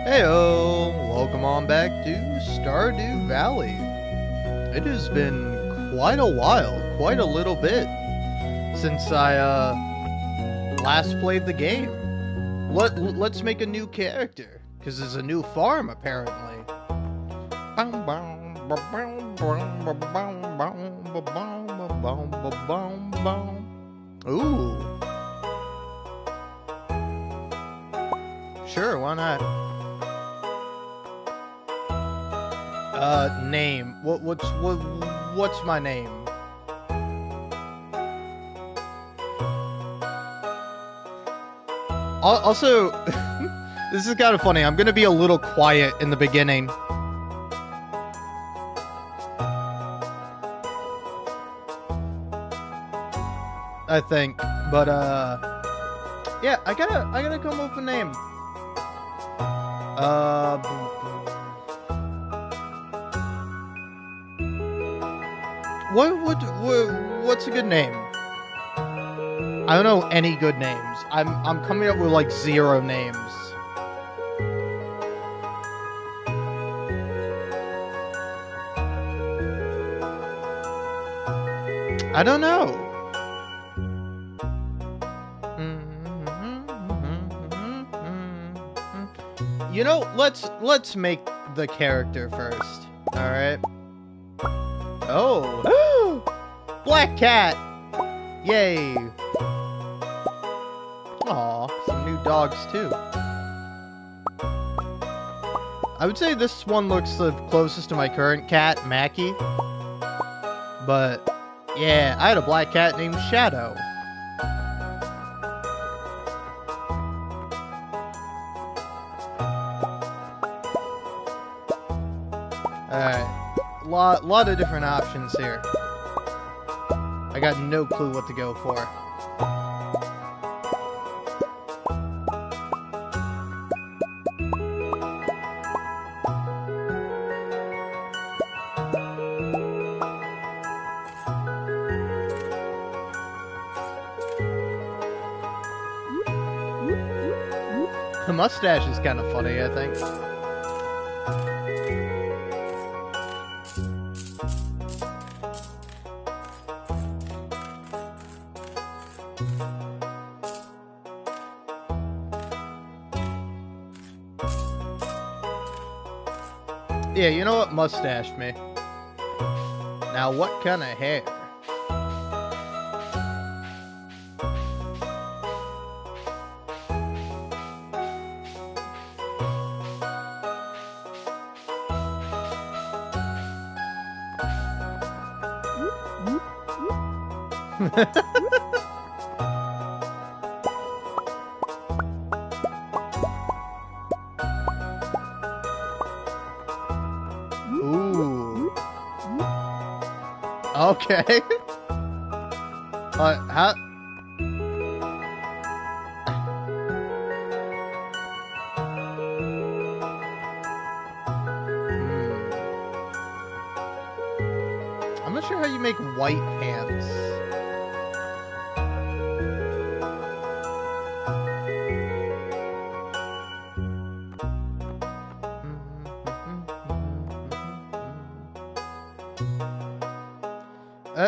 Heyo, welcome on back to Stardew Valley. It has been quite a while, quite a little bit, since I last played the game. Let's make a new character, because there's a new farm apparently. Ooh. Sure, why not? Name. What's my name? Also, this is kind of funny. I'm gonna be a little quiet in the beginning. I think, but yeah, I gotta come up with a name. What's a good name? I don't know any good names. I'm coming up with like 0 names. I don't know. You know, let's make the character first. All right. Oh, black cat! Yay! Aw, some new dogs too. I would say this one looks the closest to my current cat, Mackie. But yeah, I had a black cat named Shadow. Alright. Lot of different options here. I got no clue what to go for. The mustache is kind of funny, I think. Yeah, you know what? Mustache me. Now, what kind of hair? Ooh. Okay. How? I'm not sure how you make white pants.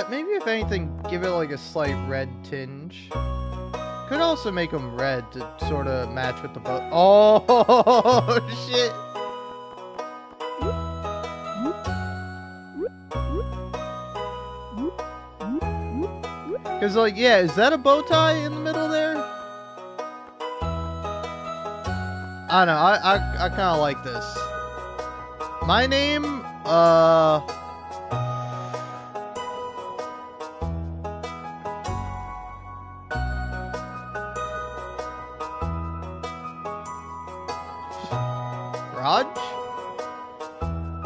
Maybe if anything, give it like a slight red tinge. Could also make them red to sort of match with the boat. Oh, shit. Because, like, yeah, is that a bow tie in the middle there? I don't know, I kind of like this. My name,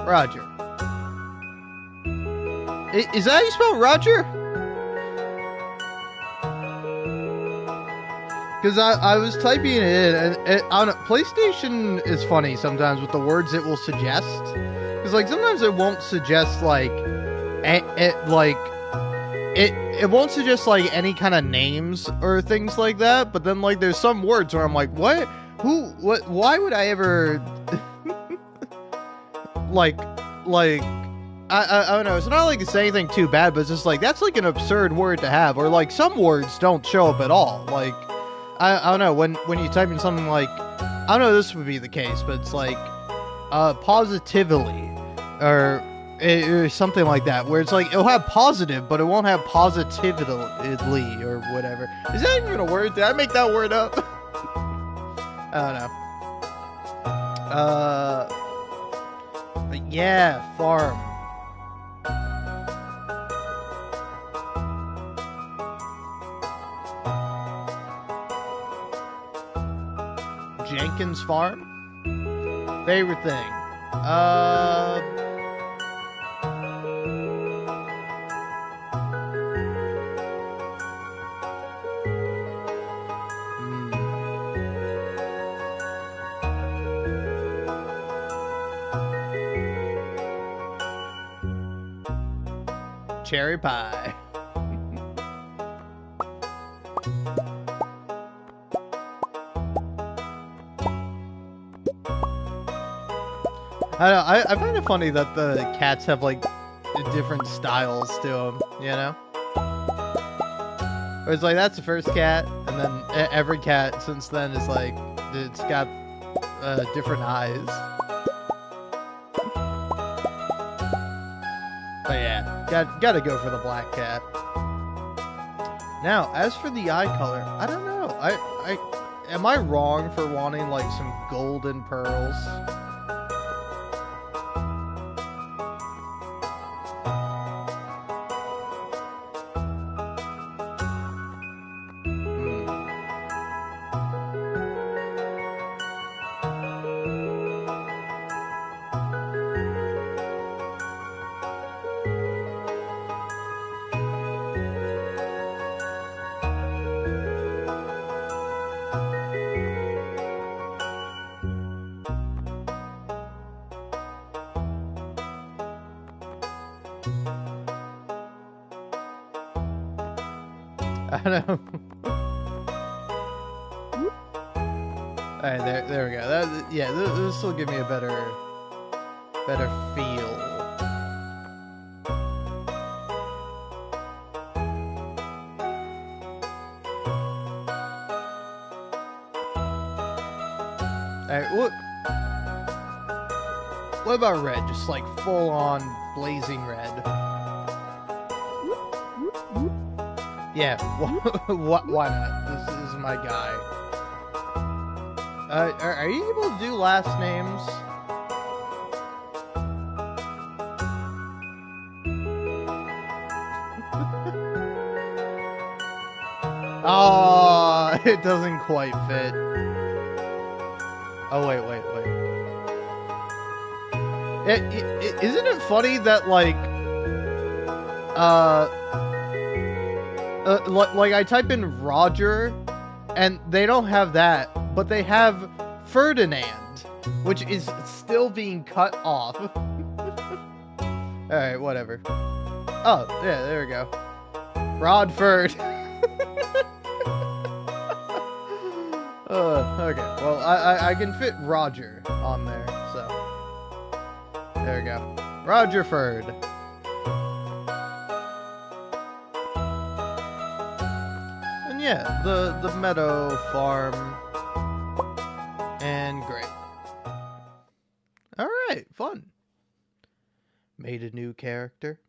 Roger. Is that how you spell Roger? Because I was typing it in, and on PlayStation is funny sometimes with the words it will suggest. Because like sometimes it won't suggest like it won't suggest like any kind of names or things like that. But then like there's some words where I'm like, what What? Why would I ever like I don't know. It's not like it's anything too bad, but it's just like that's like an absurd word to have, or like some words don't show up at all. Like I don't know when you type in something like I don't know this would be the case, but it's like positively or something like that, where it's like it'll have positive, but it won't have positively or whatever. Is that even a word? Did I make that word up? I don't know. But yeah, farm. Jenkins Farm? Favorite thing? Cherry pie. I don't know, I find it funny that the cats have like different styles to them, you know? Where it's like that's the first cat, and then every cat since then is like it's got different eyes. But yeah, gotta go for the black cat. Now, as for the eye color, I don't know. Am I wrong for wanting like some golden pearls? I don't know. Alright, there we go. Yeah, this will give me a better feel. Alright, what about red? Just like full on blazing red. Yeah, why not? This is my guy. Are you able to do last names? Oh, it doesn't quite fit. Oh, wait. Isn't it funny that, like I type in Roger, and they don't have that, but they have Ferdinand, which is still being cut off. Alright, whatever. Oh, yeah, there we go. Rodford. Okay, well, I can fit Roger on there, so. There we go. Rogerford. Yeah, the meadow farm, and great. Alright, fun. Made a new character.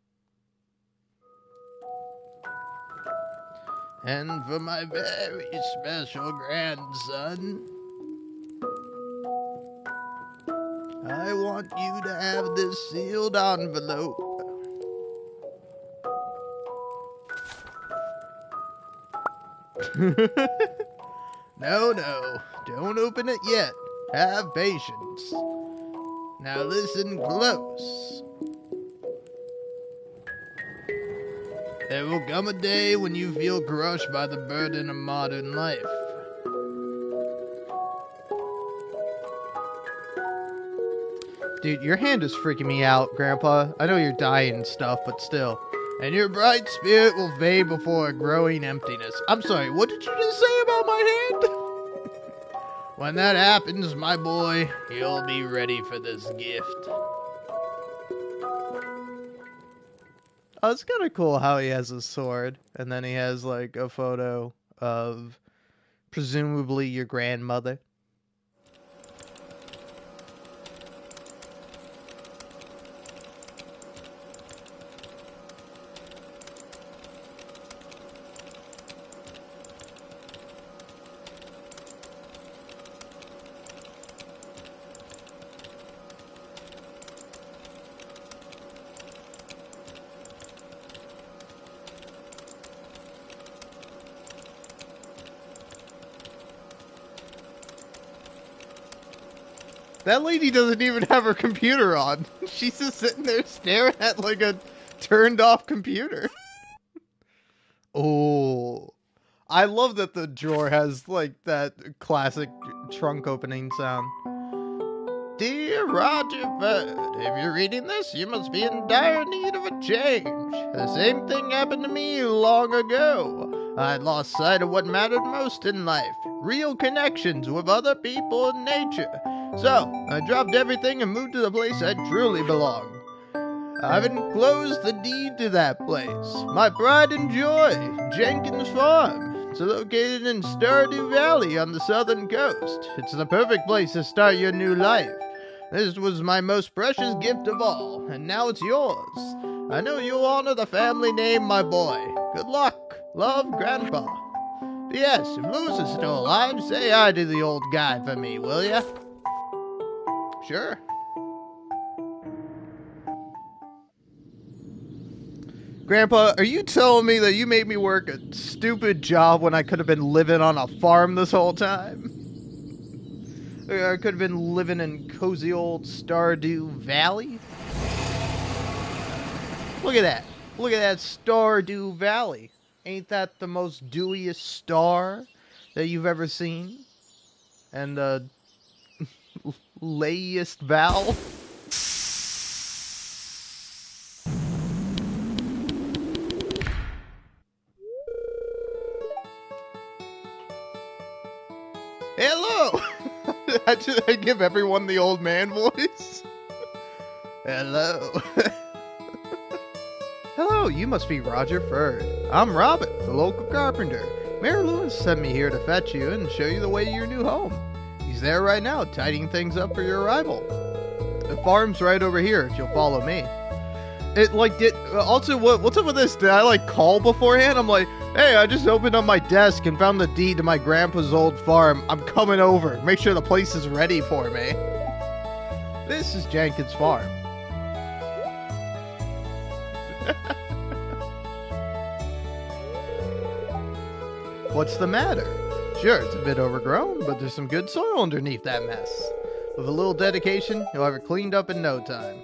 And for my very special grandson, I want you to have this sealed envelope. No, don't open it yet. Have patience. Now listen close. There will come a day when you feel crushed by the burden of modern life. Dude, your hand is freaking me out, Grandpa. I know you're dying and stuff, but still. And your bright spirit will fade before a growing emptiness. I'm sorry, what did you just say about my hand? When that happens, my boy, you'll be ready for this gift. Oh, it's kind of cool how he has a sword, and then he has, like, a photo of presumably your grandmother. That lady doesn't even have her computer on. She's just sitting there staring at like a turned off computer. Oh, I love that the drawer has like that classic trunk opening sound. Dear Roger Bird, if you're reading this, you must be in dire need of a change. The same thing happened to me long ago. I'd lost sight of what mattered most in life, real connections with other people and nature. So, I dropped everything and moved to the place I truly belong. I've enclosed the deed to that place. My pride and joy, Jenkins Farm. It's located in Stardew Valley on the southern coast. It's the perfect place to start your new life. This was my most precious gift of all, and now it's yours. I know you'll honor the family name, my boy. Good luck. Love, Grandpa. P.S. If Lewis is still alive, say hi to the old guy for me, will ya? Sure. Grandpa, are you telling me that you made me work a stupid job when I could have been living on a farm this whole time? I could have been living in cozy old Stardew Valley? Look at that. Look at that Stardew Valley. Ain't that the most dewiest star that you've ever seen? And the layest vowel? Hello! I give everyone the old man voice. Hello. Hello, you must be Roger Ferd. I'm Robin, the local carpenter. Mayor Lewis sent me here to fetch you and show you the way to your new home. He's there right now, tidying things up for your arrival. The farm's right over here, if you'll follow me. Also, what's up with this? Did I, like, call beforehand? I'm like, hey, I just opened up my desk and found the deed to my grandpa's old farm. I'm coming over. Make sure the place is ready for me. This is Jenkins Farm. What's the matter? Sure, it's a bit overgrown, but there's some good soil underneath that mess. With a little dedication, you'll have it cleaned up in no time.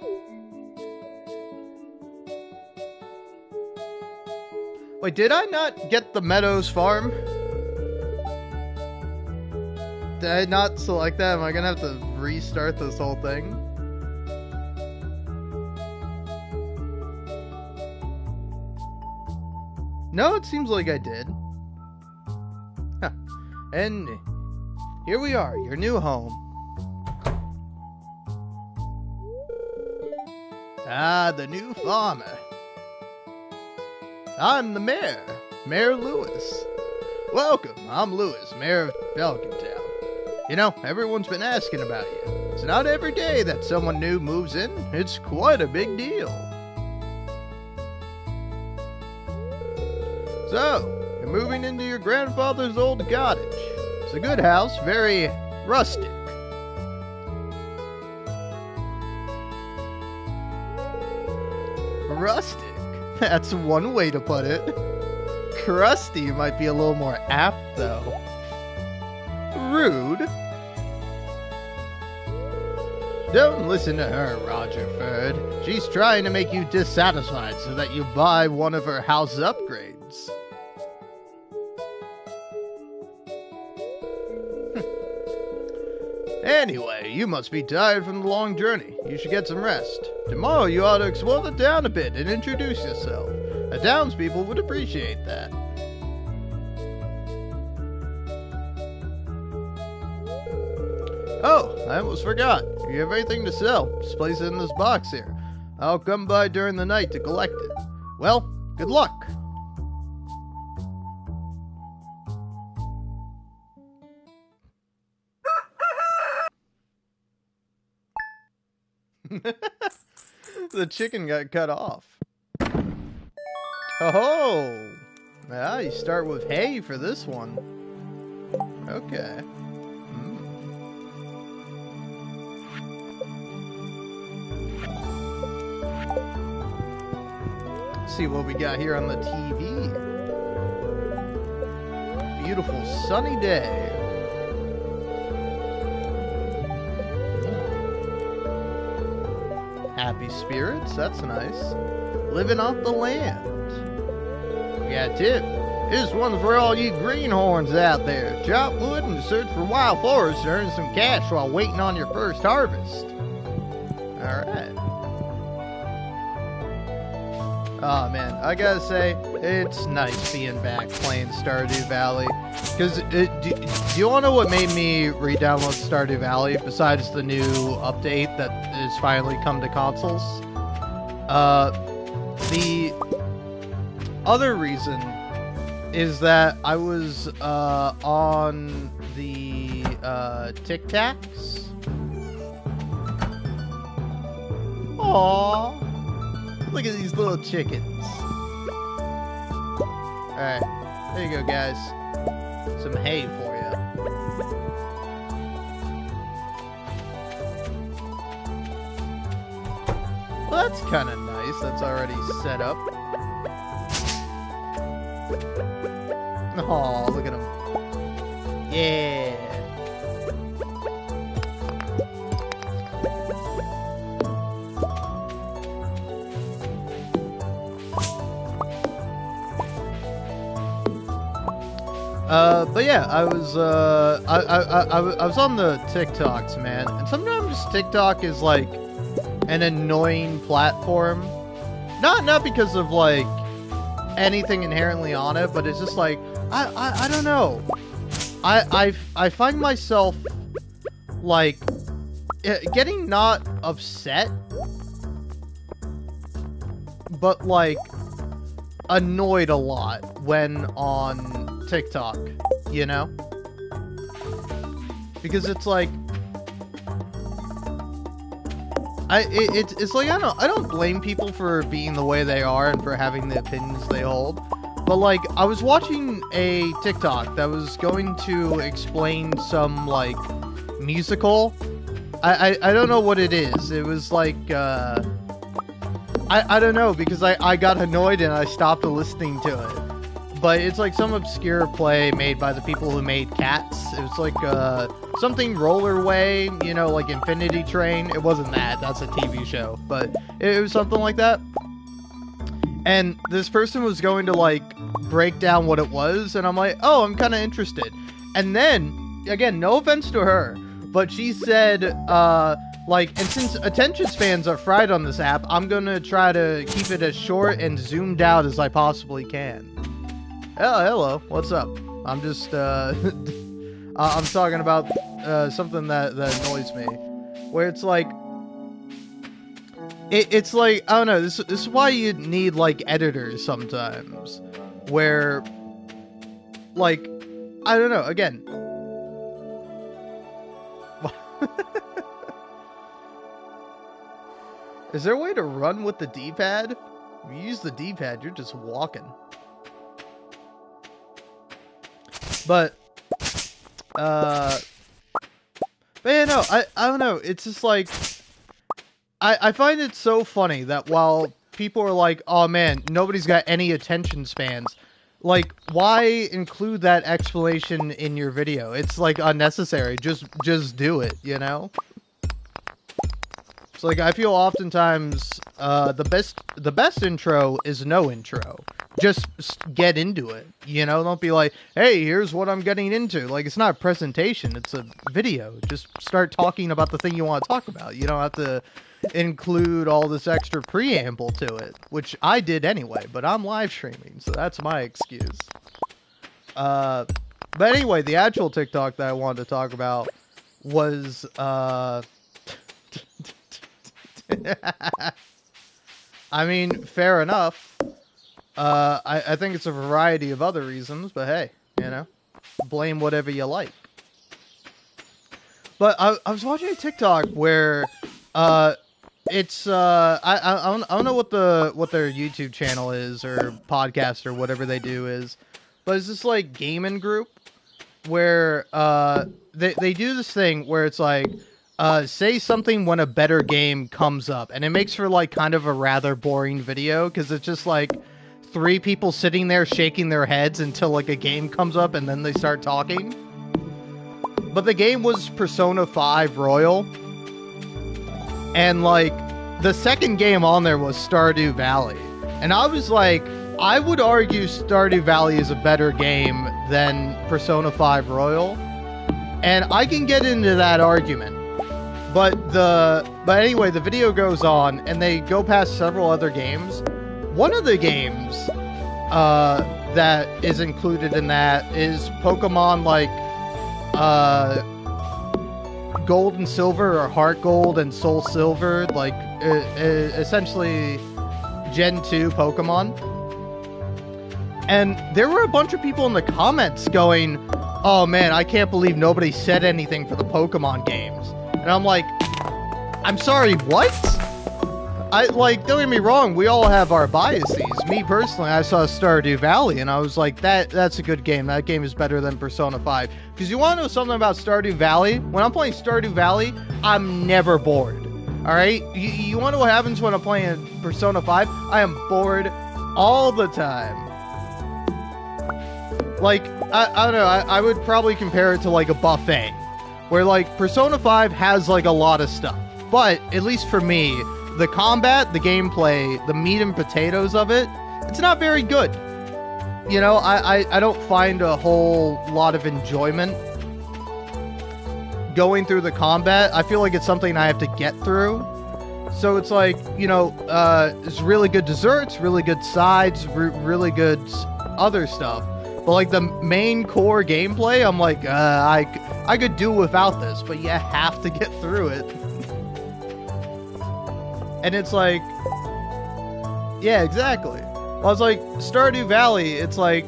Wait, did I not get the Meadows Farm? Did I not select that? Am I gonna have to restart this whole thing? No, it seems like I did. Huh. And here we are, your new home. Ah, the new farmer. I'm the mayor, Mayor Lewis. Welcome, I'm Lewis, mayor of Belkintown. You know, everyone's been asking about you. It's not every day that someone new moves in. It's quite a big deal. So, you're moving into your grandfather's old cottage. It's a good house, very rustic. Rustic? That's one way to put it. Crusty might be a little more apt, though. Rude. Don't listen to her, Roger Ferd. She's trying to make you dissatisfied so that you buy one of her house upgrades. Anyway, you must be tired from the long journey. You should get some rest. Tomorrow you ought to explore the town a bit and introduce yourself. The townspeople would appreciate that. Oh, I almost forgot. If you have anything to sell, just place it in this box here. I'll come by during the night to collect it. Well, good luck. The chicken got cut off. Oh, yeah, you start with hay for this one. Okay. Let's see what we got here on the TV. Beautiful sunny day. Happy spirits, that's nice. Living off the land. We got a tip. This one's for all you greenhorns out there. Chop wood and search for wild forests to earn some cash while waiting on your first harvest. Alright. Oh man, I gotta say, it's nice being back playing Stardew Valley. Because, do you want to know what made me re-download Stardew Valley, besides the new update that has finally come to consoles? The other reason is that I was on the Tic Tacs. Aww. Look at these little chickens. Alright, there you go, guys. Some hay for you. Well, that's kind of nice. That's already set up. Oh, look at him. Yeah. But yeah, I was on the TikToks, man, and sometimes TikTok is like an annoying platform. Not because of like anything inherently on it, but it's just like I don't know. I find myself like getting not upset, but like annoyed a lot when on TikTok, you know? Because it's like it's like I don't blame people for being the way they are and for having the opinions they hold. But like I was watching a TikTok that was going to explain some like musical. I don't know what it is. It was like I don't know, because I got annoyed and I stopped listening to it. But it's like some obscure play made by the people who made Cats. It was like something Rollerway, you know, like Infinity Train. It wasn't that. That's a TV show. But it was something like that. And this person was going to like break down what it was. And I'm like, oh, I'm kind of interested. And then, again, no offense to her, but she said, like, and since attention spans are fried on this app, I'm going to try to keep it as short and zoomed out as I possibly can. Oh, hello. What's up? I'm just, I'm talking about, something that annoys me. Where it's like, it's like, I don't know, this is why you need, like, editors sometimes. Where, like, I don't know, again. Is there a way to run with the D-pad? If you use the D-pad, you're just walking. But yeah, no, I don't know. It's just like, I find it so funny that while people are like, oh man, nobody's got any attention spans, like, why include that explanation in your video? It's like unnecessary. Just do it, you know? It's like, I feel oftentimes the best intro is no intro. Just get into it, you know? Don't be like, hey, here's what I'm getting into. Like, it's not a presentation, it's a video. Just start talking about the thing you want to talk about. You don't have to include all this extra preamble to it, which I did anyway, but I'm live streaming, so that's my excuse. But anyway, the actual TikTok that I wanted to talk about was I mean, fair enough. I think it's a variety of other reasons, but hey, you know, blame whatever you like. But I was watching a TikTok where it's I don't know what their YouTube channel is or podcast or whatever they do is, but it's this like gaming group where they do this thing where it's like say something when a better game comes up, and it makes for like kind of a rather boring video because it's just like three people sitting there shaking their heads until like a game comes up and then they start talking. But the game was Persona 5 Royal, and like the second game on there was Stardew Valley, and I was like, I would argue Stardew Valley is a better game than Persona 5 Royal, and I can get into that argument. But anyway, the video goes on, and they go past several other games. One of the games that is included in that is Pokemon like Gold and Silver, or Heart Gold and Soul Silver, like essentially Gen 2 Pokemon. And there were a bunch of people in the comments going, oh man, I can't believe nobody said anything for the Pokemon games. And I'm like, I'm sorry, what? Don't get me wrong, we all have our biases. Me personally, I saw Stardew Valley and I was like, that's a good game. That game is better than Persona 5. Because you want to know something about Stardew Valley? When I'm playing Stardew Valley, I'm never bored. Alright? You want to know what happens when I'm playing Persona 5? I am bored all the time. Like, I don't know, I would probably compare it to like a buffet. Where like, Persona 5 has like a lot of stuff. But, at least for me, the combat, the gameplay, the meat and potatoes of it, it's not very good. You know, I don't find a whole lot of enjoyment going through the combat. I feel like it's something I have to get through. So it's like, you know, it's really good desserts, really good sides, really good other stuff. But like the main core gameplay, I'm like, I could do without this, but you have to get through it. And it's like, yeah, exactly. I was like, Stardew Valley, it's like,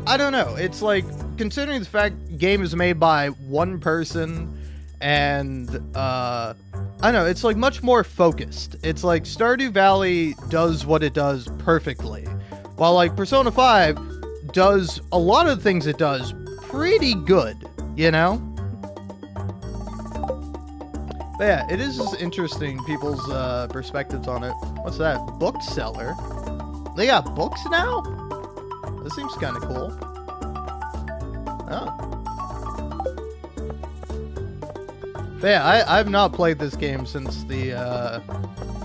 I don't know. It's like, considering the fact the game is made by one person, and, I don't know, it's like much more focused. It's like, Stardew Valley does what it does perfectly. While like, Persona 5 does a lot of the things it does pretty good, you know? But yeah, it is just interesting, people's perspectives on it. What's that? Bookseller? They got books now? This seems kind of cool. Oh. But yeah, I've not played this game since the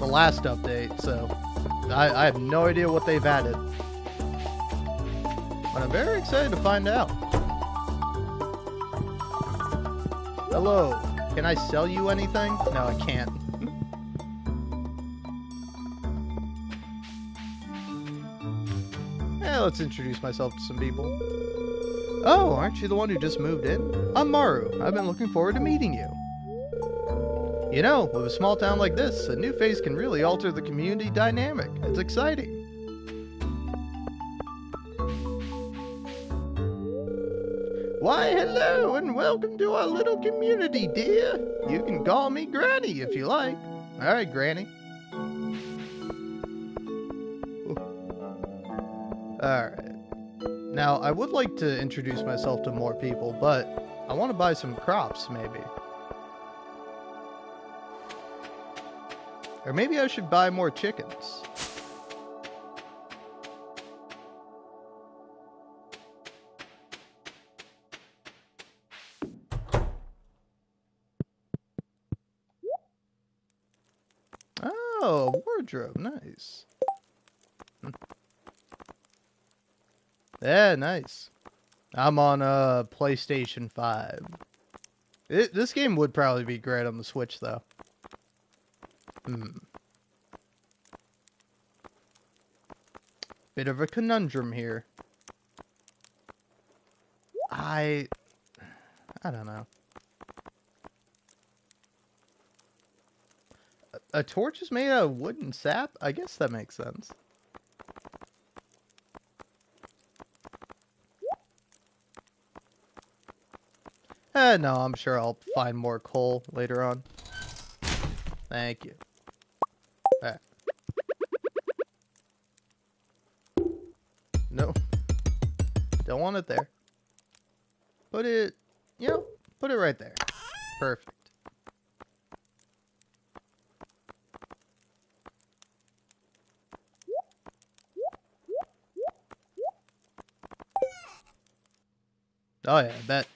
last update, so I have no idea what they've added. But I'm very excited to find out. Hello. Can I sell you anything? No, I can't. Let's introduce myself to some people. Oh, aren't you the one who just moved in? I'm Maru. I've been looking forward to meeting you. You know, with a small town like this, a new face can really alter the community dynamic. It's exciting. Why, hello, and welcome to our little community, dear. You can call me Granny if you like. Alright, Granny. Alright. Now, I would like to introduce myself to more people, but I want to buy some crops, maybe. Or maybe I should buy more chickens. Oh, wardrobe, nice. Yeah, nice. I'm on PlayStation 5. This game would probably be great on the Switch, though. Bit of a conundrum here. I don't know. A torch is made out of wood and sap? I guess that makes sense. No, I'm sure I'll find more coal later on. Thank you. Alright. No. Don't want it there. Put it, put it right there. Perfect. Oh yeah, I bet.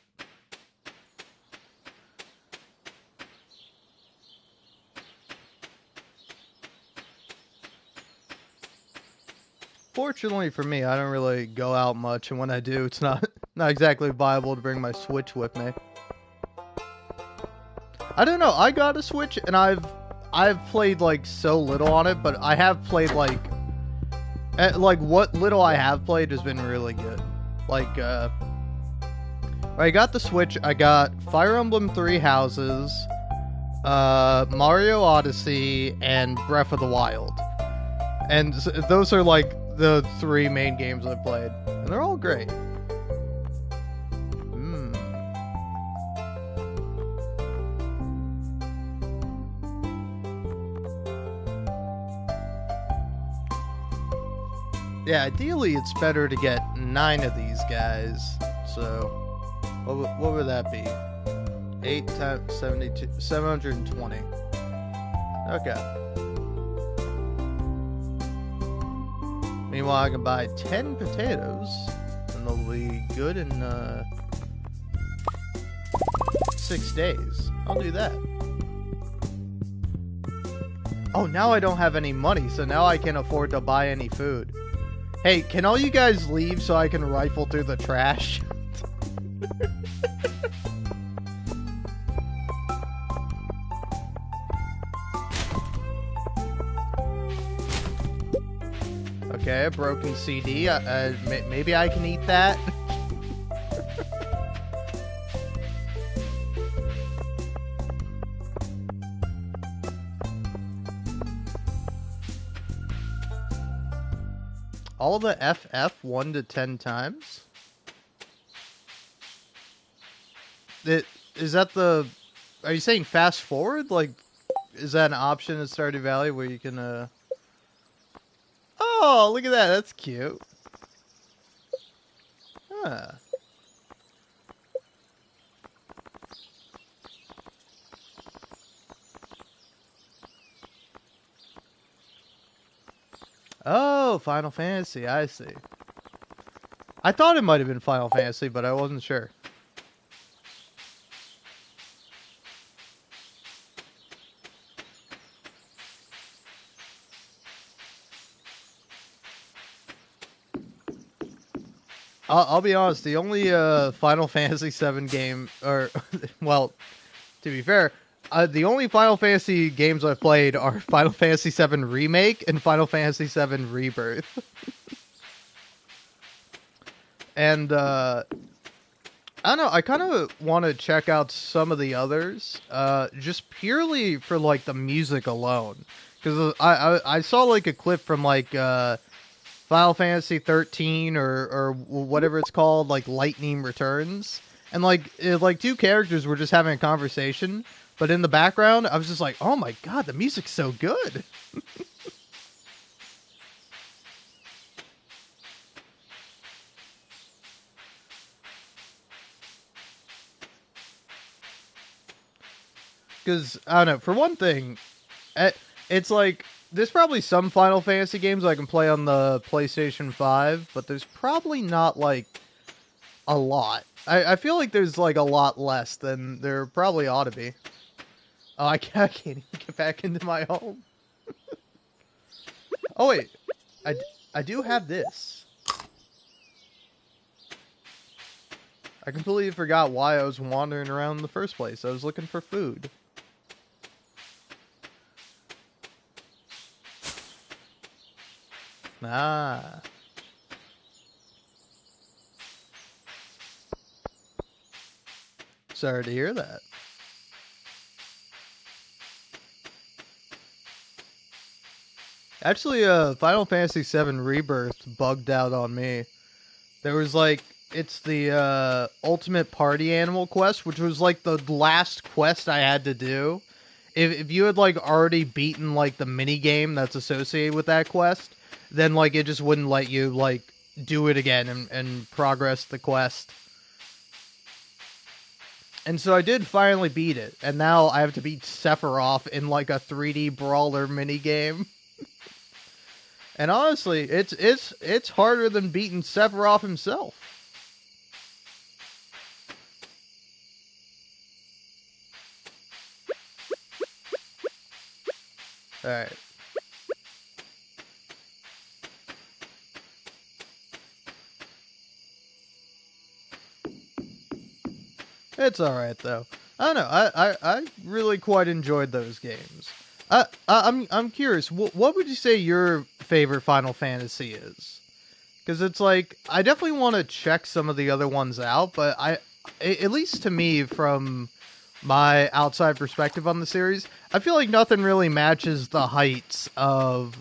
Fortunately for me, I don't really go out much, and when I do, it's not exactly viable to bring my Switch with me. I don't know. I got a Switch, and I've played like so little on it, but I have played like what little I have played has been really good. Like when I got the Switch, I got Fire Emblem Three Houses, Mario Odyssey, and Breath of the Wild, and those are like the three main games I've played, and they're all great. Yeah, ideally it's better to get 9 of these guys. So, what would that be? 8 times 72, 720. Okay. Meanwhile, I can buy 10 potatoes, and they'll be good in 6 days. I'll do that. Oh, now I don't have any money, so now I can't afford to buy any food. Hey, can all you guys leave so I can rifle through the trash? Okay, a broken CD. Maybe I can eat that. All the FF 1 to 10 times? Is that the... Are you saying fast forward? Like, is that an option in Stardew Valley where you can, Oh, look at that. That's cute. Huh. Oh, Final Fantasy. I see. I thought it might have been Final Fantasy, but I wasn't sure. I'll be honest. The only Final Fantasy VII game, or well, to be fair, the only Final Fantasy games I've played are Final Fantasy VII Remake and Final Fantasy VII Rebirth. And I don't know. I kind of want to check out some of the others, just purely for like the music alone. Because I saw like a clip from like Final Fantasy 13 or whatever it's called, like Lightning Returns, and like two characters were just having a conversation, but in the background I was just like, oh my god, the music's so good. Because I don't know, for one thing, it's like there's probably some Final Fantasy games I can play on the PlayStation 5, but there's probably not like a lot. I feel like there's like a lot less than there probably ought to be. Oh, I can't even get back into my home. Oh wait, I do have this. I completely forgot why I was wandering around in the first place. I was looking for food. Ah. Sorry to hear that. Actually, Final Fantasy VII Rebirth bugged out on me. There was like, it's the Ultimate Party Animal quest, which was like the last quest I had to do. If you had like already beaten like the mini game that's associated with that quest, then like it just wouldn't let you like do it again and progress the quest. And so I did finally beat it, and now I have to beat Sephiroth in like a 3D brawler mini game. And honestly, it's harder than beating Sephiroth himself. All right. It's all right though. I don't know. I really quite enjoyed those games. I'm curious. What would you say your favorite Final Fantasy is? Because it's like I definitely want to check some of the other ones out, but at least to me, from my outside perspective on the series, I feel like nothing really matches the heights of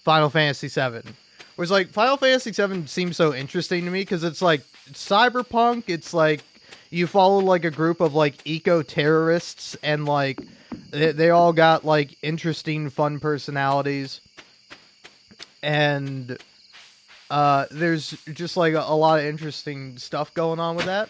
Final Fantasy VII. Whereas like Final Fantasy VII seems so interesting to me because it's like cyberpunk. It's like you follow like a group of like eco-terrorists, and like they all got like interesting, fun personalities, and there's just like a lot of interesting stuff going on with that.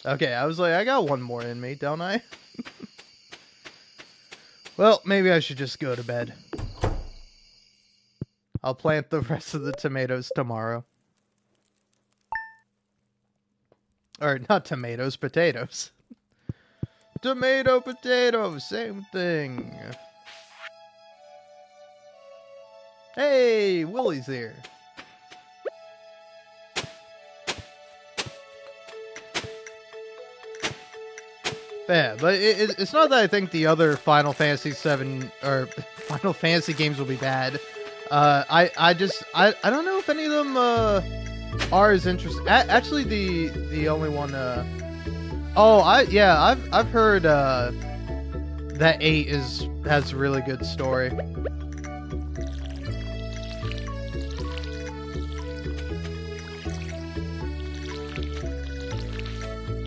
Okay, I was like, I got one more in me, don't I? Well, maybe I should just go to bed. I'll plant the rest of the tomatoes tomorrow. Or, not tomatoes, potatoes. Tomato, potato, same thing. Hey, Willie's here. Yeah, but it's not that I think the other Final Fantasy VII or Final Fantasy games will be bad. I don't know if any of them are as interesting. Actually, the only one. I've heard that 8 has a really good story.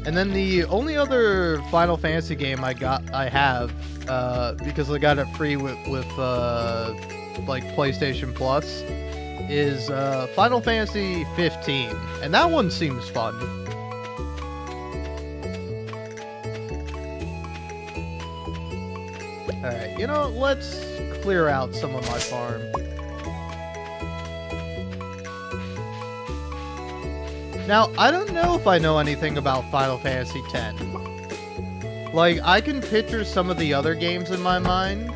And then the only other Final Fantasy game I have, because I got it free with like PlayStation Plus, is Final Fantasy 15, and that one seems fun. All right, you know, let's clear out some of my farm. Now, I don't know if I know anything about Final Fantasy X. Like, I can picture some of the other games in my mind,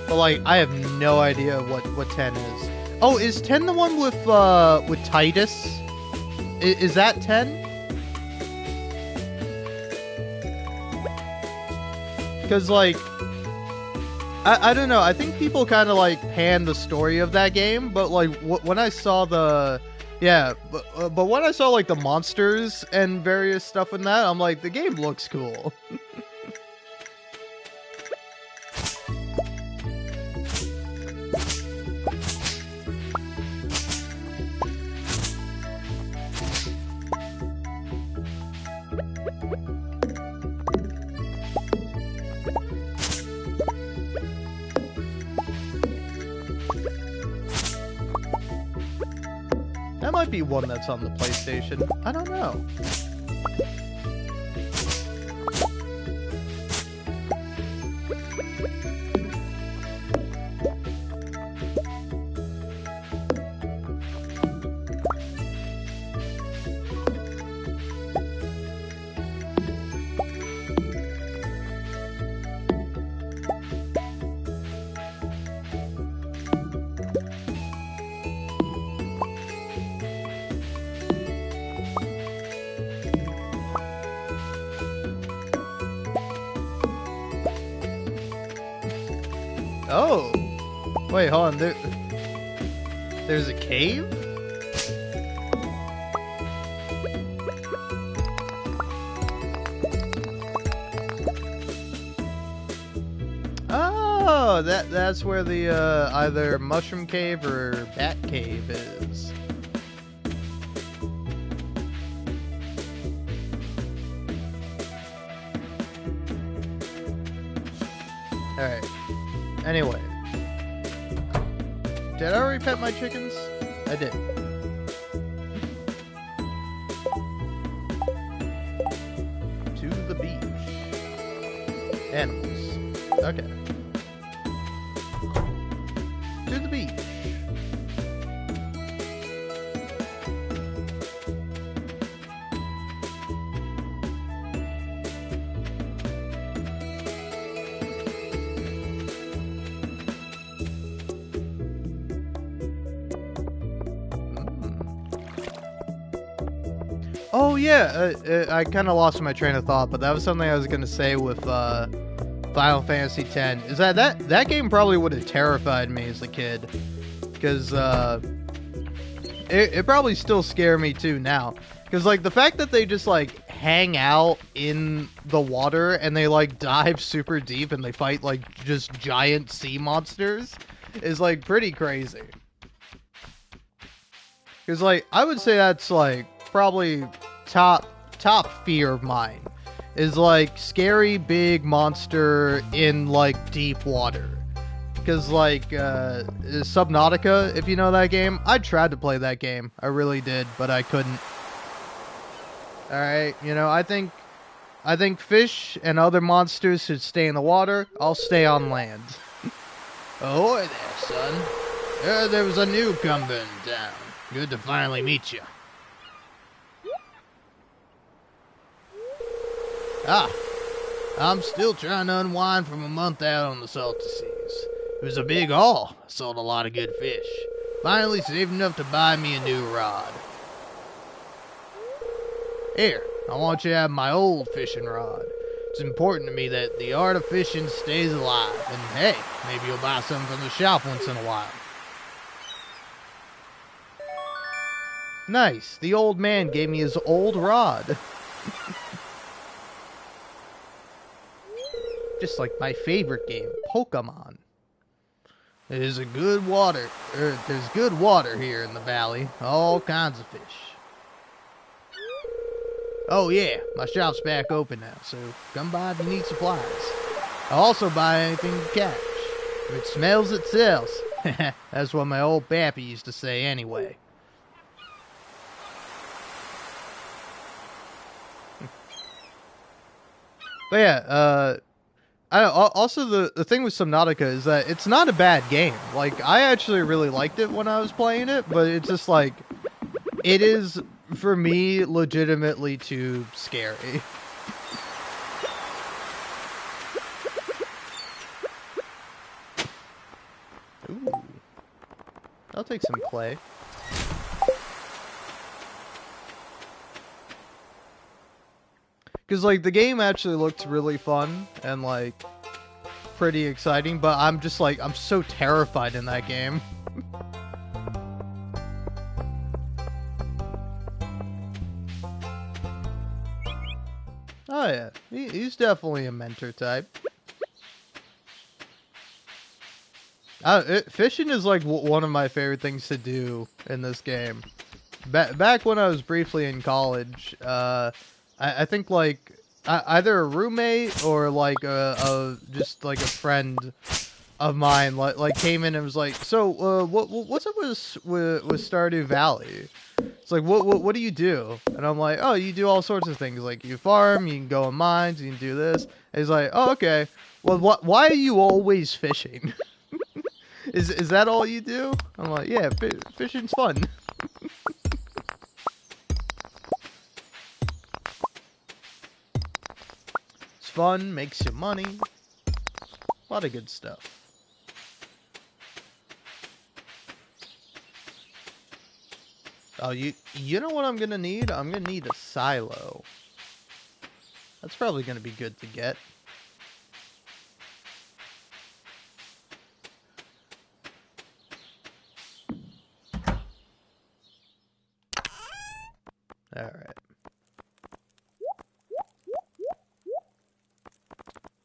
but like, I have no idea what 10 is. Oh, is 10 the one with Titus? Is that 10? Because like, I don't know. I think people kind of like pan the story of that game, but like when I saw the but when I saw like the monsters and various stuff in that, I'm like, the game looks cool. That might be one that's on the PlayStation. I don't know. Oh! Wait, hold on. There's a cave? Oh, that's where the either mushroom cave or bat cave is. Alright. Anyway. Did I already pet my chickens? I did. To the beach. Animals. Okay. To the beach. Oh yeah, I kind of lost my train of thought, but that was something I was gonna say with Final Fantasy X. Is that game probably would have terrified me as a kid, because it probably still scare me too now, because like the fact that they just like hang out in the water and they like dive super deep and they fight like just giant sea monsters is like pretty crazy. Because like I would say that's like probably top fear of mine is like scary big monster in like deep water. Because like Subnautica, if you know that game, I tried to play that game. I really did, but I couldn't. All right, you know, I think fish and other monsters should stay in the water. I'll stay on land. Ahoy there, son. There was a newcomer in town. Good to finally meet you. Ah, I'm still trying to unwind from a month out on the salty seas. It was a big haul. I sold a lot of good fish. Finally saved enough to buy me a new rod. Here, I want you to have my old fishing rod. It's important to me that the art of fishing stays alive. And hey, maybe you'll buy something from the shop once in a while. Nice. The old man gave me his old rod. Just like my favorite game, Pokemon. There's good water here in the valley. All kinds of fish. Oh yeah, my shop's back open now, so come by if you need supplies. I'll also buy anything to catch. If it smells, it sells. That's what my old pappy used to say anyway. But yeah, also the thing with Subnautica is that it's not a bad game. Like, I actually really liked it when I was playing it, but it's just like, it is, for me, legitimately too scary. Ooh. I'll take some clay. Because, like, the game actually looks really fun and, like, pretty exciting, but I'm just, like, I'm so terrified in that game. Oh, yeah. He's definitely a mentor type. Fishing is, like, one of my favorite things to do in this game. Back when I was briefly in college, I think like either a roommate or like just like a friend of mine like came in and was like, so what's up with Stardew Valley? It's like what do you do? And I'm like, oh, you do all sorts of things. Like you farm, you can go in mines, you can do this. And he's like, oh, okay. Well, why are you always fishing? Is that all you do? I'm like, yeah, fishing's fun. Fun, makes you money. A lot of good stuff. Oh, you know what I'm gonna need? I'm gonna need a silo. That's probably gonna be good to get. Alright.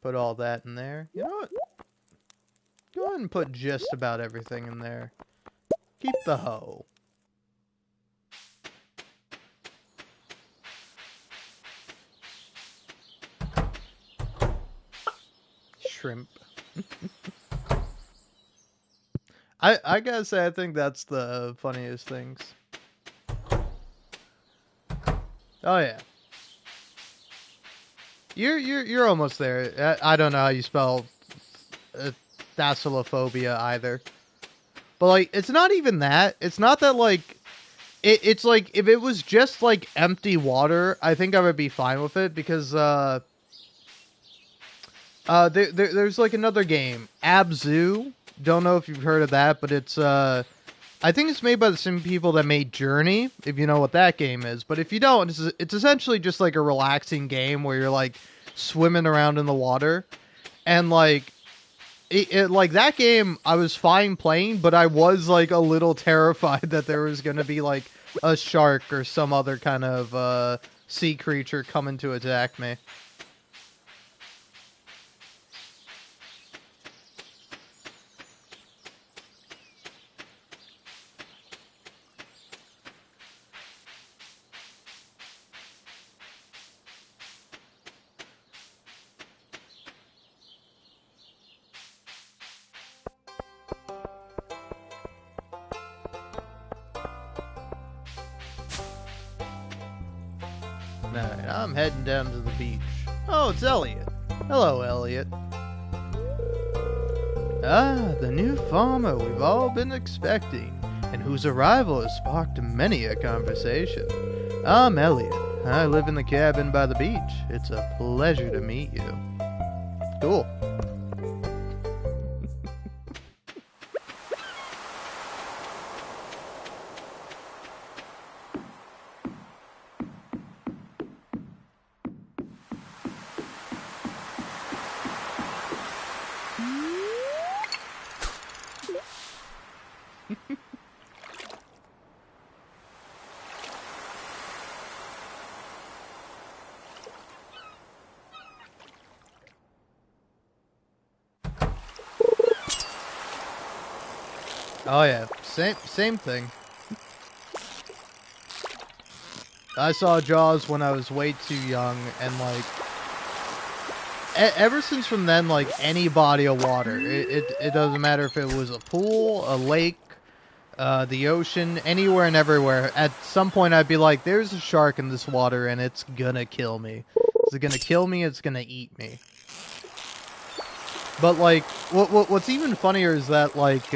Put all that in there. You know what? Go ahead and put just about everything in there. Keep the hoe. Shrimp. I gotta say, I think that's the funniest things. Oh yeah. You're almost there. I don't know how you spell thalassophobia either. But like, it's not even that. It's not that like it's like if it was just like empty water, I think I would be fine with it because there's like another game, Abzu. Don't know if you've heard of that, but it's I think it's made by the same people that made Journey, if you know what that game is. But if you don't, it's essentially just like a relaxing game where you're like swimming around in the water. And like like that game I was fine playing, but I was like a little terrified that there was going to be like a shark or some other kind of sea creature coming to attack me. Alright, I'm heading down to the beach. Oh, it's Elliot. Hello, Elliot. Ah, the new farmer we've all been expecting, and whose arrival has sparked many a conversation. I'm Elliot. I live in the cabin by the beach. It's a pleasure to meet you. Cool. Oh yeah, same thing. I saw Jaws when I was way too young, and like, ever since from then, like any body of water, it doesn't matter if it was a pool, a lake, the ocean, anywhere and everywhere. At some point, I'd be like, "There's a shark in this water, and it's gonna kill me. Is it gonna kill me? It's gonna eat me." But like, what's even funnier is that like.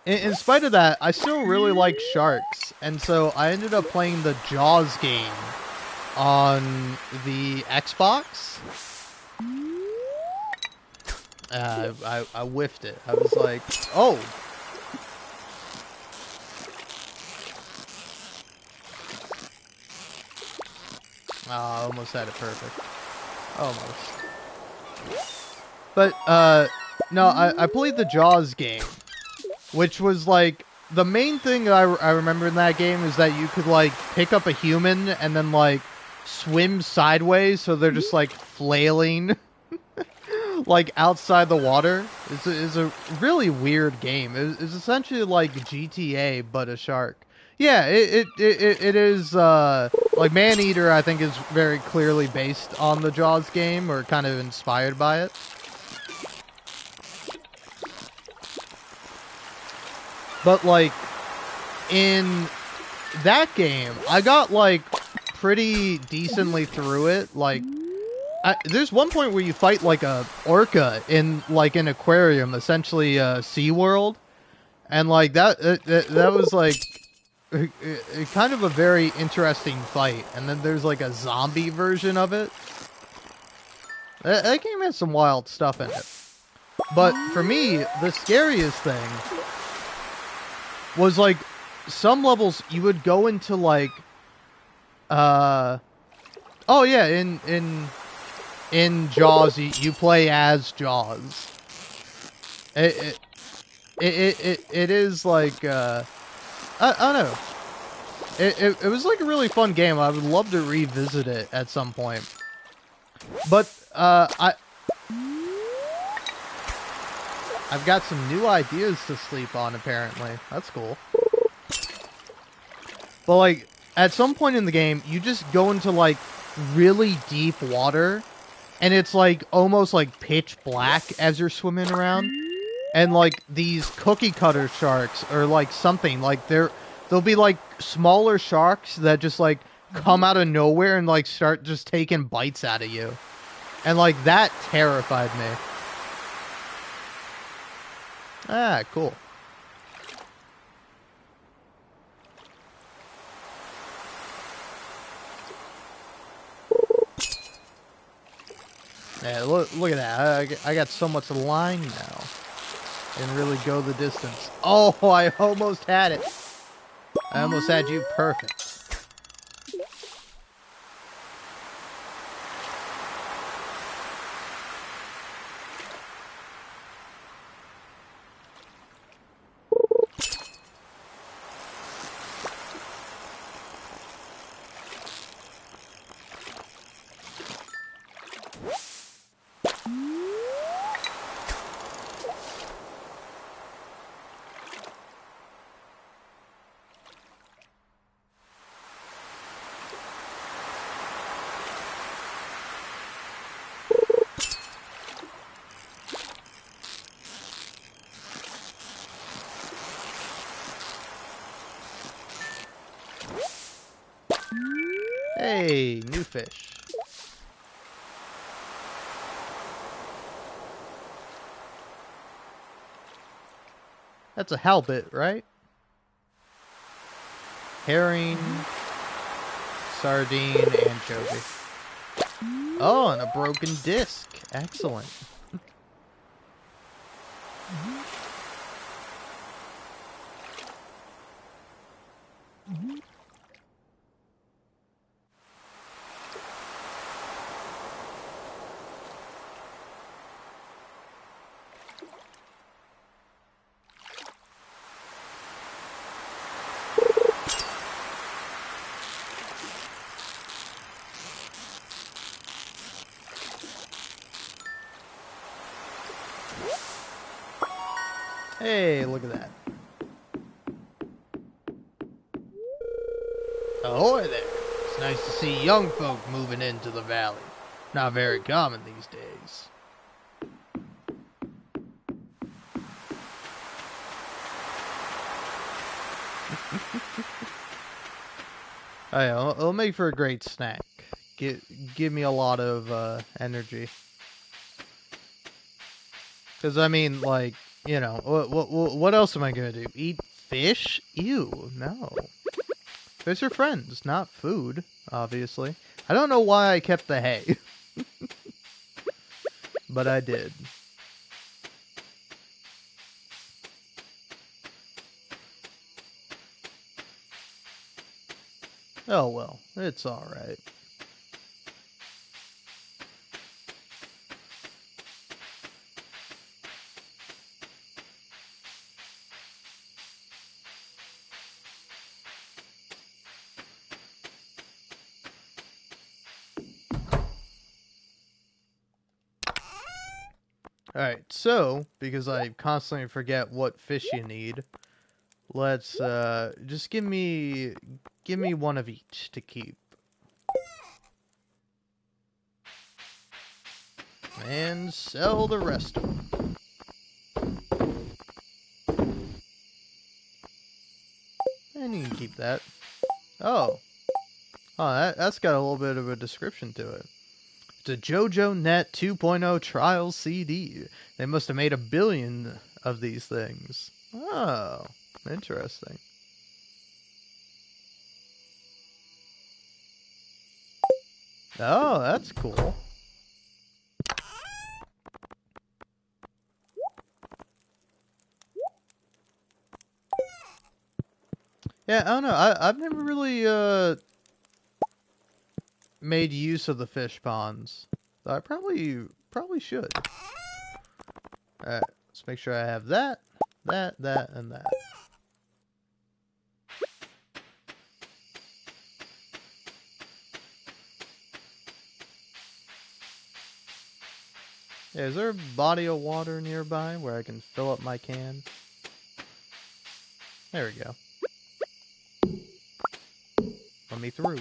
In spite of that, I still really like sharks, and so I ended up playing the Jaws game on the Xbox. I whiffed it. I was like, oh. I almost had it perfect. Almost. But, no, I played the Jaws game. Which was, like, the main thing I remember in that game is that you could, like, pick up a human and then, like, swim sideways so they're just, like, flailing, like, outside the water. It's a really weird game. It's essentially like GTA, but a shark. Yeah, it is, like, Maneater, I think, is very clearly based on the Jaws game, or kind of inspired by it. But, like, in that game, I got, like, pretty decently through it. Like, there's one point where you fight, like, a orca in, like, an aquarium, essentially SeaWorld. And, like, that was, like, kind of a very interesting fight. And then there's, like, a zombie version of it. That game has some wild stuff in it. But, for me, the scariest thing was like some levels you would go into like oh yeah, in Jaws you play as Jaws. It is like I don't know. It was like a really fun game. I would love to revisit it at some point. But I've got some new ideas to sleep on, apparently. That's cool. But, like, at some point in the game, you just go into, like, really deep water, and it's, like, almost, like, pitch black as you're swimming around. And, like, these cookie cutter sharks, or, like, something, like, there'll be, like, smaller sharks that just, like, come out of nowhere and, like, start just taking bites out of you. And, like, that terrified me. Ah, cool. Yeah, look at that. I got so much line now. And really go the distance. Oh, I almost had it. I almost had you perfect. Hey, new fish. That's a halibut, right? Herring, sardine, anchovy. Oh, and a broken disc. Excellent. Hey, look at that. Ahoy there. It's nice to see young folk moving into the valley. Not very common these days. Oh, yeah, it'll make for a great snack. Give me a lot of energy. Because, I mean, like, you know, what else am I going to do? Eat fish? Ew, no. Fish are friends, not food, obviously. I don't know why I kept the hay. But I did. Oh well, it's alright. Alright, so, because I constantly forget what fish you need, let's, just give me one of each to keep. And sell the rest of them. And you can keep that. Oh. Oh, that's got a little bit of a description to it. It's a JoJo Net 2.0 trial CD. They must have made 1 billion of these things. Oh, interesting. Oh, that's cool. Yeah, I don't know. I've never really made use of the fish ponds. I probably should. Alright, let's make sure I have that, and that. Hey, is there a body of water nearby where I can fill up my can? There we go. Let me through.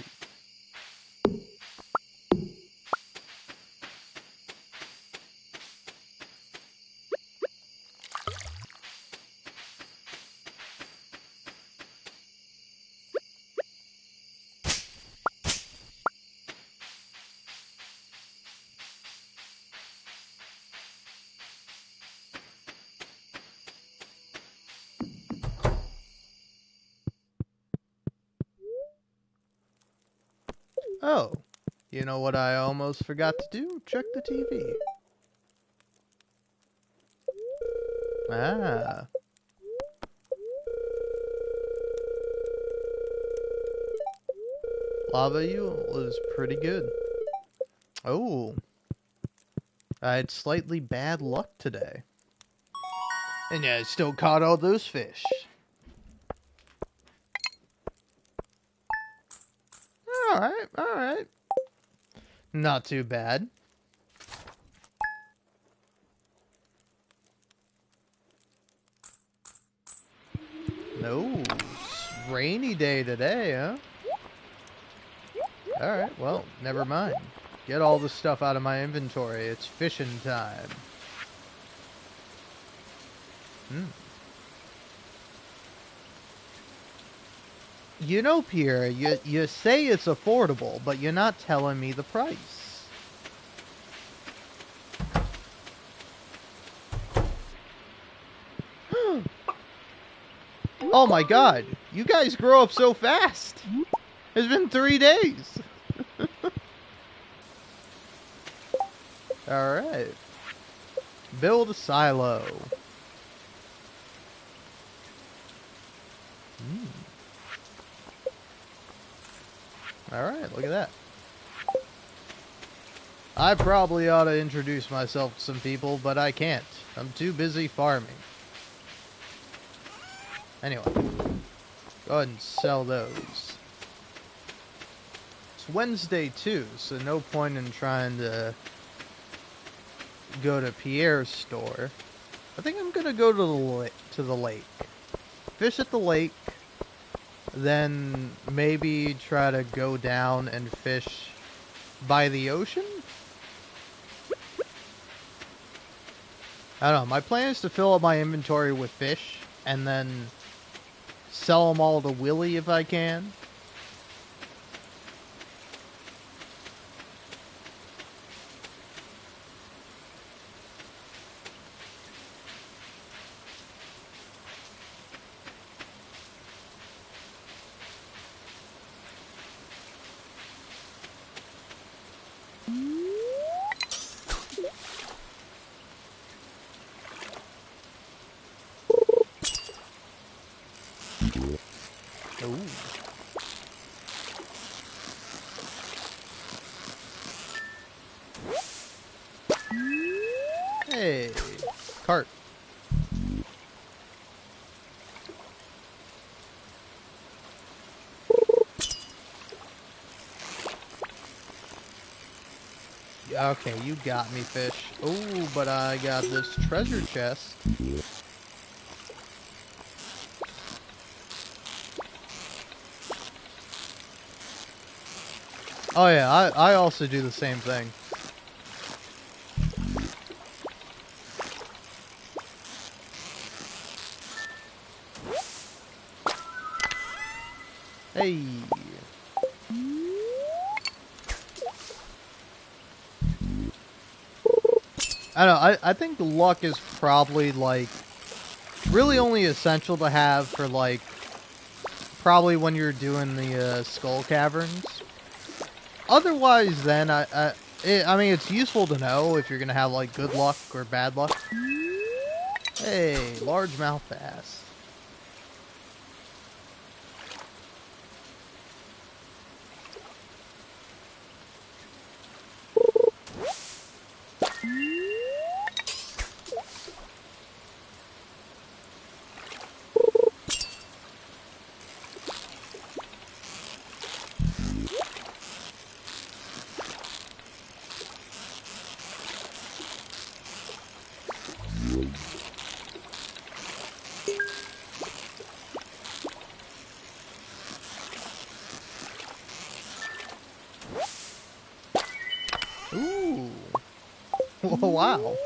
Oh, you know what I almost forgot to do? Check the TV. Ah. Lava you was pretty good. Oh. I had slightly bad luck today. And yeah, I still caught all those fish. Alright, alright. Not too bad. No. Rainy day today, huh? Alright, well, never mind. Get all the stuff out of my inventory. It's fishing time. You know, Pierre, you say it's affordable, but you're not telling me the price. Oh my god, you guys grow up so fast. It's been 3 days. Alright. Build a silo. Alright, look at that. I probably ought to introduce myself to some people, but I can't. I'm too busy farming. Anyway. Go ahead and sell those. It's Wednesday too, so no point in trying to go to Pierre's store. I think I'm gonna go to the lake. Fish at the lake. Then maybe try to go down and fish by the ocean? I don't know. My plan is to fill up my inventory with fish and then sell them all to Willie if I can. Ooh. Hey, cart. Okay, you got me, fish. Oh, but I got this treasure chest. Oh yeah, I also do the same thing. Hey. I don't know, I think luck is probably, like, really only essential to have for, like, probably when you're doing the skull caverns. Otherwise, then, I mean, it's useful to know if you're gonna have, like, good luck or bad luck. Hey, largemouth bass. Ooh. Wow.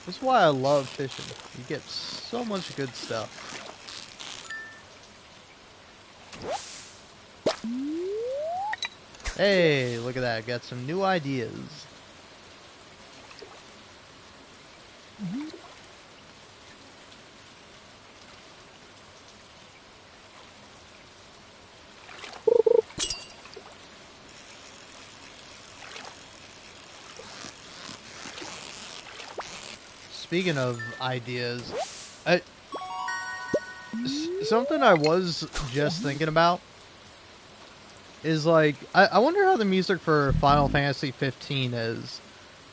That's why I love fishing. You get so much good stuff. Hey, look at that. Got some new ideas. Speaking of ideas, something I was just thinking about is like, I wonder how the music for Final Fantasy 15 is.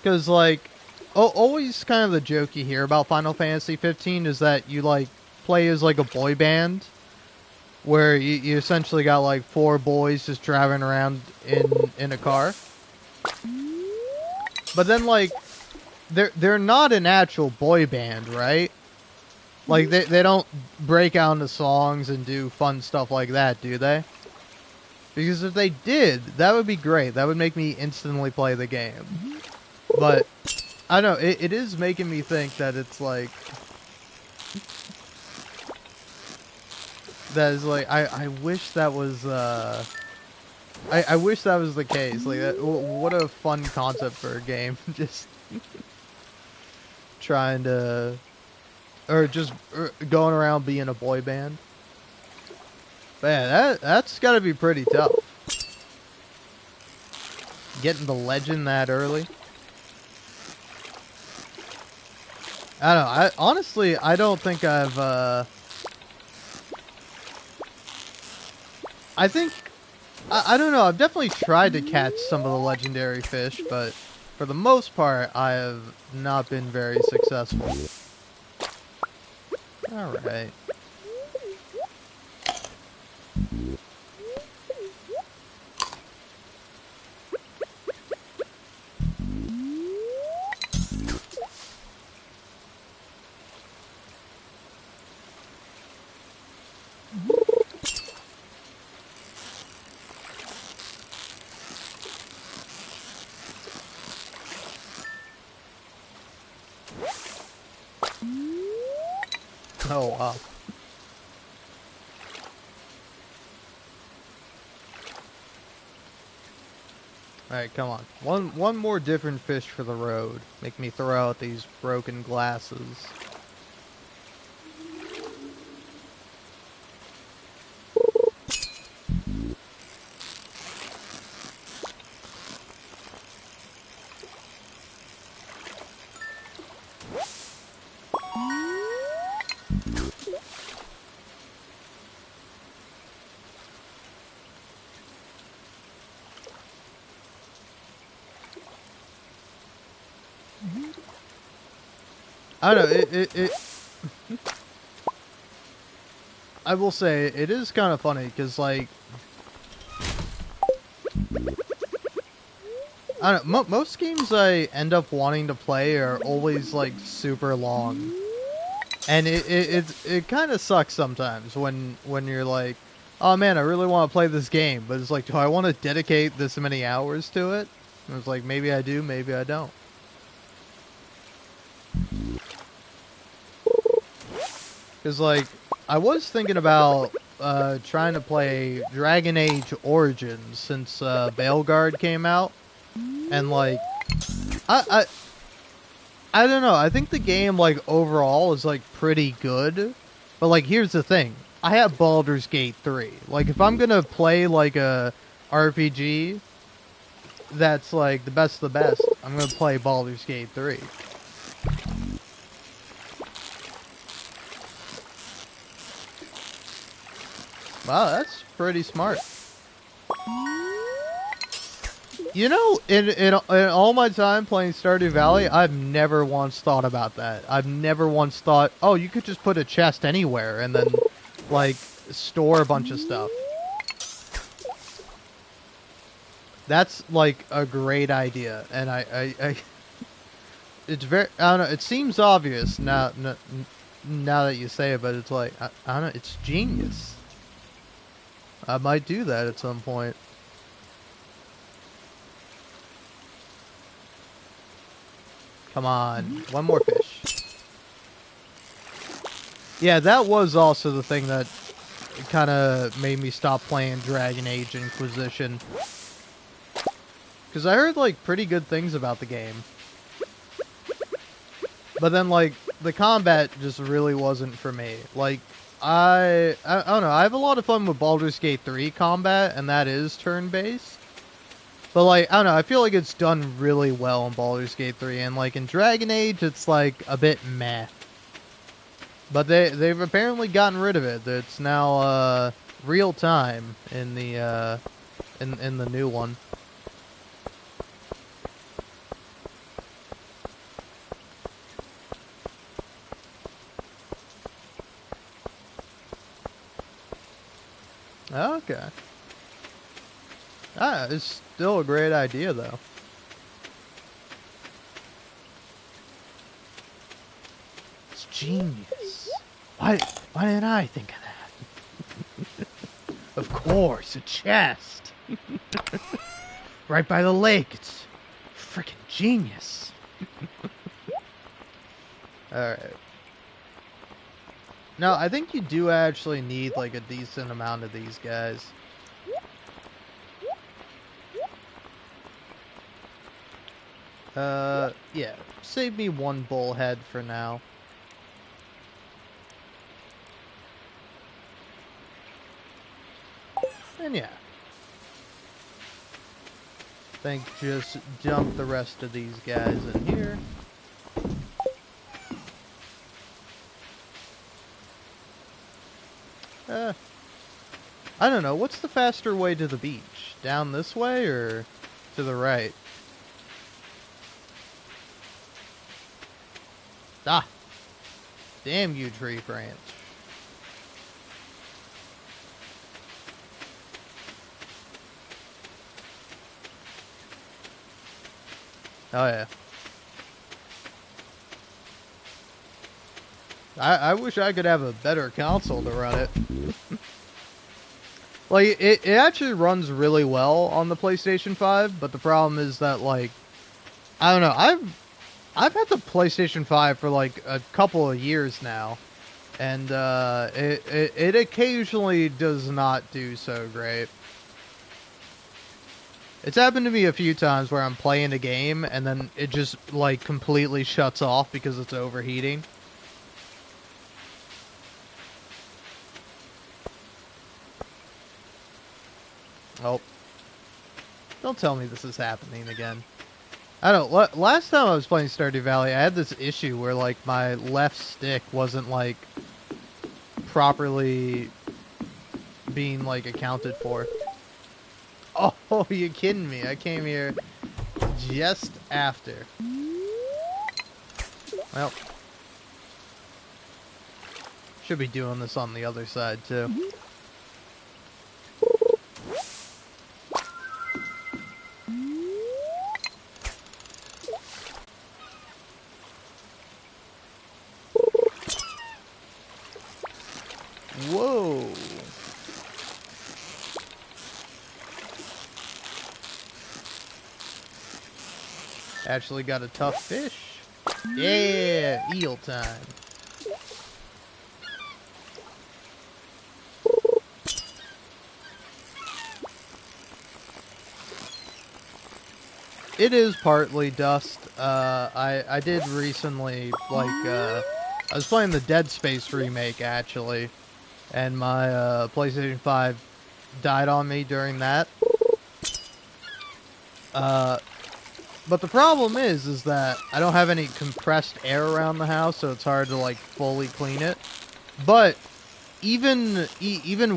Because, like, always kind of the joke you hear about Final Fantasy 15 is that you, like, play as, like, a boy band. Where you essentially got, like, 4 boys just driving around in a car. But then, like, they're not an actual boy band, right? Like, they don't break out into songs and do fun stuff like that, do they? Because if they did, that would be great. That would make me instantly play the game. But, I don't know, it is making me think that it's like... That is like, I wish that was, I wish that was the case. Like, what a fun concept for a game. Just... trying to... Or just going around being a boy band. But yeah, that's gotta be pretty tough. Getting the legend that early. I don't know. Honestly, I don't think I've, I think... I don't know. I've definitely tried to catch some of the legendary fish, but for the most part, I have not been very successful. Alright. Oh, wow. Alright, come on. One more different fish for the road. Make me throw out these broken glasses. I don't know, it I will say, it is kind of funny, because, like, I don't know, most games I end up wanting to play are always, like, super long. And it kind of sucks sometimes when you're like, oh man, I really want to play this game, but it's like, do I want to dedicate this many hours to it? And it's like, maybe I do, maybe I don't. Because, like, I was thinking about trying to play Dragon Age Origins since Veilguard came out. And, like, I don't know. I think the game, like, overall is, like, pretty good. But, like, here's the thing. I have Baldur's Gate 3. Like, if I'm gonna play, like, a RPG that's, like, the best of the best, I'm gonna play Baldur's Gate 3. Wow, that's pretty smart. You know, in all my time playing Stardew Valley, I've never once thought about that. I've never once thought, oh, you could just put a chest anywhere and then, like, store a bunch of stuff. That's like a great idea, and I it's very, I don't know, it seems obvious now that you say it, but it's like, I don't know, it's genius. I might do that at some point. Come on, one more fish. Yeah, that was also the thing that kind of made me stop playing Dragon Age Inquisition. Because I heard, like, pretty good things about the game. But then, like, the combat just really wasn't for me. Like, I don't know, I have a lot of fun with Baldur's Gate 3 combat, and that is turn-based. But, like, I don't know, I feel like it's done really well in Baldur's Gate 3, and, like, in Dragon Age, it's, like, a bit meh. But they've apparently gotten rid of it. It's now, real time in the, in the new one. Okay. Ah, it's still a great idea, though. It's genius. Why didn't I think of that? Of course, a chest. Right by the lake. It's freaking genius. Alright. No, I think you do actually need, like, a decent amount of these guys. Yeah. Save me one bullhead for now. And yeah. I think just dump the rest of these guys in here. I don't know. What's the faster way to the beach? Down this way or to the right? Ah! Damn you, tree branch. Oh, yeah. I wish I could have a better console to run it. Like, it actually runs really well on the PlayStation 5, but the problem is that, like, I don't know, I've had the PlayStation 5 for, like, a couple of years now, and, it occasionally does not do so great. It's happened to me a few times where I'm playing a game, and then it just, like, completely shuts off because it's overheating. Oh. Don't tell me this is happening again. I don't know. Last time I was playing Stardew Valley, I had this issue where, like, my left stick wasn't, like, properly being, like, accounted for. Oh, you kidding me? I came here just after. Well. Should be doing this on the other side, too. Whoa. Actually got a tough fish. Yeah, eel time. It is partly dust. I did recently, like, I was playing the Dead Space remake, actually, and my, PlayStation 5 died on me during that. But the problem is that I don't have any compressed air around the house, so it's hard to, like, fully clean it. But even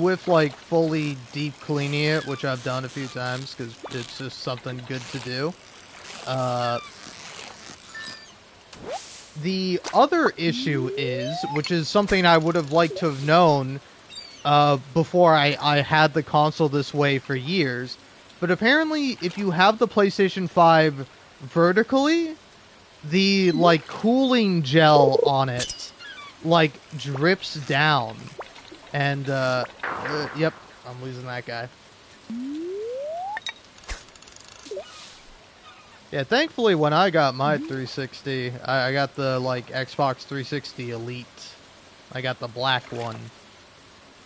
with, like, fully deep cleaning it, which I've done a few times because it's just something good to do. The other issue is, which is something I would have liked to have known before I had the console this way for years, But apparently, if you have the PlayStation 5 vertically, the like cooling gel on it like drips down. And yep, I'm losing that guy. Yeah, thankfully when I got my 360, I got the like Xbox 360 Elite. I got the black one.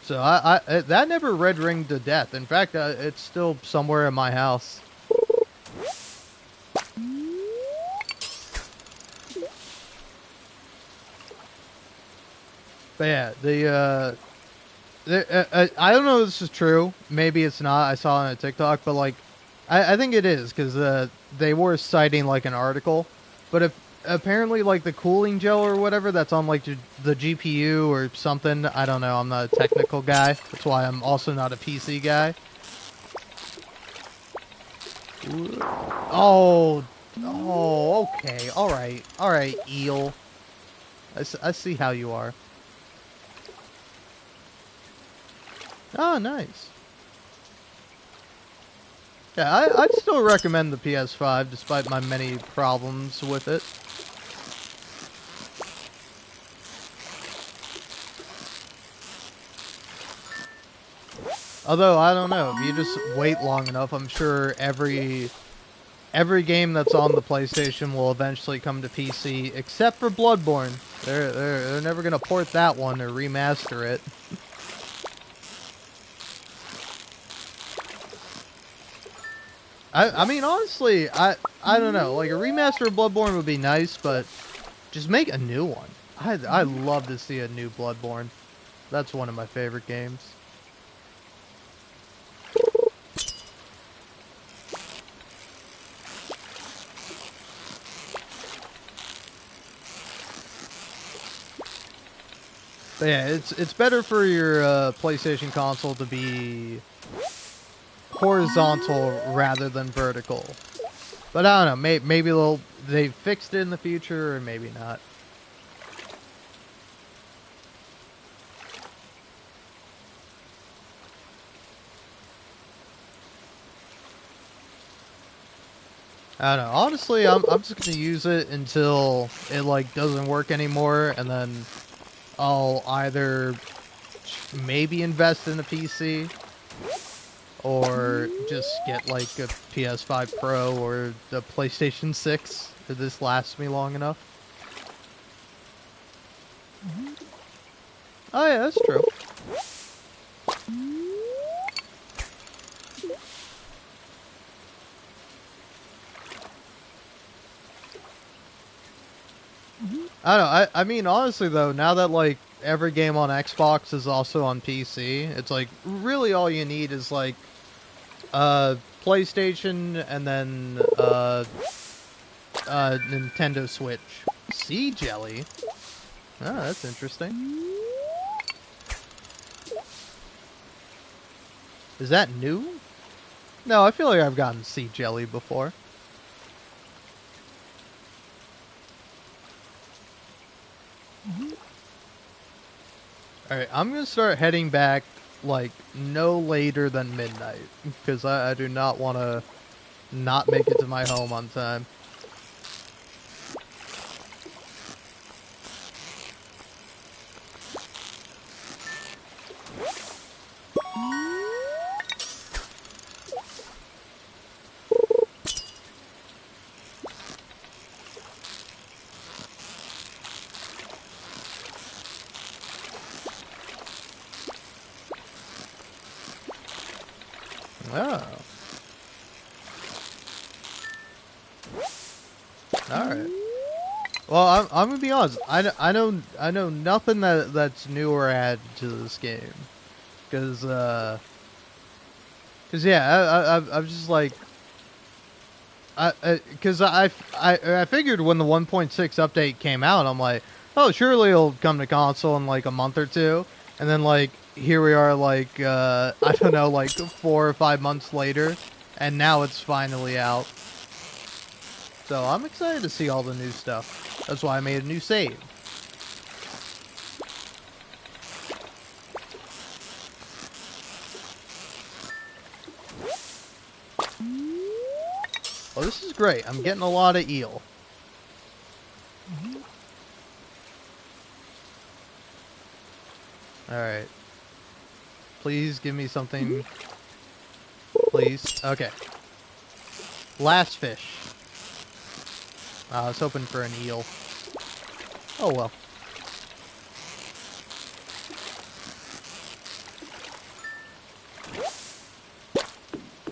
So that never red ringed to death. In fact, it's still somewhere in my house. But yeah, I don't know if this is true. Maybe it's not. I saw it on a TikTok, but like, I think it is because they were citing like an article. But if apparently like the cooling gel or whatever that's on like the GPU or something, I don't know. I'm not a technical guy. That's why I'm also not a PC guy. Oh, okay, all right, eel. I see how you are. Oh, nice. Yeah, I'd still recommend the PS5 despite my many problems with it. Although, I don't know, if you just wait long enough, I'm sure every game that's on the PlayStation will eventually come to PC, except for Bloodborne. They're never gonna port that one or remaster it. I mean, honestly, I don't know. Like, a remaster of Bloodborne would be nice, but just make a new one. I'd love to see a new Bloodborne. That's one of my favorite games. But yeah, it's better for your PlayStation console to be horizontal rather than vertical. But I don't know, maybe they fixed it in the future, or maybe not. I don't know. Honestly, I'm just gonna use it until it like doesn't work anymore, and then I'll either maybe invest in a PC or just get like a PS5 Pro or the PlayStation 6 if this lasts me long enough. Oh yeah, that's true. I don't know. I mean, honestly though, now that like every game on Xbox is also on PC, it's like really all you need is like PlayStation and then Nintendo Switch. Sea jelly. Oh, that's interesting. Is that new? No, I feel like I've gotten sea jelly before. Alright, I'm gonna start heading back like no later than midnight because I do not want to not make it to my home on time. Oh. Alright. Well, I'm gonna be honest. I know nothing that's new or added to this game, cause yeah, I'm just like, cause I figured when the 1.6 update came out, I'm like, oh, surely it'll come to console in like a month or two, and then like here we are, like I don't know, like 4 or 5 months later, and now it's finally out. So I'm excited to see all the new stuff. That's why I made a new save. Oh, this is great. I'm getting a lot of eel. Alright. Please give me something. Please. Okay. Last fish. I was hoping for an eel. Oh well.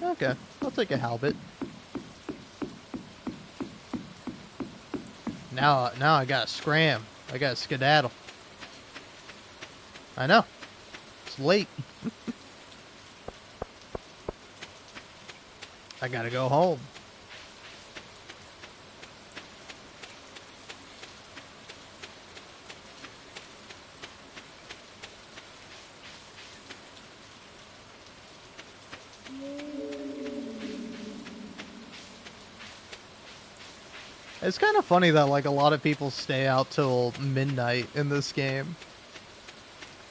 Okay. I'll take a halibut. Now I gotta scram. I gotta skedaddle. I know. It's late. I gotta go home. It's kind of funny that like a lot of people stay out till midnight in this game.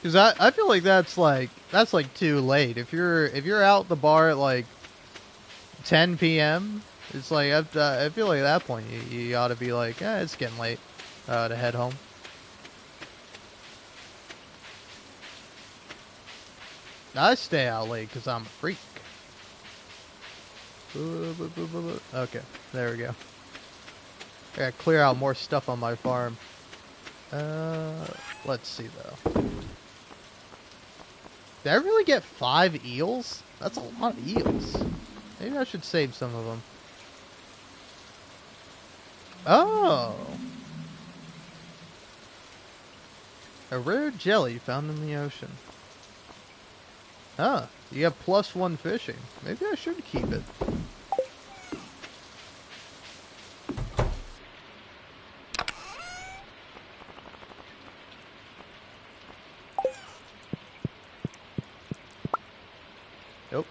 Cause I feel like that's like too late. If you're out the bar at like 10 p.m., it's like I feel like at that point you ought to be like, it's getting late to head home. I stay out late because I'm a freak. Okay, there we go. I gotta clear out more stuff on my farm. Let's see though. Did I really get 5 eels? That's a lot of eels. Maybe I should save some of them. Oh! A rare jelly found in the ocean. Huh. You have +1 fishing. Maybe I should keep it. Nope.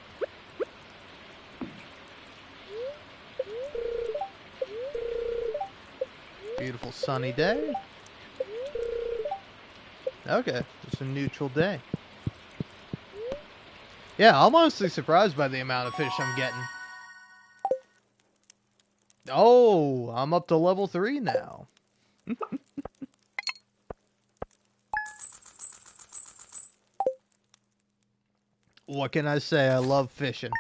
Beautiful sunny day. Okay, it's a neutral day. Yeah, I'm honestly surprised by the amount of fish I'm getting. Oh, I'm up to level 3 now. What can I say? I love fishing.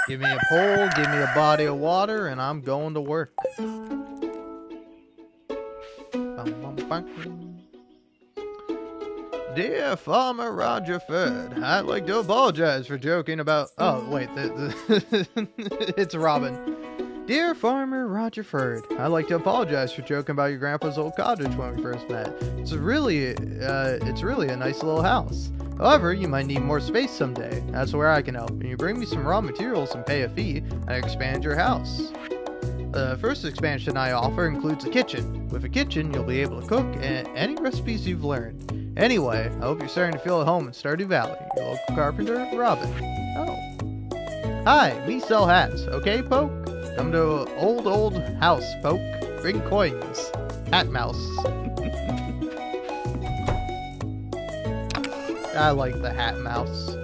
Give me a pole, give me a body of water, and I'm going to work. Dear Farmer Roger Ferd, I'd like to apologize for joking about... Oh, wait, it's Robin. Dear Farmer Roger Ferd, I'd like to apologize for joking about your grandpa's old cottage when we first met. It's really a nice little house. However, you might need more space someday. That's where I can help. And you bring me some raw materials and pay a fee, I expand your house. The first expansion I offer includes a kitchen. With a kitchen, you'll be able to cook any recipes you've learned. Anyway, I hope you're starting to feel at home in Stardew Valley. Your local carpenter, Robin. Oh. Hi, me sell hats. Okay, Poke? Come to old house, Poke. Bring coins. Hat mouse. I like the hat mouse.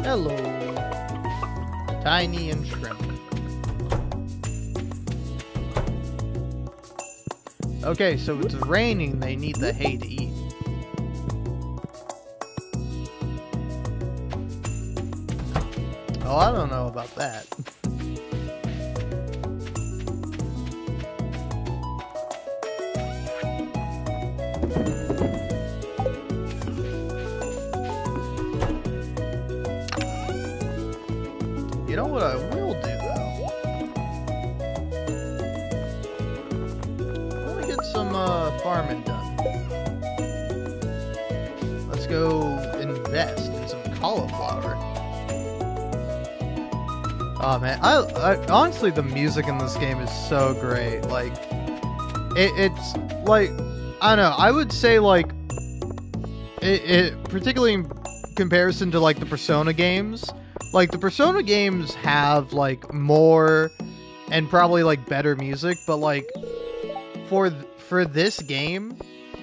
Hello, Tiny and Shrimp. Okay, so it's raining, they need the hay to eat. Oh, I don't know about that. You know what I will do, though? Let me get some farming done. Let's go invest in some cauliflower. Oh man, I honestly, the music in this game is so great. Like, it's like, I don't know, I would say like it particularly in comparison to like the Persona games, like the Persona games have like more and probably like better music, but like for this game,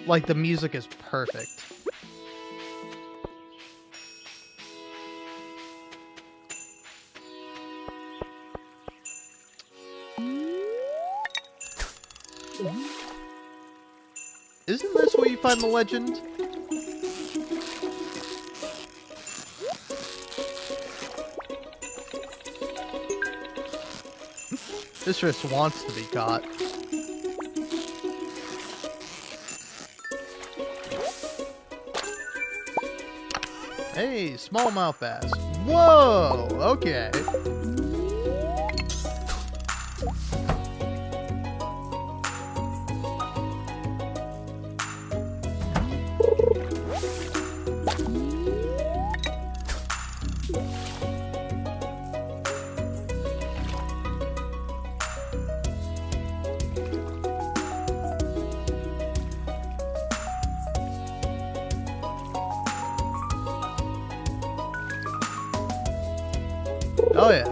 like the music is perfect. Isn't this where you find the legend? This just wants to be caught. Hey, smallmouth bass. Whoa, okay. Oh yeah.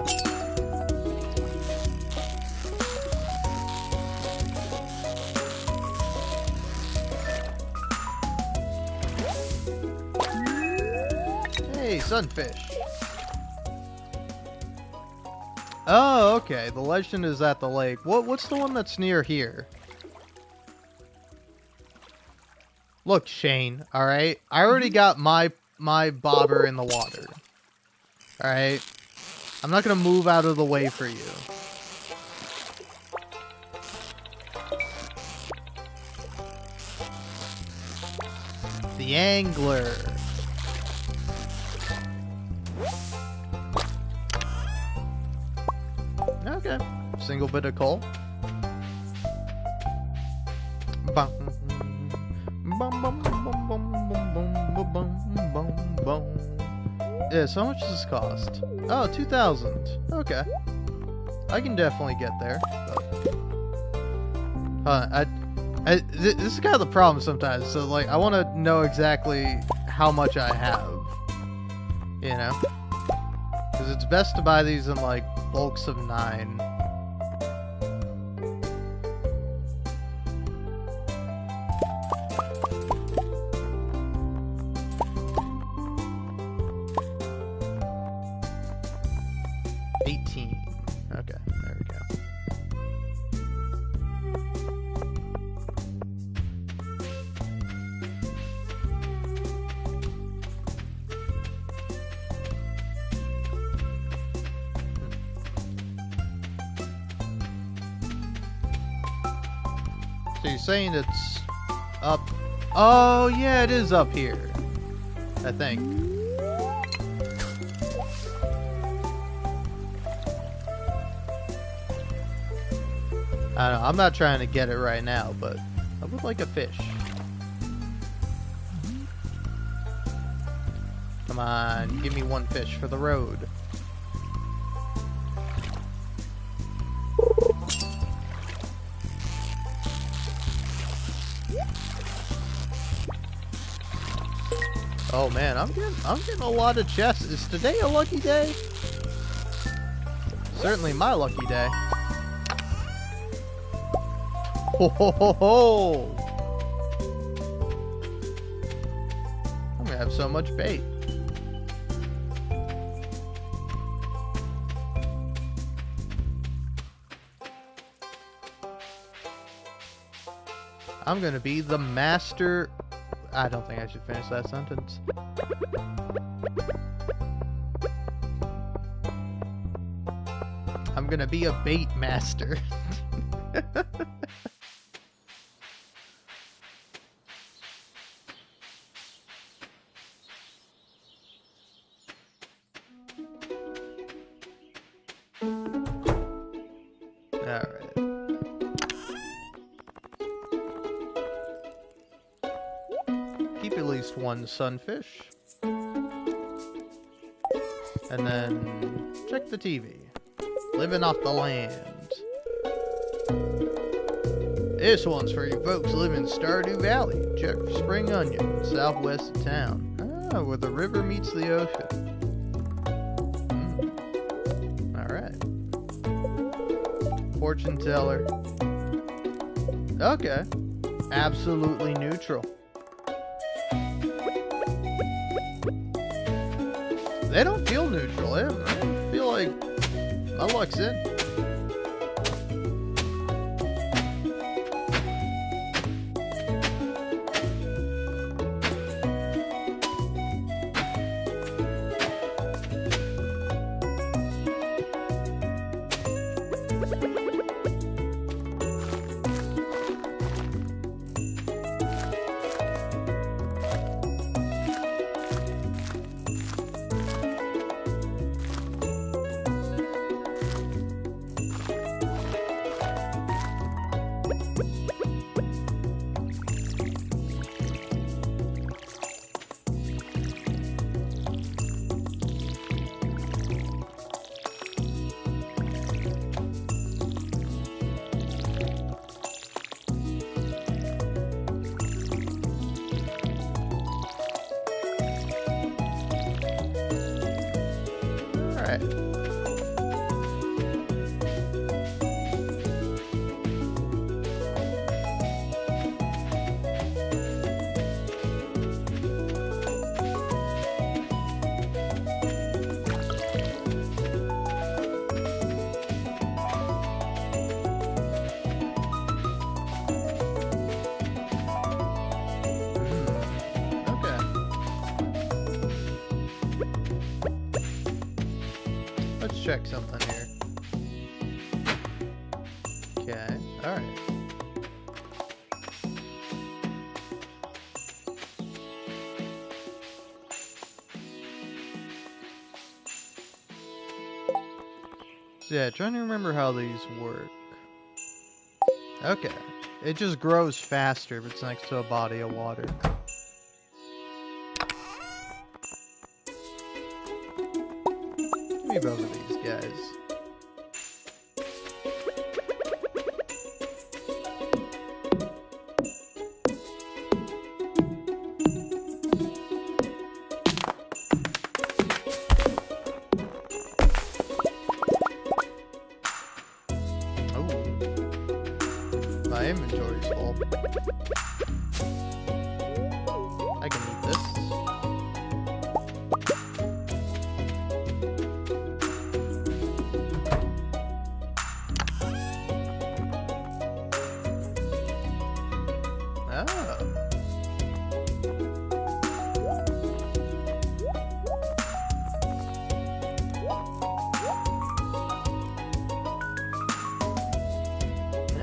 Hey, sunfish. Oh, okay. The legend is at the lake. What's the one that's near here? Look, Shane, alright? I already got my bobber in the water. Alright? I'm not gonna move out of the way for you. The angler. Okay. Single bit of coal. Bum, bum, bum, bum, bum, bum, bum, bum, bum, bum. Yeah, so how much does this cost? Oh, 2,000. Okay. I can definitely get there. But... this is kind of the problem sometimes. So, like, I want to know exactly how much I have. You know? Because it's best to buy these in, like, bulks of 9. Okay, there we go. So you're saying it's up... Oh, yeah, it is up here. I think. I don't know, I'm not trying to get it right now, but I would like a fish. Come on, give me one fish for the road. Oh man, I'm getting a lot of chests. Is today a lucky day? Certainly my lucky day. Ho ho ho ho! I'm gonna have so much bait. I'm gonna be the master. I don't think I should finish that sentence. I'm gonna be a bait master. Alright. Keep at least one sunfish. And then check the TV. Living off the land. This one's for you folks living in Stardew Valley. Check for spring onion, southwest of town. Ah, where the river meets the ocean. Alright. Fortune teller. Okay. Absolutely neutral. They don't feel neutral. I feel like my luck's in. Let's check something here. Okay, alright. So yeah, trying to remember how these work. Okay. It just grows faster if it's next to a body of water. Give me both of these guys. My inventory's full. I can eat this.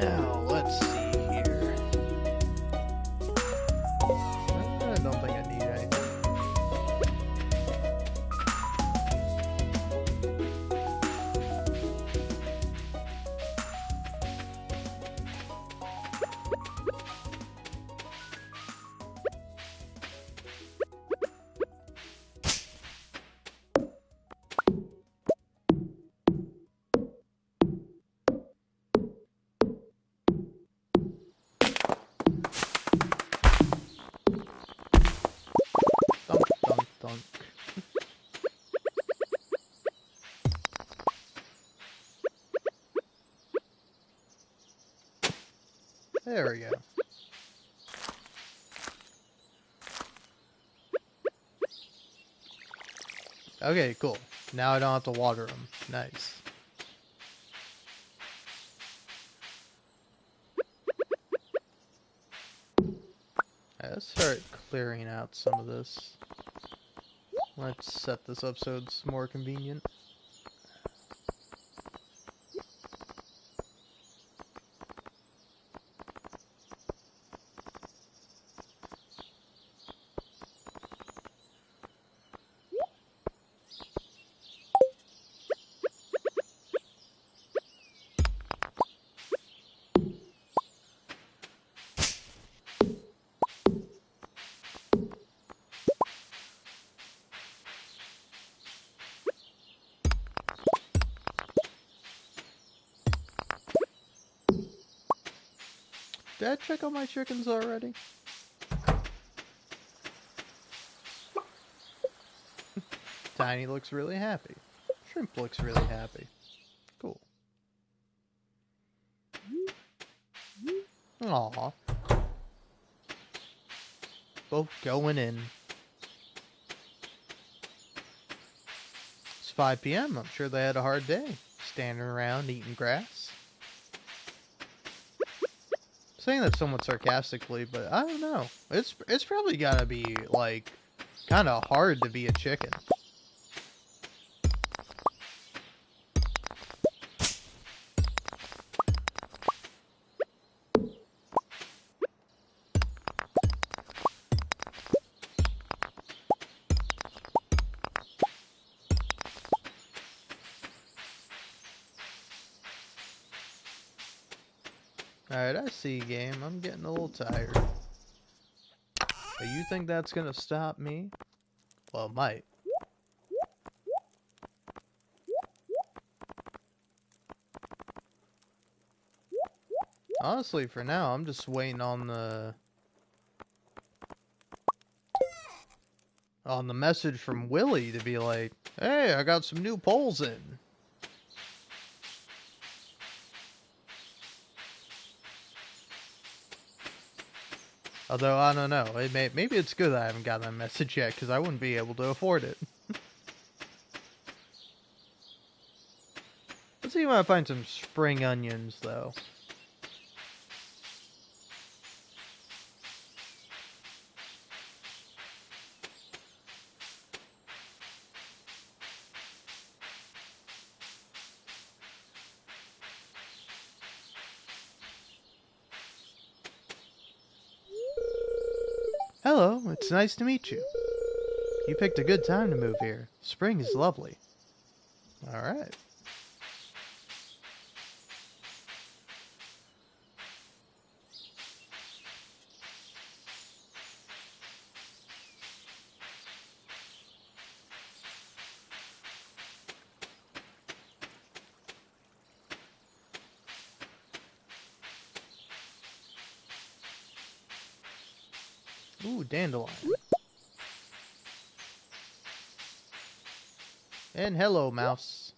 Now, let's see here. I don't think I need anything. Dunk, dunk, dunk. There we go. Okay, cool. Now I don't have to water them. Nice. Let's start clearing out some of this. Let's set this up so it's more convenient. Did I check on my chickens already? Tiny looks really happy. Shrimp looks really happy. Cool. Aw. Both going in. It's 5 p.m. I'm sure they had a hard day. Standing around eating grass. Saying that somewhat sarcastically, but I don't know. It's probably gotta be, like, kind of hard to be a chicken. Alright, I see, game. I'm getting a little tired. But you think that's gonna stop me? Well, it might. Honestly, for now, I'm just waiting on the message from Willie to be like, hey, I got some new poles in. Although, I don't know. Maybe it's good that I haven't gotten that message yet, because I wouldn't be able to afford it. Let's see if I find some spring onions, though. Hello, it's nice to meet you. You picked a good time to move here. Spring is lovely. Alright. Ooh, dandelion. And hello, mouse.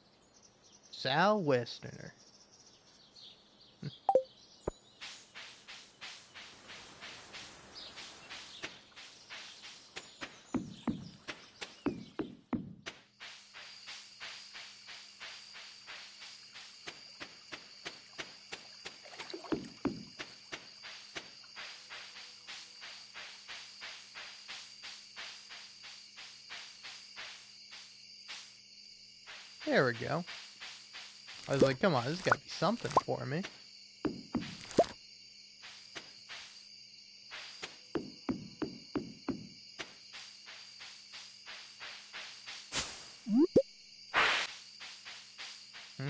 Southwesterner. There we go. I was like, come on, there's gotta be something for me. Hmm.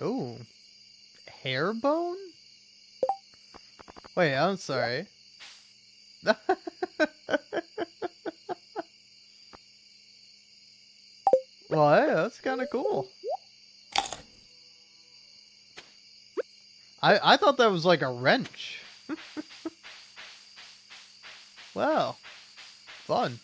Oh, hair bone? Wait, I'm sorry. Well, hey, that's kind of cool. I thought that was like a wrench. Wow, fun.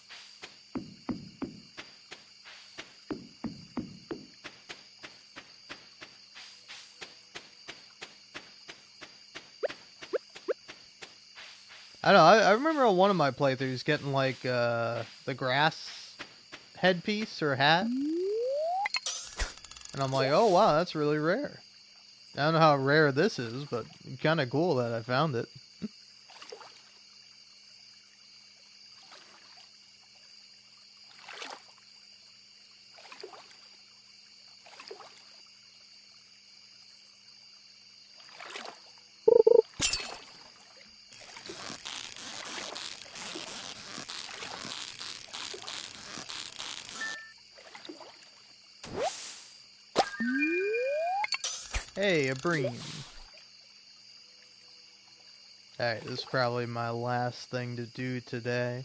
I don't know, I remember on one of my playthroughs getting like the grass headpiece or hat. And I'm like, oh wow, that's really rare. I don't know how rare this is, but kind of cool that I found it. Hey, a bream. Alright, this is probably my last thing to do today.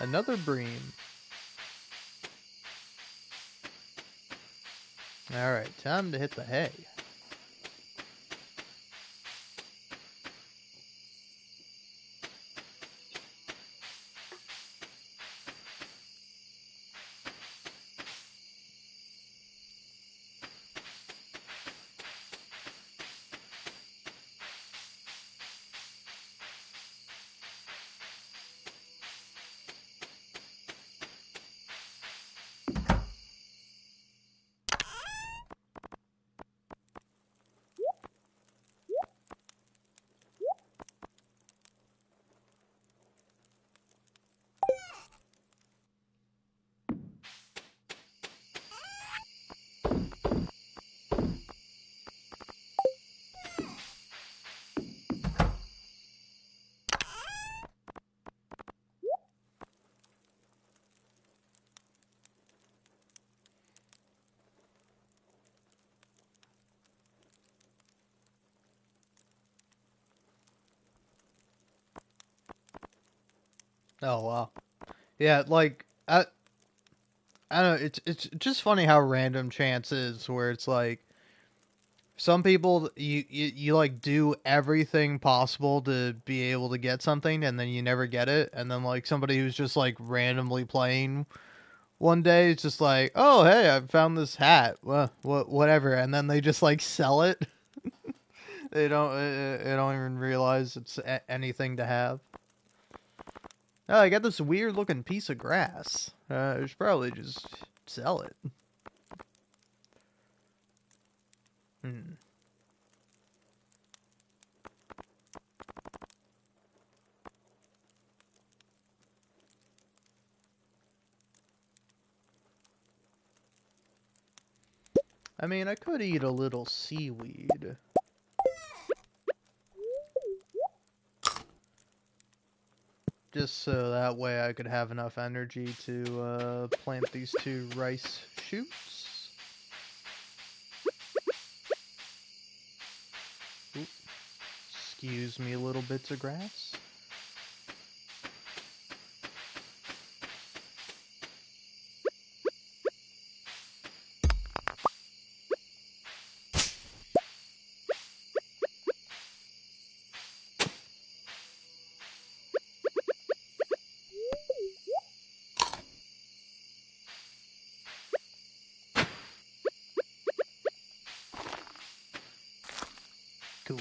Another bream. Alright, time to hit the hay. Oh wow. Yeah, like I don't know, it's just funny how random chance is where it's like some people you like do everything possible to be able to get something and then you never get it, and then like somebody who's just like randomly playing one day it's just like, oh hey, I found this hat, well, whatever, and then they just like sell it. They don't even realize it's anything to have. Oh, I got this weird looking piece of grass. I should probably just sell it. Hmm. I mean, I could eat a little seaweed. Just so that way I could have enough energy to plant these 2 rice shoots. Oop. Excuse me, little bits of grass. Cool.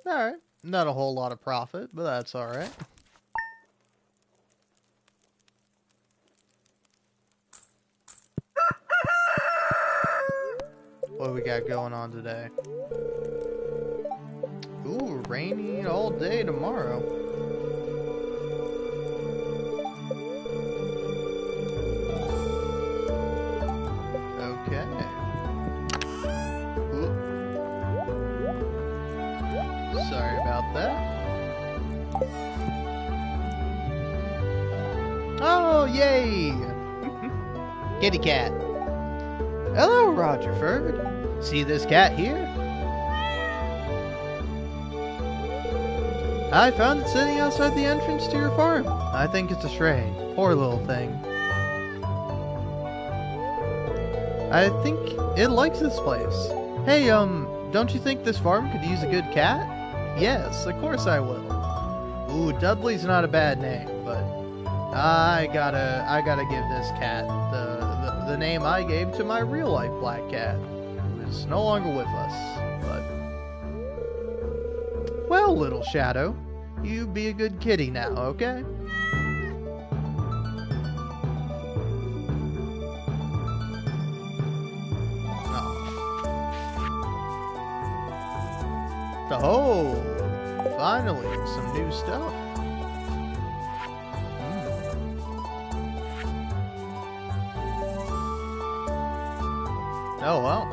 Alright. Not a whole lot of profit, but that's alright. What do we got going on today? Ooh, rainy all day tomorrow. Okay. Ooh. Sorry about that. Oh, yay! Kitty cat. Hello, Rogerford. See this cat here? I found it sitting outside the entrance to your farm. I think it's a stray. Poor little thing. I think it likes this place. Hey, don't you think this farm could use a good cat? Yes, of course I will. Ooh, Dudley's not a bad name, but I gotta give this cat the name I gave to my real life black cat, who is no longer with us. But well, little Shadow, you be a good kitty now, okay? Oh, finally, some new stuff. Oh, well.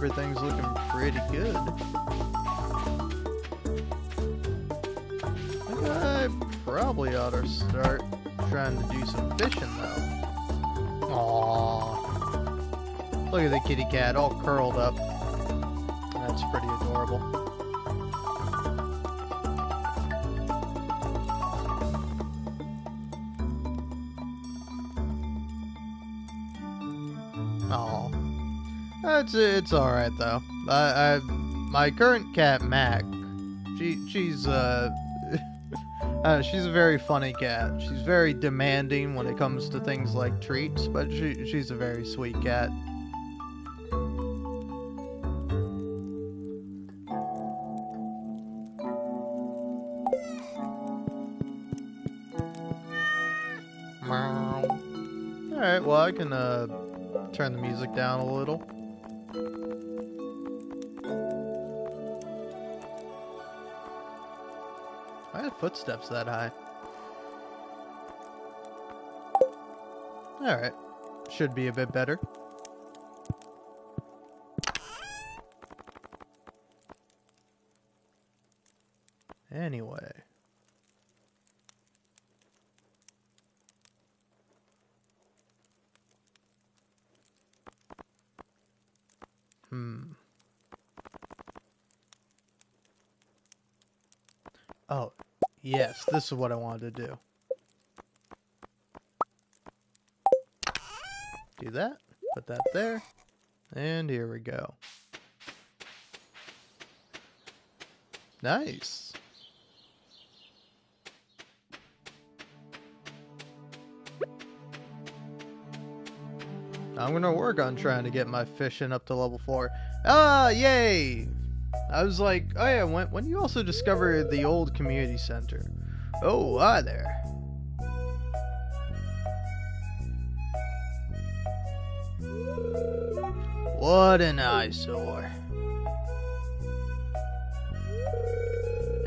everything's looking pretty good. I think I probably ought to start trying to do some fishing, though. Aww. Look at the kitty cat all curled up. That's pretty adorable. Oh, it's all right though. My current cat Mac, she's she's a very funny cat. She's very demanding when it comes to things like treats, but she's a very sweet cat. All right, well I can turn the music down a little. Why are the footsteps that high? Alright. Should be a bit better. Anyway. Oh, yes, this is what I wanted to do. Do that, put that there, and here we go. Nice. I'm gonna work on trying to get my fishing up to level 4. Ah, yay! I was like, oh yeah, when you also discovered the old community center. Oh, hi there. What an eyesore.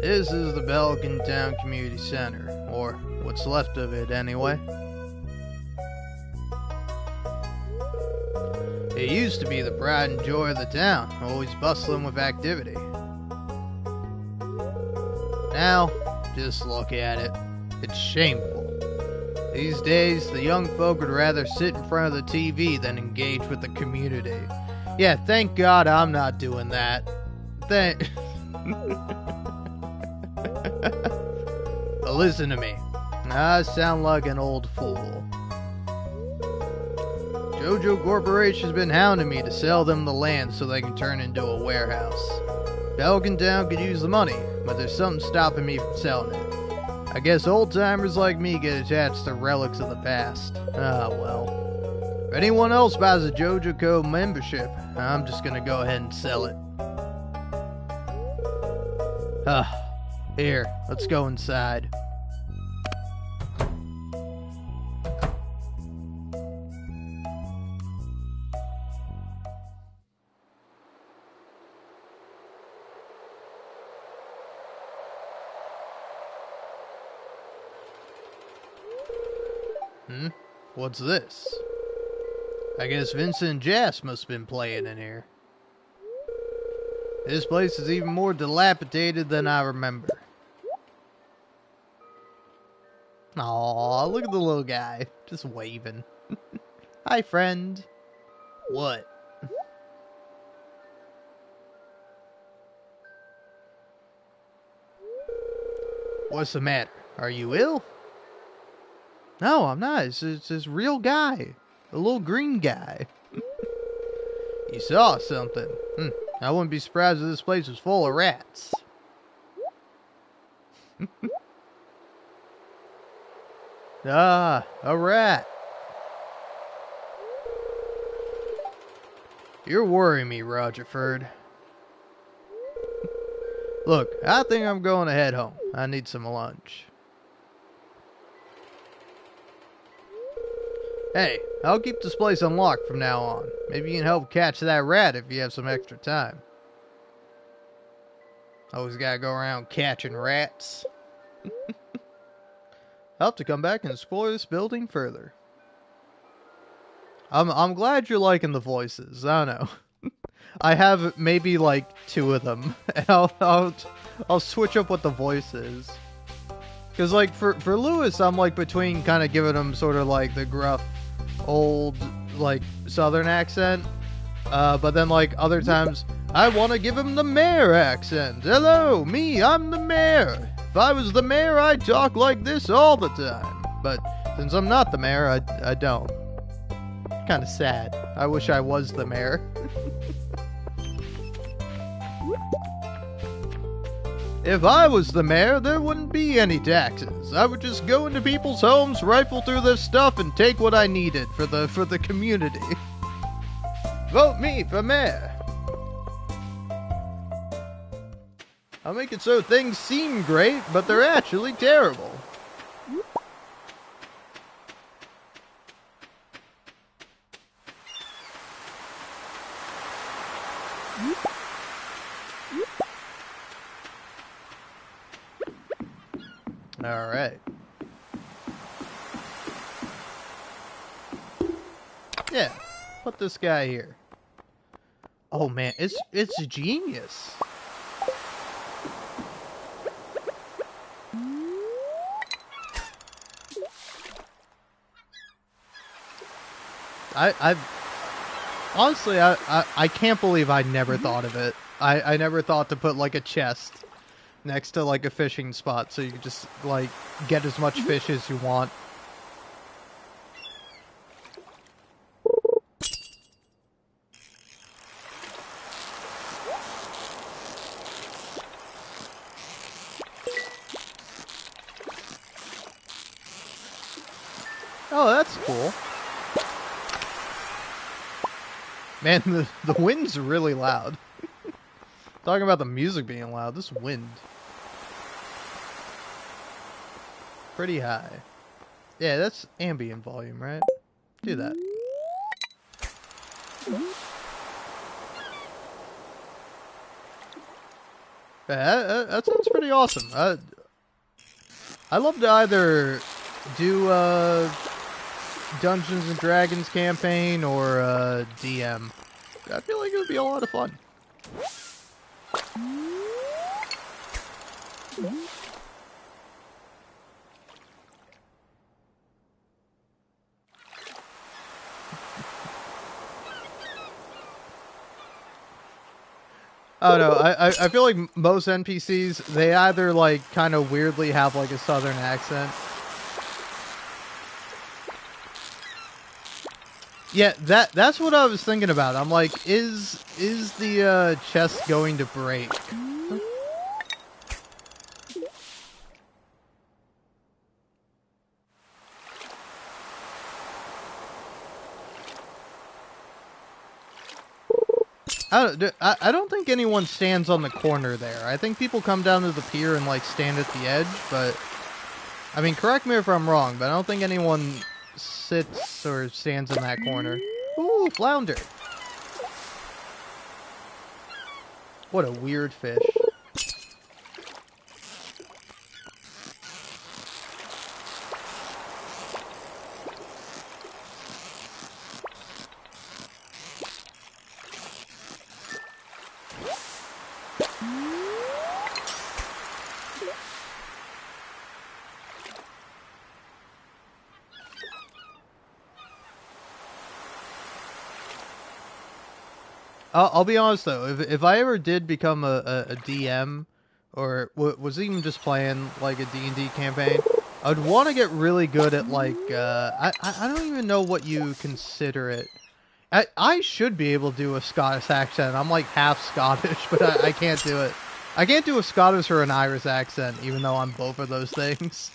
This is the Belkin Town Community Center, or what's left of it anyway. It used to be the pride and joy of the town, always bustling with activity. Now, just look at it. It's shameful. These days, the young folk would rather sit in front of the TV than engage with the community. Yeah, thank God I'm not doing that. But listen to me. I sound like an old fool. JoJo Corporation's been hounding me to sell them the land so they can turn into a warehouse. Belkin Town could use the money, but there's something stopping me from selling it. I guess old-timers like me get attached to relics of the past. Ah, well. If anyone else buys a JoJo Co. membership, I'm just gonna go ahead and sell it. Here, let's go inside. What's this? I guess Vincent and Jas must have been playing in here. This place is even more dilapidated than I remember. Aw, look at the little guy. Just waving. Hi, friend. What? What's the matter? Are you ill? No, I'm not. It's this real guy. A little green guy. You saw something. I wouldn't be surprised if this place was full of rats. Ah, a rat. You're worrying me, Rogerford. Look, I think I'm going to head home. I need some lunch. Hey, I'll keep this place unlocked from now on. Maybe you can help catch that rat if you have some extra time. Always gotta go around catching rats. I'll have to come back and explore this building further. I'm glad you're liking the voices. I don't know. I have maybe like 2 of them, and I'll switch up what the voice is. Cause like for Lewis, I'm like between kind of giving him sort of like the gruff, old like Southern accent, but then like other times I want to give him the mayor accent. Hello, me, I'm the mayor. If I was the mayor, I'd talk like this all the time. But since I'm not the mayor, I don't. Kind of sad. I wish I was the mayor. If I was the mayor, there wouldn't be any taxes. I would just go into people's homes, rifle through their stuff, and take what I needed for the community. Vote me for mayor. I'll make it so things seem great, but they're actually terrible. Alright. Yeah, put this guy here. Oh man, it's genius. Honestly, I can't believe I never thought of it. I never thought to put like a chest next to like a fishing spot so you could just like get as much fish as you want. Oh, that's cool. Man, the wind's really loud. Talking about the music being loud, this wind. Pretty high. Yeah, that's ambient volume, right? Do that. Yeah, that sounds pretty awesome. I love to either do Dungeons and Dragons campaign or DM. I feel like it would be a lot of fun. Oh no, I feel like most NPCs, they either like kind of weirdly have like a southern accent. Yeah, that's what I was thinking about. I'm like, is the chest going to break? I don't think anyone stands on the corner there. I think people come down to the pier and like stand at the edge, but I mean, correct me if I'm wrong, but I don't think anyone sits or stands in that corner. Ooh, flounder. What a weird fish. I'll be honest though, if I ever did become a DM, or was even just playing like a D&D campaign, I'd want to get really good at like, I don't even know what you consider it. I should be able to do a Scottish accent. I'm like half Scottish, but I can't do it. I can't do a Scottish or an Irish accent, even though I'm both of those things.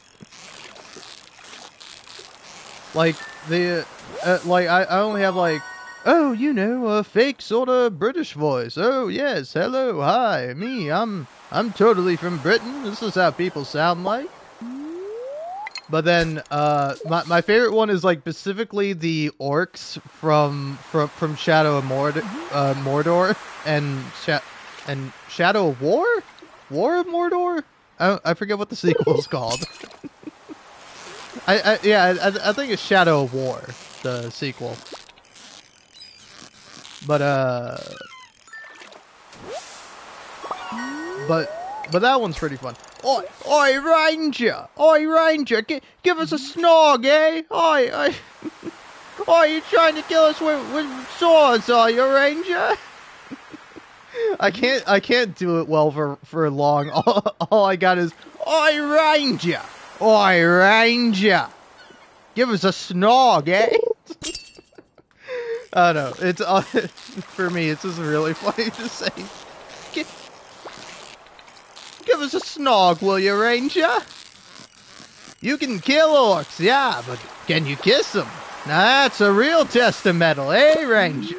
Like, I only have like, oh, you know, a fake sort of British voice. Oh, yes, hello, hi, me, I'm totally from Britain. This is how people sound like. But then, my favorite one is like specifically the orcs from Shadow of Mordor and Shadow of War? War of Mordor? I forget what the sequel is called. I think it's Shadow of War, the sequel. But But that one's pretty fun. Oi, Ranger! Oi, Ranger! Give us a snog, eh? Oi! Oi, you trying to kill us with swords, are you, Ranger? I can't do it well for long. All I got is, Oi, Ranger! Oi, Ranger! Give us a snog, eh? I don't know. It's for me. It's just really funny to say. Give us a snog, will you, Ranger? You can kill orcs, yeah, but can you kiss them? Now that's a real test of metal, eh, Ranger?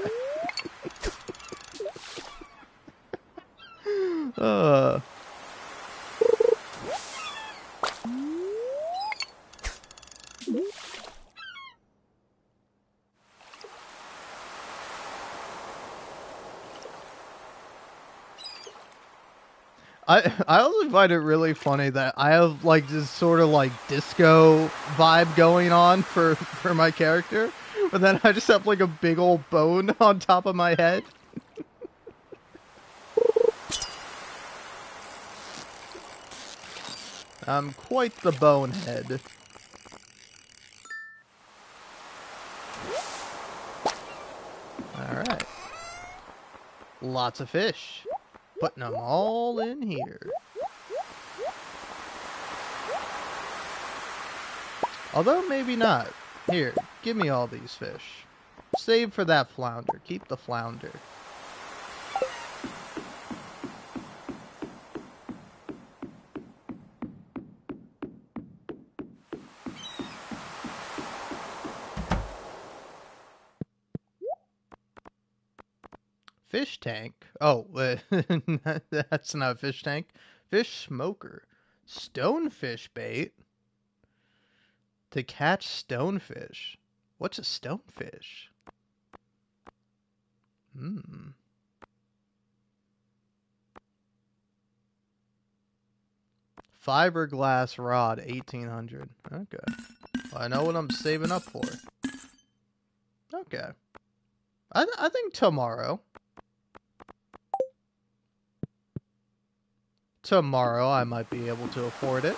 I also find it really funny that I have like this sort of like disco vibe going on for my character, but then I just have like a big old bone on top of my head. I'm quite the bonehead. Alright. Lots of fish. Putting them all in here. Although maybe not. Here, give me all these fish. Save for that flounder. Keep the flounder. Fish tank? Oh, that's not a fish tank. Fish smoker. Stonefish bait? To catch stonefish. What's a stonefish? Fiberglass rod, 1800. Okay. Well, I know what I'm saving up for. Okay. I think tomorrow. Tomorrow I might be able to afford it.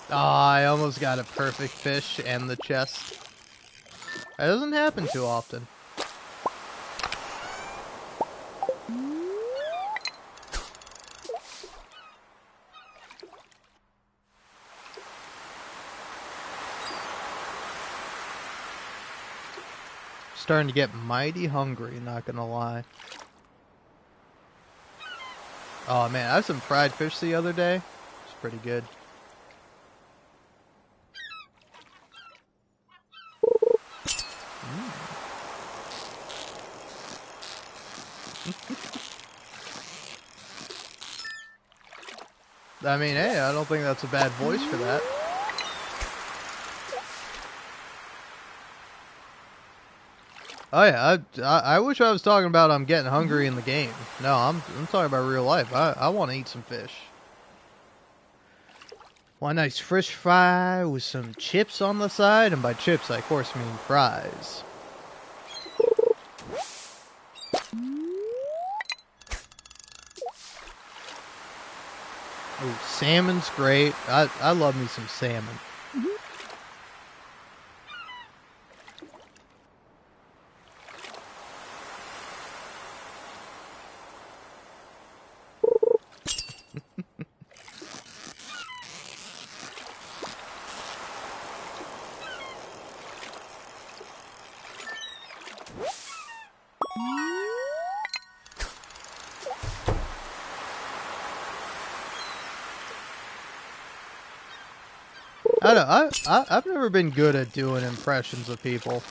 Ah, I almost got a perfect fish and the chest. That doesn't happen too often. Starting to get mighty hungry, not gonna lie. Oh man, I had some fried fish the other day. It's pretty good. I mean, hey, I don't think that's a bad voice for that. Oh yeah, I wish I was talking about I'm getting hungry in the game. No, I'm talking about real life. I want to eat some fish. One nice fish fry with some chips on the side, and by chips I of course mean fries. Ooh, salmon's great. I love me some salmon. I don't know. I've never been good at doing impressions of people.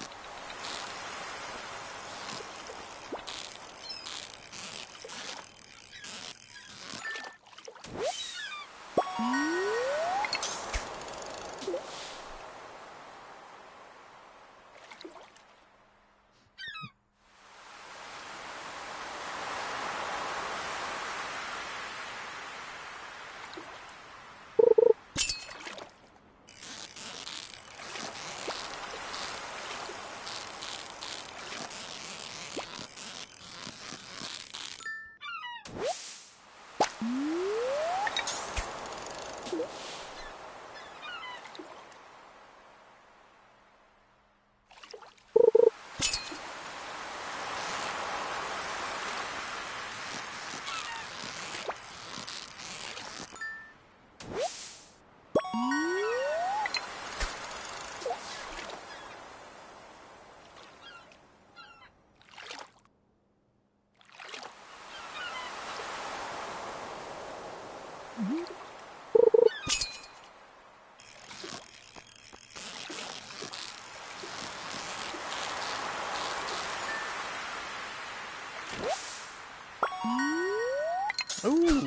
Ooh.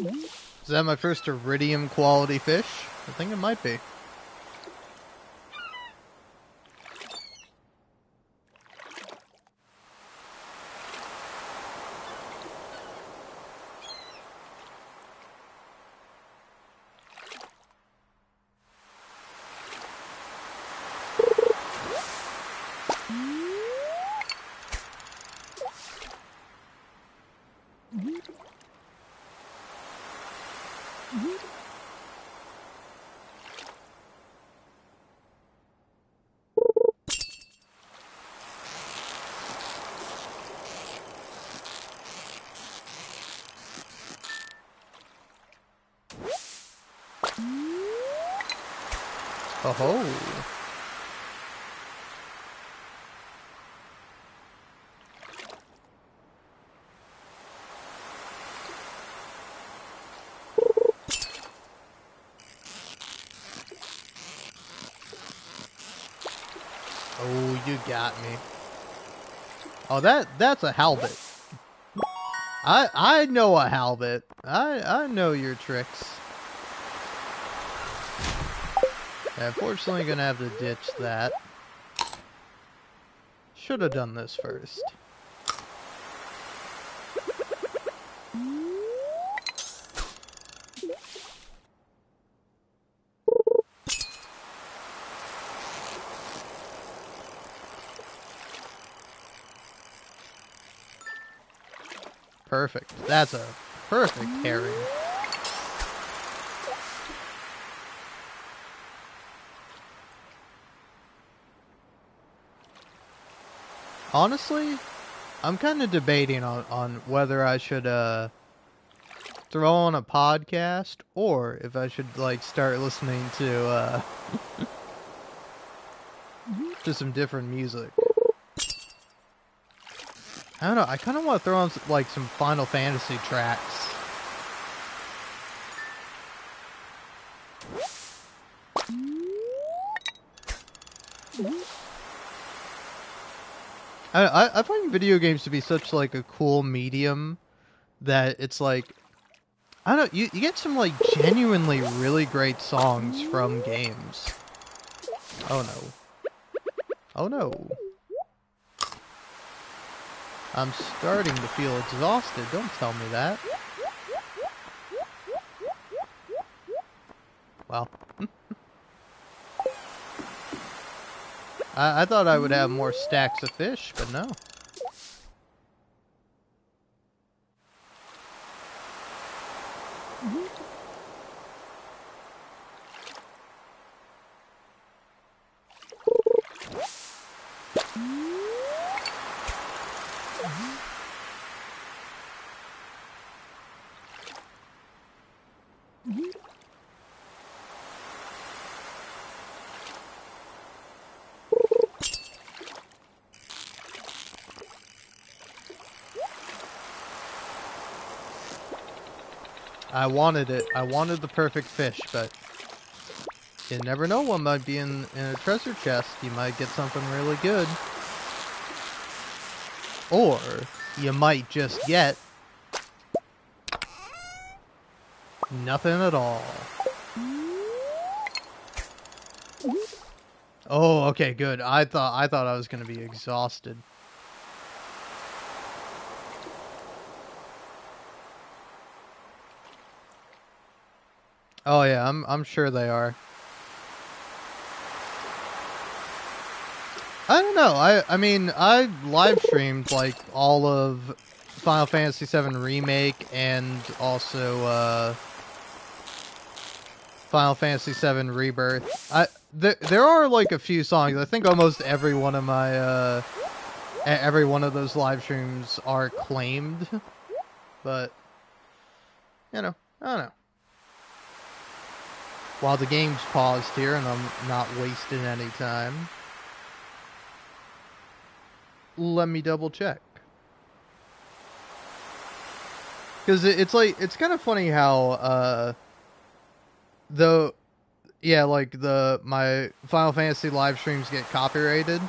Is that my first iridium quality fish? I think it might be. Oh. Oh, you got me. Oh, that's a halibut. I know a halibut. I know your tricks. Unfortunately, gonna have to ditch that. Should have done this first. Perfect. That's a perfect herring. Honestly, I'm kind of debating on whether I should throw on a podcast or if I should like start listening to some different music. I don't know. I kind of want to throw on like some Final Fantasy tracks. I find video games to be such like a cool medium that it's like I don't know, you get some like genuinely really great songs from games. Oh no. Oh no. I'm starting to feel exhausted. Don't tell me that. Well. I thought I would have more stacks of fish, but no. I wanted it. I wanted the perfect fish, but You never know what might be in a treasure chest. You might get something really good. Or you might just get nothing at all. Oh, okay, good. I thought I was gonna be exhausted. Oh yeah, I'm sure they are. I don't know. I mean, I live streamed like all of Final Fantasy VII Remake and also Final Fantasy VII Rebirth. There are like a few songs. I think almost every one of my every one of those live streams are claimed, but you know, I don't know. While the game's paused here and I'm not wasting any time, let me double check. Because it's like, it's kind of funny how, like my Final Fantasy live streams get copyrighted.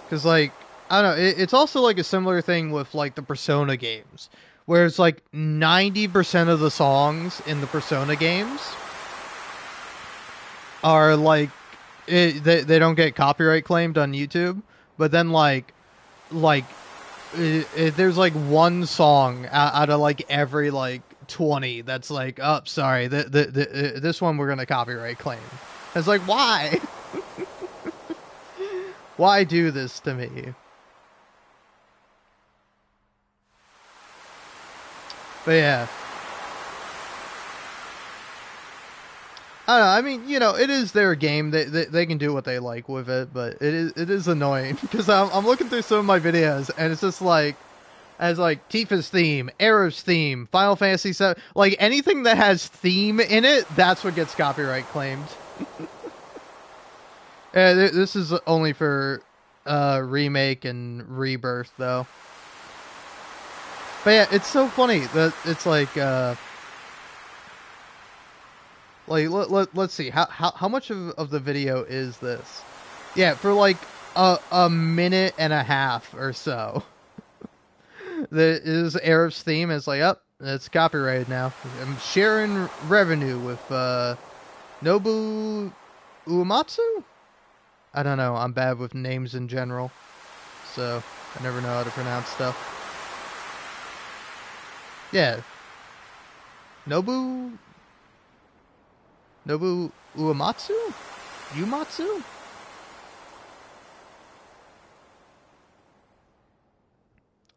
Because like, I don't know, it's also like a similar thing with like the Persona games. Where it's like 90% of the songs in the Persona games are like, they don't get copyright claimed on YouTube. But then there's like one song out of like every like 20 that's like, oh, sorry, this one we're gonna copyright claim. It's like, why? Why do this to me? But yeah, I don't know. I mean, you know, it is their game. They can do what they like with it, but it is annoying because I'm looking through some of my videos and it's just like, as like Tifa's theme, Aerith's theme, Final Fantasy VII, like anything that has theme in it, that's what gets copyright claimed. This is only for Remake and Rebirth though. But yeah, it's so funny that it's like let's see how much of the video is this? Yeah, for like a minute and a half or so. Is Aerith's theme is like, up, it's copyrighted now. I'm sharing revenue with Nobu Uematsu? I don't know, I'm bad with names in general, so I never know how to pronounce stuff. Yeah. Nobu Uematsu? Uematsu?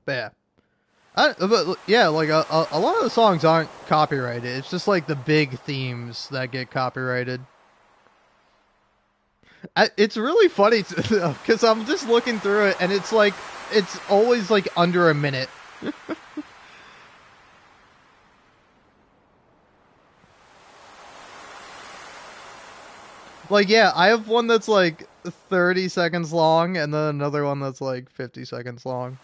But yeah. Like a lot of the songs aren't copyrighted. It's just like the big themes that get copyrighted. It's really funny because I'm just looking through it and it's like, it's always like under a minute. Like, yeah, I have one that's like 30 seconds long and then another one that's like 50 seconds long.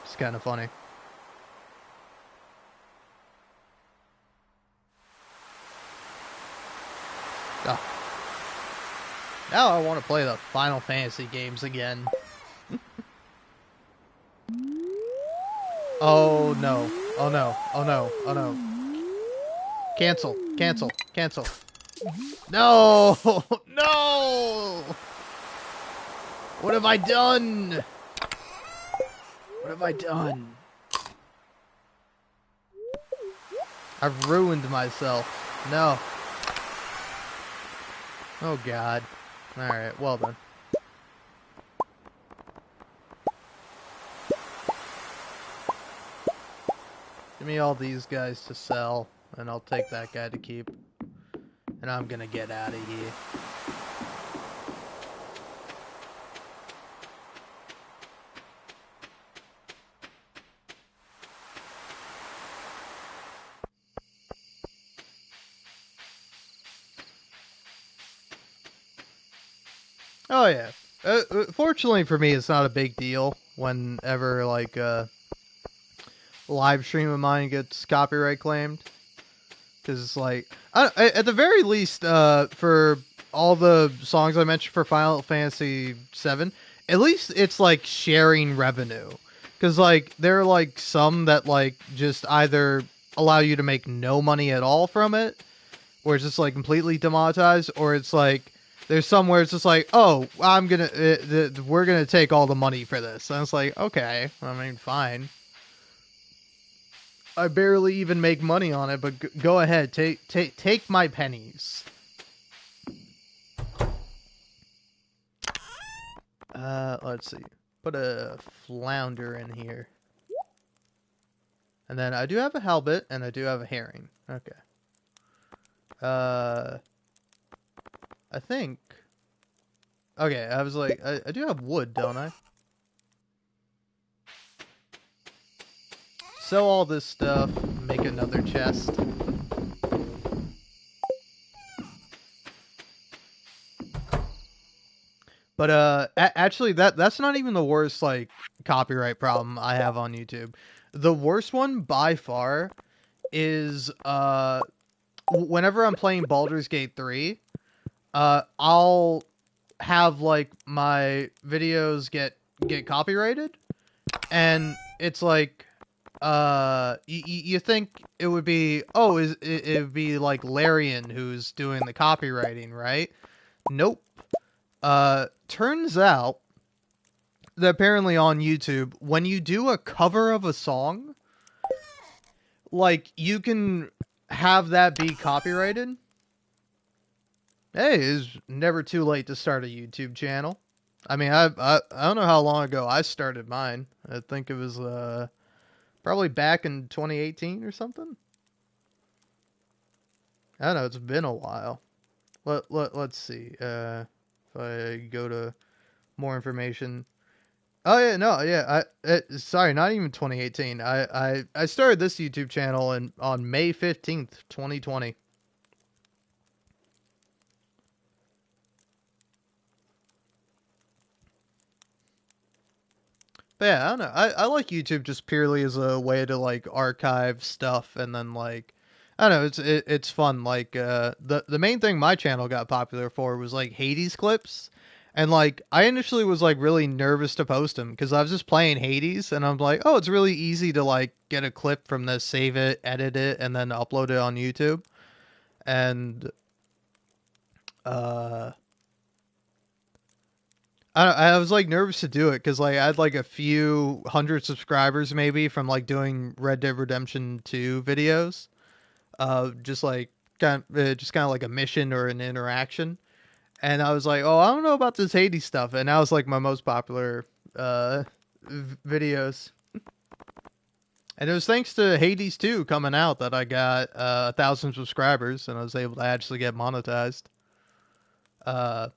It's kind of funny. Oh. Now I want to play the Final Fantasy games again. Oh no. Oh no. Oh no. Oh no. Cancel. Cancel. Cancel. No! No! What have I done? What have I done? I've ruined myself. No. Oh god. Alright, well then. Give me all these guys to sell, and I'll take that guy to keep. And I'm gonna get out of here. Oh yeah. Fortunately for me, it's not a big deal whenever like a live stream of mine gets copyright claimed. because it's like at the very least, for all the songs I mentioned for Final Fantasy VII, at least it's like sharing revenue. Because like there are like some that like just either allow you to make no money at all from it, where it's just like completely demonetized, or it's like there's some where it's just like, oh, we're gonna take all the money for this, and it's like, okay, I mean, fine. I barely even make money on it, but go ahead, take my pennies. Let's see, put a flounder in here, and then I do have a halibut, and I do have a herring. Okay. I think. Okay, I was like, I do have wood, don't I? Sell all this stuff, make another chest. But actually, that's not even the worst like copyright problem I have on YouTube. The worst one by far is whenever I'm playing Baldur's Gate 3, I'll have like my videos get copyrighted, and it's like you think it would be, oh, it would be like Larian who's doing the copywriting, right? Nope. Turns out that apparently on YouTube, when you do a cover of a song, like you can have that be copyrighted. Hey, it's never too late to start a YouTube channel. I mean, I don't know how long ago I started mine. I think it was probably back in 2018 or something. I don't know, it's been a while. Let's see. If I go to more information. Oh yeah, no, yeah. Sorry, not even 2018. I started this YouTube channel on May 15th, 2020. But yeah, I don't know. I like YouTube just purely as a way to like archive stuff, and then like I don't know, it's fun. Like the main thing my channel got popular for was like Hades clips. And like I initially was like really nervous to post them because I was just playing Hades, and I'm like, oh, it's really easy to like get a clip from this, save it, edit it, and then upload it on YouTube. And uh I was like nervous to do it because like I had like a few hundred subscribers maybe from like doing Red Dead Redemption 2 videos, just like just kind of like a mission or an interaction. And I was like, oh, I don't know about this Hades stuff, and that was like my most popular videos. And it was thanks to Hades 2 coming out that I got 1,000 subscribers, and I was able to actually get monetized. Uh,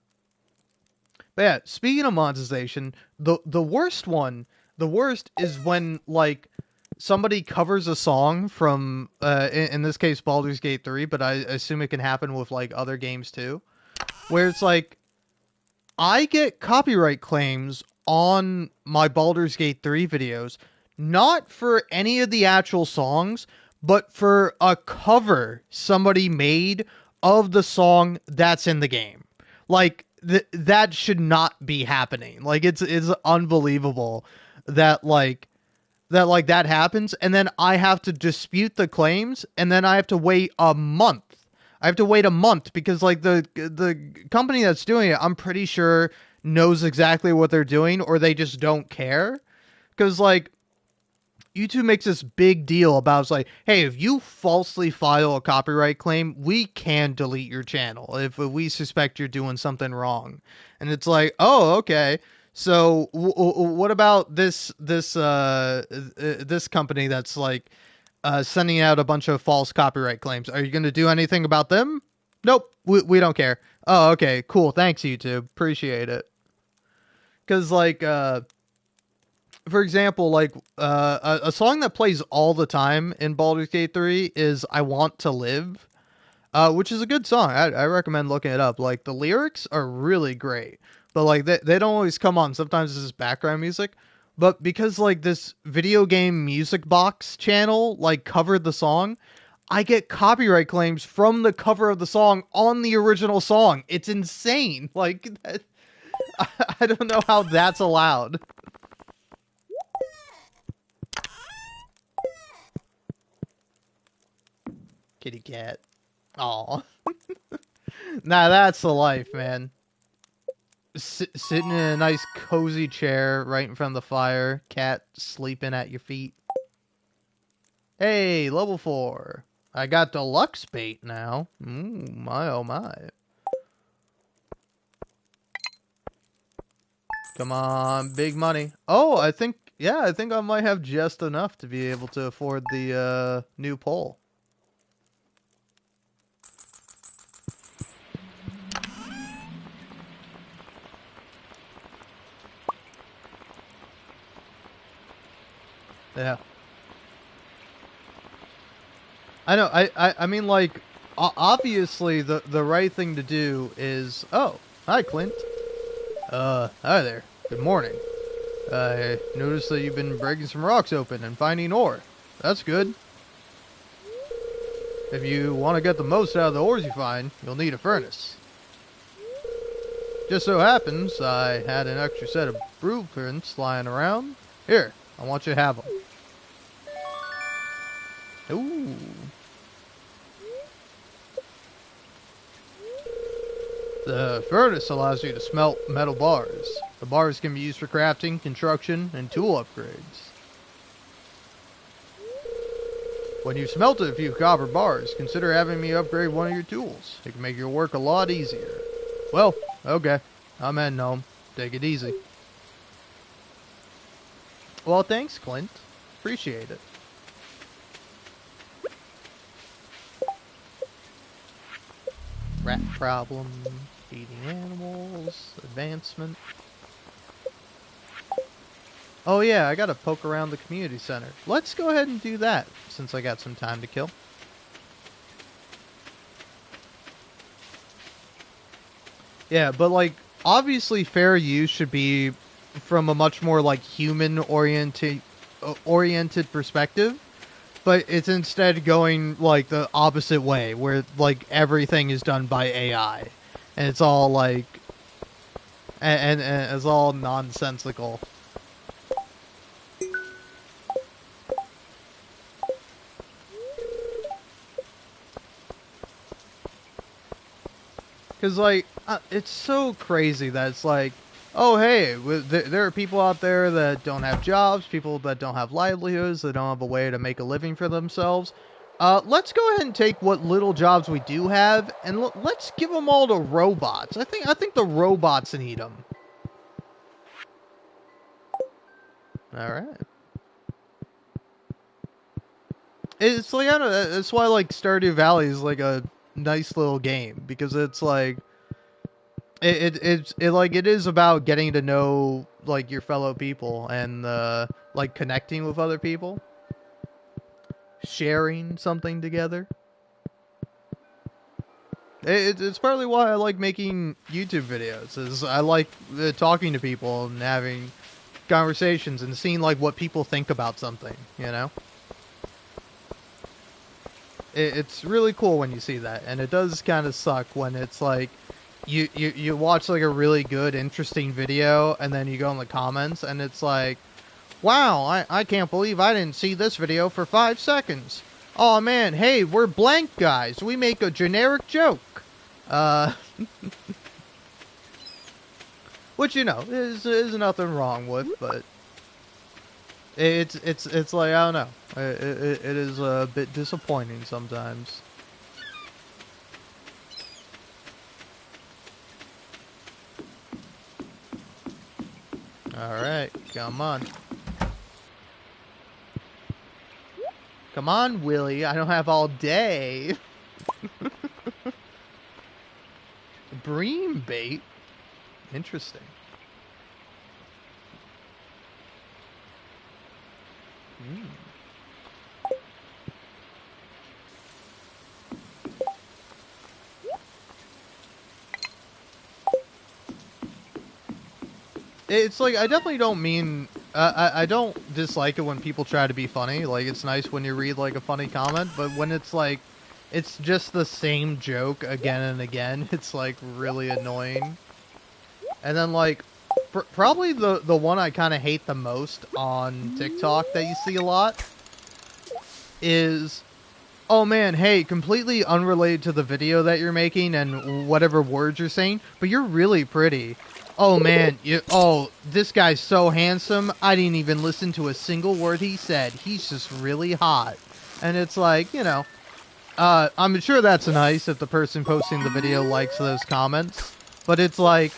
But yeah, speaking of monetization, the worst one, the worst is when like somebody covers a song from in this case Baldur's Gate 3, but I assume it can happen with like other games too, where it's like I get copyright claims on my Baldur's Gate 3 videos, not for any of the actual songs, but for a cover somebody made of the song that's in the game. Like that should not be happening. Like it's unbelievable that that happens, and then I have to dispute the claims, and then I have to wait a month. I have to wait a month because like the company that's doing it, I'm pretty sure knows exactly what they're doing, or they just don't care. Because like YouTube makes this big deal about, it's like, hey, if you falsely file a copyright claim, we can delete your channel if we suspect you're doing something wrong. And it's like, oh, okay. So what about this company that's like sending out a bunch of false copyright claims? Are you going to do anything about them? Nope, we don't care. Oh, okay, cool. Thanks, YouTube. Appreciate it. Because like for example, like a song that plays all the time in Baldur's Gate 3 is "I Want to Live," which is a good song. I recommend looking it up. Like the lyrics are really great, but like they don't always come on. Sometimes it's just background music. But because like this video game music box channel like covered the song, I get copyright claims from the cover of the song on the original song. It's insane. Like, that, I don't know how that's allowed. Kitty cat. Aw. Nah, that's the life, man. Sitting in a nice cozy chair right in front of the fire. Cat sleeping at your feet. Hey, level 4. I got deluxe bait now. My oh my. Come on, big money. Oh, I think I might have just enough to be able to afford the new pole. Yeah. I know. I mean, like, obviously the right thing to do is. Oh, hi, Clint. Hi there. Good morning. I noticed that you've been breaking some rocks open and finding ore. That's good. If you want to get the most out of the ores you find, you'll need a furnace. Just so happens I had an extra set of blueprints lying around. Here, I want you to have them. Ooh. The furnace allows you to smelt metal bars. The bars can be used for crafting, construction, and tool upgrades. When you've smelted a few copper bars, consider having me upgrade one of your tools. It can make your work a lot easier. Well, okay. I'm heading home. Take it easy. Well, thanks, Clint. Appreciate it. Rat problem, feeding animals, advancement. Oh yeah, I gotta poke around the community center. Let's go ahead and do that, since I got some time to kill. Yeah, but like, obviously fair use should be from a much more like human-oriented perspective. But it's instead going like the opposite way, where like everything is done by AI, and it's all like, and it's all nonsensical. Because like it's so crazy that it's like, oh hey, there are people out there that don't have jobs, people that don't have livelihoods, that don't have a way to make a living for themselves. Let's go ahead and take what little jobs we do have, and let's give them all to robots. I think the robots need them. All right. It's like, I don't know. That's why like Stardew Valley is like a nice little game, because it's like it is about getting to know like your fellow people and like connecting with other people, sharing something together. It's partly why I like making YouTube videos. Is I like talking to people and having conversations and seeing like what people think about something. You know, it's really cool when you see that, and it does kind of suck when it's like you watch like a really good, interesting video, and then you go in the comments, and it's like, wow, I can't believe I didn't see this video for 5 seconds. Oh man, hey, we're blank guys. We make a generic joke. Uh, which, you know, is nothing wrong with, but it's like, I don't know. It is a bit disappointing sometimes. Alright, come on. Come on, Willie. I don't have all day. Bream bait? Interesting. It's like, I definitely don't mean I don't dislike it when people try to be funny. Like, it's nice when you read, like, a funny comment, but when it's, like, it's just the same joke again and again, it's, like, really annoying. And then, like, probably the one I kind of hate the most on TikTok that you see a lot is, oh man, hey, completely unrelated to the video that you're making and whatever words you're saying, but you're really pretty. Oh man, this guy's so handsome, I didn't even listen to a single word he said. He's just really hot. And it's like, you know, I'm sure that's nice if the person posting the video likes those comments, but it's like,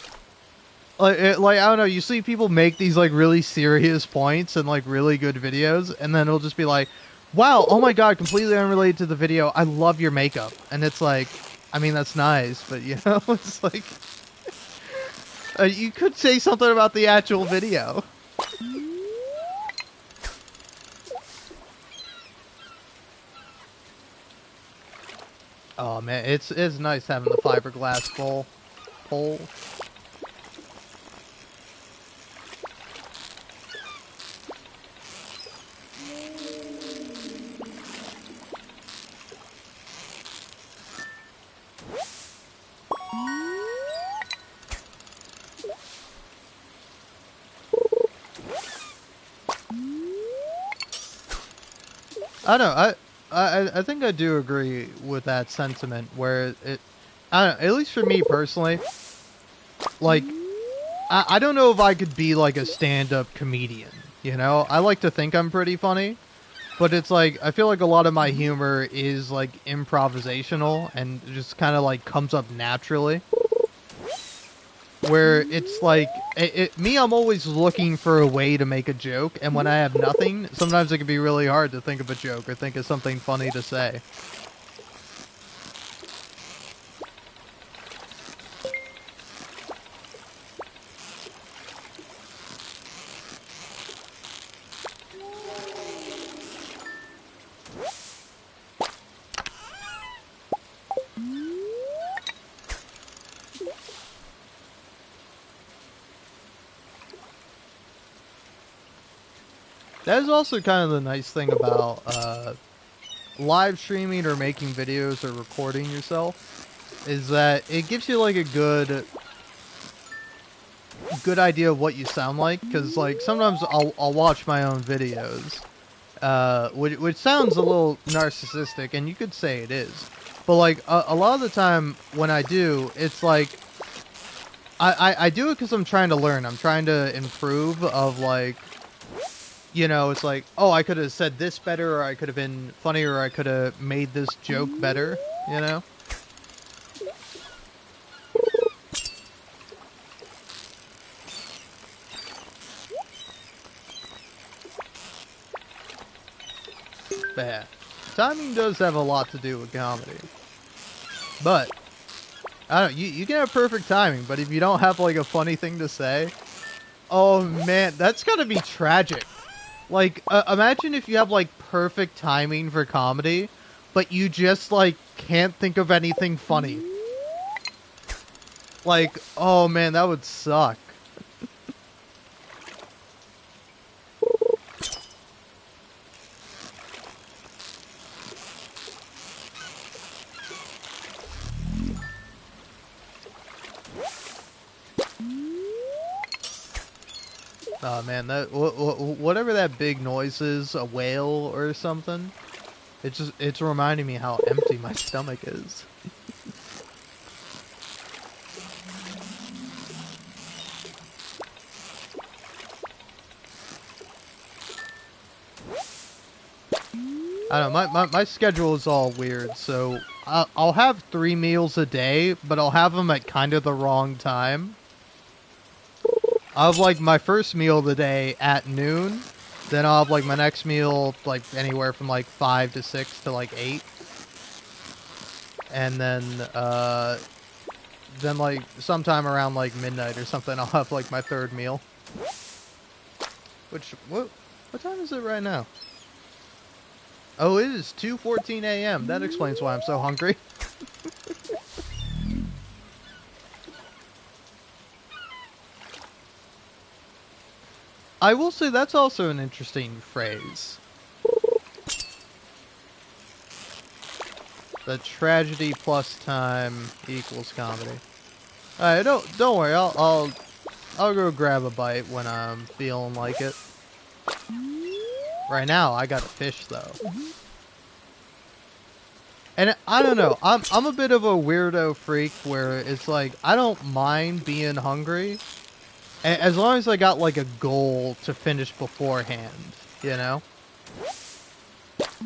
I don't know, you see people make these, like, really serious points and, like, really good videos, and then it'll just be like, wow, oh my god, completely unrelated to the video, I love your makeup. And it's like, I mean, that's nice, but, you know, it's like, you could say something about the actual video. Oh man, it's nice having the fiberglass pole. I don't know, I think I do agree with that sentiment where I don't know, at least for me personally, like, I don't know if I could be like a stand-up comedian, you know? I like to think I'm pretty funny, but it's like, I feel like a lot of my humor is like improvisational and just kind of like comes up naturally. Where it's like, me, I'm always looking for a way to make a joke, and when I have nothing, sometimes it can be really hard to think of a joke or think of something funny to say. That is also kind of the nice thing about live streaming or making videos or recording yourself, is that it gives you like a good idea of what you sound like, because like sometimes I'll watch my own videos, which sounds a little narcissistic, and you could say it is, but like a lot of the time when I do, it's like I do it because I'm trying to learn, I'm trying to improve, of like, you know, it's like, oh, I could have said this better, or I could have been funnier, or I could have made this joke better, you know? But yeah, timing does have a lot to do with comedy. But, I don't know, you can have perfect timing, but if you don't have, like, a funny thing to say, oh man, that's gotta be tragic. Like, imagine if you have, like, perfect timing for comedy, but you just, like, can't think of anything funny. Like, oh man, that would suck. Oh man, that whatever that big noise is, a whale or something, it's reminding me how empty my stomach is. I don't know, my schedule is all weird, so I'll have 3 meals a day, but I'll have them at kind of the wrong time. I'll have, like, my first meal of the day at noon, then I'll have, like, my next meal, like, anywhere from, like, 5 to 6 to, like, 8. And then, like, sometime around, like, midnight or something, I'll have, like, my third meal. Which, what time is it right now? Oh, it is 2:14 a.m. That explains why I'm so hungry. I will say that's also an interesting phrase. The tragedy plus time equals comedy. Alright, don't worry. I'll go grab a bite when I'm feeling like it. Right now, I got a fish though. And I don't know. I'm a bit of a weirdo freak where it's like I don't mind being hungry as long as I got like a goal to finish beforehand, you know?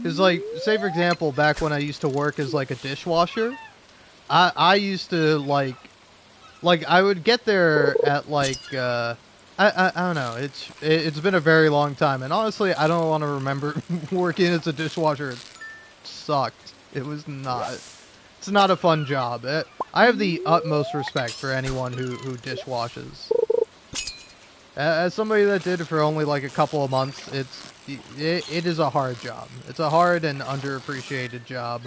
Cuz like say for example, back when I used to work as like a dishwasher, I used to like I would get there at like I don't know. It's been a very long time, and honestly, I don't want to remember working as a dishwasher. It sucked. It was not. It's not a fun job. I have the utmost respect for anyone who dishwashes. As somebody that did it for only like a couple of months, it is a hard job. It's a hard and underappreciated job.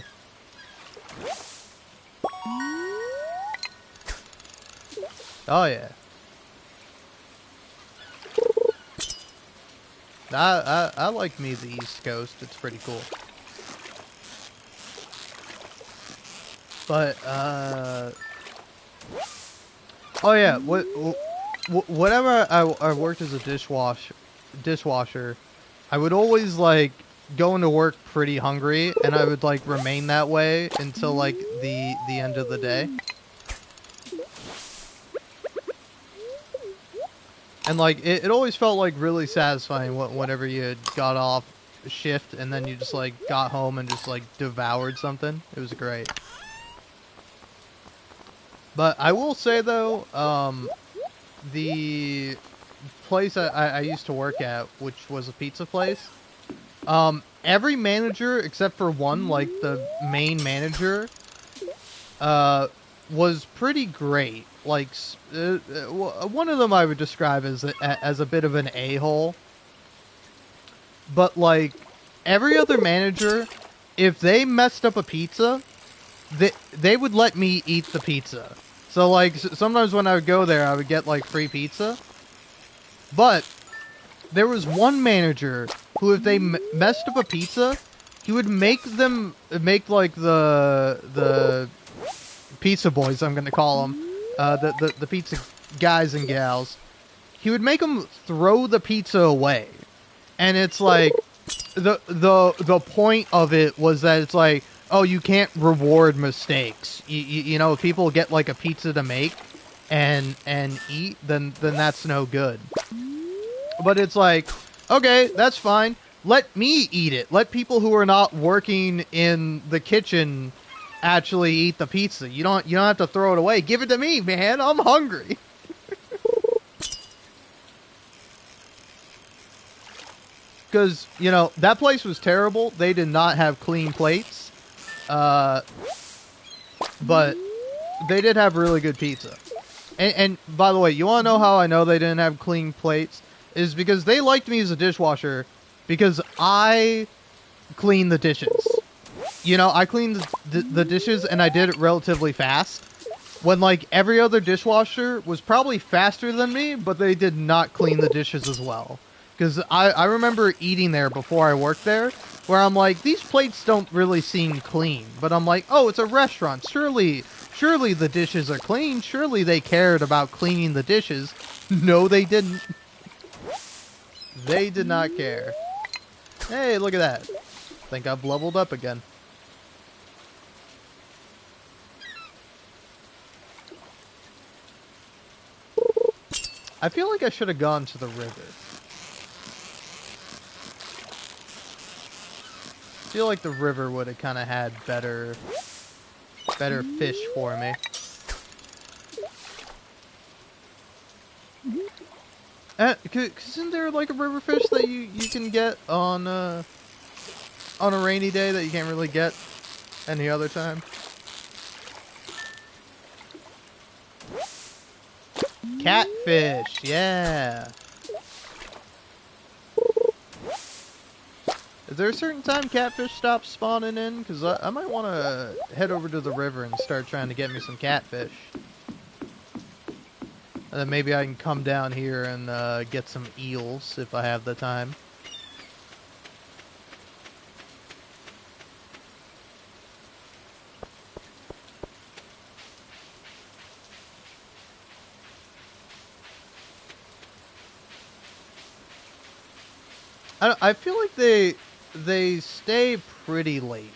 Oh yeah. I like me the East Coast. It's pretty cool. But oh yeah, whenever I worked as a dishwasher, I would always like go into work pretty hungry, and I would like remain that way until like the end of the day. And like it always felt like really satisfying whenever you had got off shift and then you just like got home and just like devoured something. It was great. But I will say though, the place I used to work at, which was a pizza place, every manager except for one, like the main manager, was pretty great. Like, one of them I would describe as a bit of an a-hole. But like, every other manager, if they messed up a pizza, they would let me eat the pizza. So like, sometimes when I would go there, I would get like free pizza. But there was one manager who, if they messed up a pizza, he would make like the pizza boys, I'm gonna call them, the pizza guys and gals. He would make them throw the pizza away, and it's like the point of it was that it's like, oh, you can't reward mistakes. You know, if people get like a pizza to make and eat, then that's no good. But it's like, okay, that's fine. Let me eat it. Let people who are not working in the kitchen actually eat the pizza. You don't have to throw it away. Give it to me, man. I'm hungry. Because, you know, that place was terrible. They did not have clean plates. But they did have really good pizza. And by the way, you want to know how I know they didn't have clean plates? Is because they liked me as a dishwasher because I cleaned the dishes. You know, I cleaned the dishes and I did it relatively fast. When, like, every other dishwasher was probably faster than me, but they did not clean the dishes as well. Because I remember eating there before I worked there, where I'm like, these plates don't really seem clean. But I'm like, oh, it's a restaurant. Surely the dishes are clean. Surely they cared about cleaning the dishes. No, they didn't. They did not care. Hey, look at that. I think I've leveled up again. I feel like I should have gone to the river. I feel like the river would have kind of had better fish for me. Isn't there like a river fish that you can get on a rainy day that you can't really get any other time? Catfish, yeah. Is there a certain time catfish stop spawning in? Because I might want to head over to the river and start trying to get me some catfish. And then maybe I can come down here and get some eels if I have the time. I feel like they stay pretty late.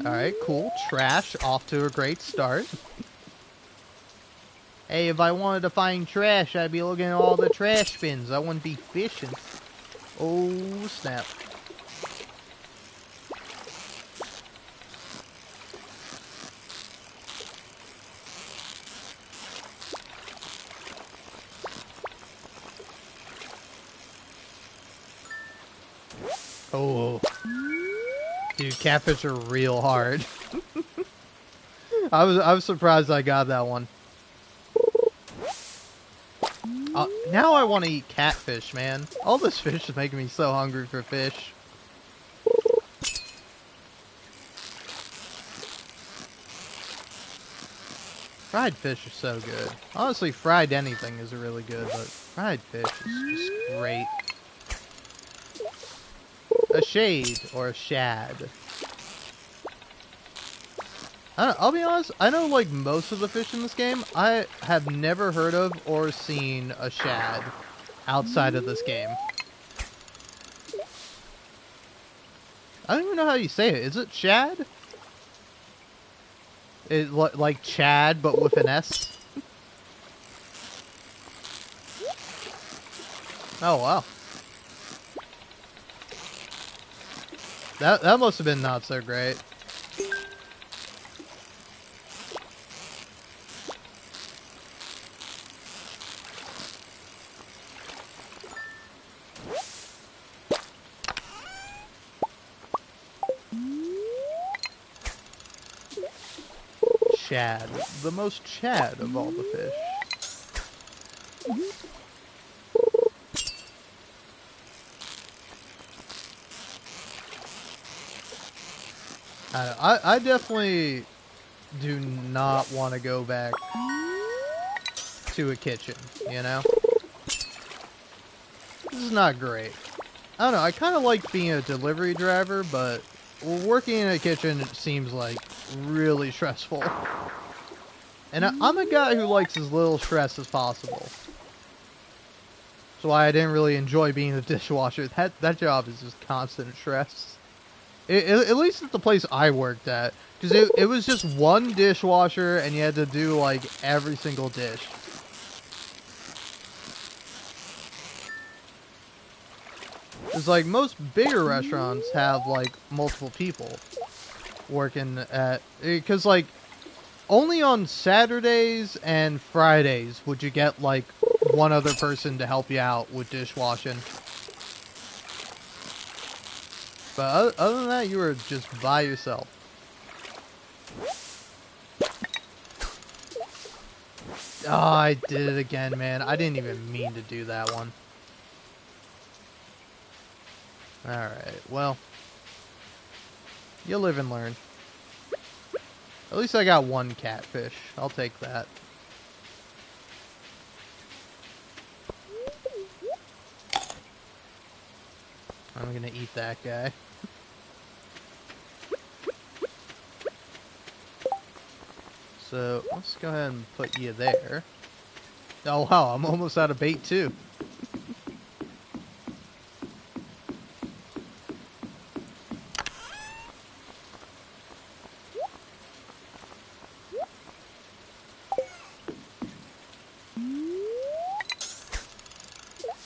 Alright, cool. Trash, off to a great start. Hey, if I wanted to find trash, I'd be looking at all the trash bins. I wouldn't be fishing. Oh, snap. Oh. Dude, catfish are real hard. I was surprised I got that one. Now I want to eat catfish, man. All this fish is making me so hungry for fish. Fried fish are so good. Honestly, fried anything is really good, but fried fish is just great. A shade or a shad. I'll be honest, I know like most of the fish in this game, I have never heard of or seen a shad outside of this game. I don't even know how you say it. Is it shad? It like Chad, but with an S? Oh, wow. That must have been not so great. Chad. The most Chad of all the fish. I definitely do not want to go back to a kitchen, you know? This is not great. I don't know, I kind of like being a delivery driver, but working in a kitchen seems like really stressful. And I'm a guy who likes as little stress as possible. That's why I didn't really enjoy being a dishwasher. That job is just constant stress. At least at the place I worked at. Because it was just one dishwasher and you had to do like every single dish. It's like most bigger restaurants have like multiple people working at, because like only on Saturdays and Fridays would you get like one other person to help you out with dishwashing. But other than that, you were just by yourself. Oh, I did it again, man. I didn't even mean to do that one. Alright, well. You live and learn. At least I got one catfish. I'll take that. I'm gonna eat that guy. So, let's go ahead and put you there. Oh wow, I'm almost out of bait too.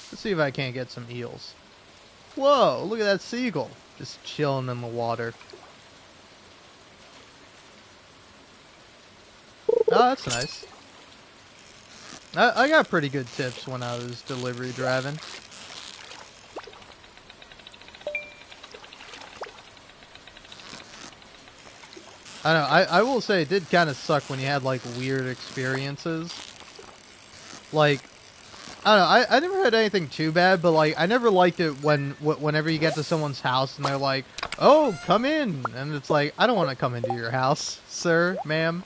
Let's see if I can't get some eels. Whoa, look at that seagull. Just chilling in the water. Oh, that's nice. I got pretty good tips when I was delivery driving. I know, I will say it did kind of suck when you had like weird experiences. Like, I don't know. I never had anything too bad, but like I never liked it whenever you get to someone's house and they're like, "Oh, come in," and it's like, I don't want to come into your house, sir, ma'am.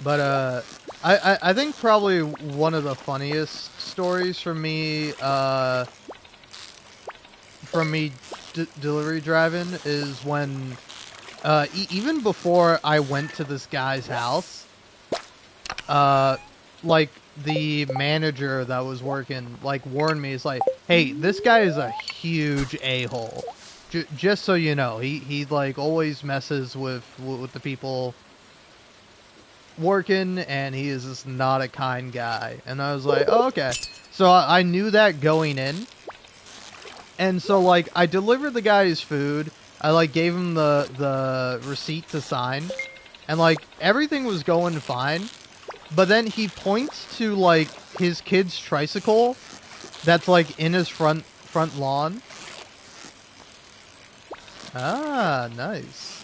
But I think probably one of the funniest stories from me delivery driving is when even before I went to this guy's house, like the manager that was working like warned me. It's like, hey, this guy is a huge a-hole. Just so you know, he like always messes with the people working, and he is just not a kind guy. And I was like, oh, okay. So I knew that going in. And so like I delivered the guy his food. I like gave him the receipt to sign, and like everything was going fine. But then he points to like his kid's tricycle that's like in his front lawn. Ah, nice.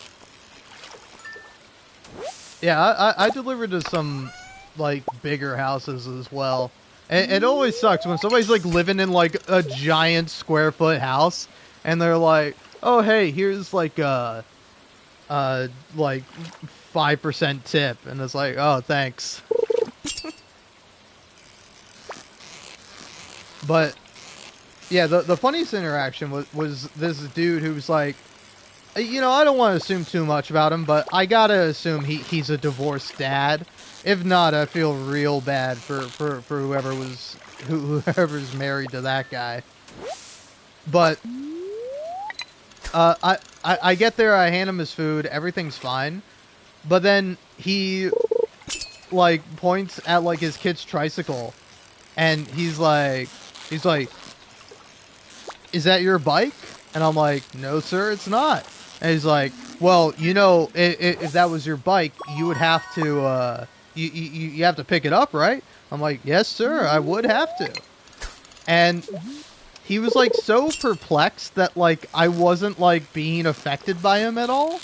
Yeah, I delivered to some like bigger houses as well. And it always sucks when somebody's like living in like a giant square foot house and they're like, "Oh, hey, here's like like 5% tip." And it's like, "Oh, thanks." But yeah, the funniest interaction was this dude who was like, you know, I don't want to assume too much about him, but I gotta assume he's a divorced dad. If not, I feel real bad for whoever's married to that guy. But I get there, I hand him his food, everything's fine. But then he like points at like his kid's tricycle, and he's like, "Is that your bike?" And I'm like, "No, sir, it's not." And he's like, "Well, you know, if that was your bike, you would have to, you have to pick it up, right?" I'm like, "Yes, sir, I would have to." And he was like so perplexed that like I wasn't like being affected by him at all.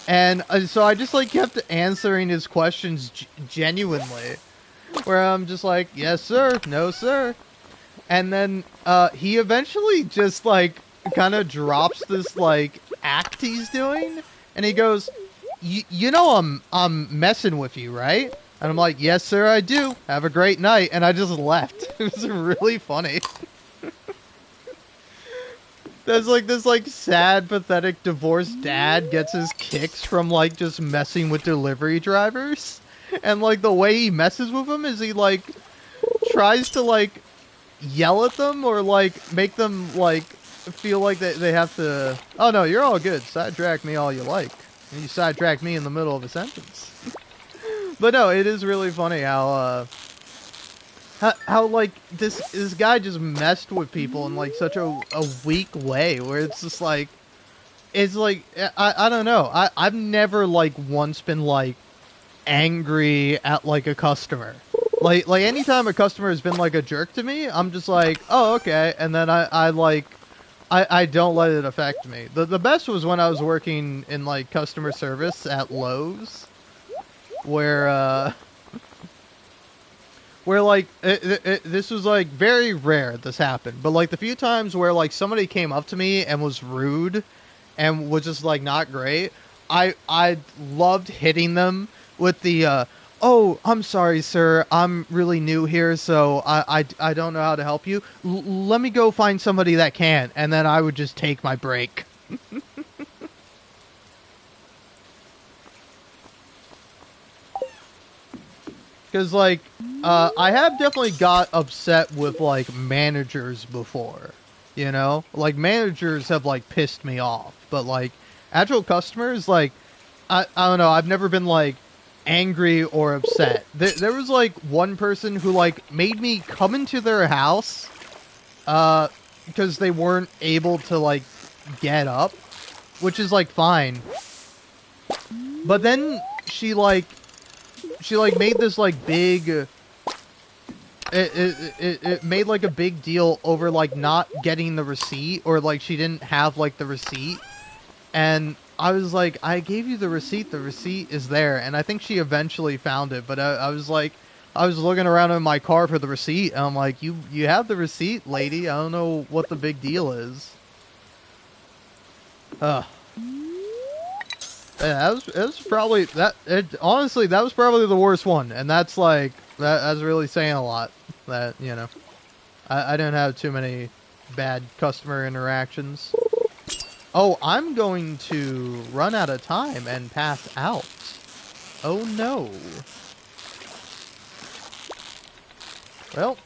And so I just like kept answering his questions genuinely, where I'm just like, "Yes, sir, no, sir." And then he eventually just like kind of drops this like act he's doing, and he goes, you know I'm messing with you, right?" And I'm like, "Yes, sir, I do. Have a great night." And I just left. It was really funny. There's like this like sad, pathetic divorced dad gets his kicks from like just messing with delivery drivers, and like the way he messes with them is he like tries to like yell at them or like make them like feel like they have to. Oh no, you're all good. Sidetrack me all you like, and you sidetrack me in the middle of a sentence. But no, it is really funny how like this guy just messed with people in like such a weak way, where it's just like, it's like I don't know, I've never like once been like angry at like a customer. Like anytime a customer has been like a jerk to me, I'm just like, "Oh, okay," and then I don't let it affect me. The best was when I was working in like customer service at Lowe's, where like this was like very rare this happened, but like the few times where like somebody came up to me and was rude and was just like not great, I loved hitting them with the "Oh, I'm sorry, sir, I'm really new here, so I don't know how to help you. Let me go find somebody that can." And then I would just take my break. Because, like, I have definitely got upset with, like, managers before, you know? Like, managers have, like, pissed me off. But, like, actual customers, like, I don't know, I've never been, like, angry or upset. There was, like, one person who, like, made me come into their house, because they weren't able to, like, get up, which is, like, fine. But then she made this, like, big it made like a big deal over like not getting the receipt, or like she didn't have like the receipt. And I was like, I gave you the receipt is there. And I think she eventually found it, but I was like, I was looking around in my car for the receipt, and I'm like, you have the receipt, lady. I don't know what the big deal is. Yeah, that was probably honestly, that was probably the worst one, and that's like that's really saying a lot. That, you know, I don't have too many bad customer interactions. Oh, I'm going to run out of time and pass out. Oh no. Well.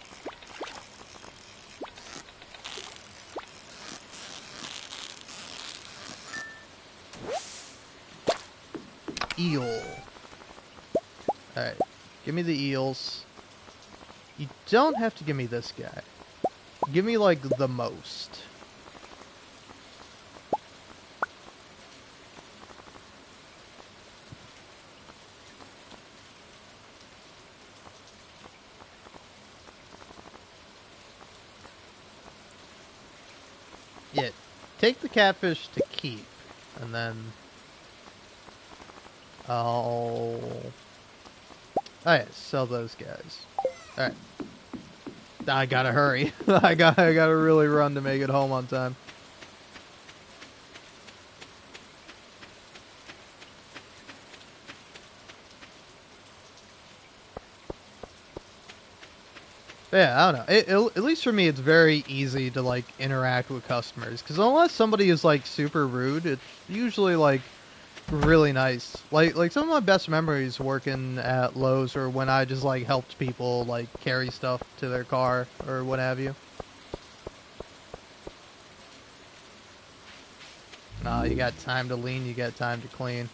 Eel. Alright. Give me the eels. You don't have to give me this guy. Give me, like, the most. Yeah. Take the catfish to keep. And then I'll... Alright, sell those guys. Alright. I gotta hurry. I gotta really run to make it home on time. Yeah, I don't know. At least for me, it's very easy to, like, interact with customers. Because unless somebody is, like, super rude, it's usually, like, really nice. Like some of my best memories working at Lowe's, or when I just, like, helped people, like, carry stuff to their car or what have you. Nah, you got time to lean, you got time to clean.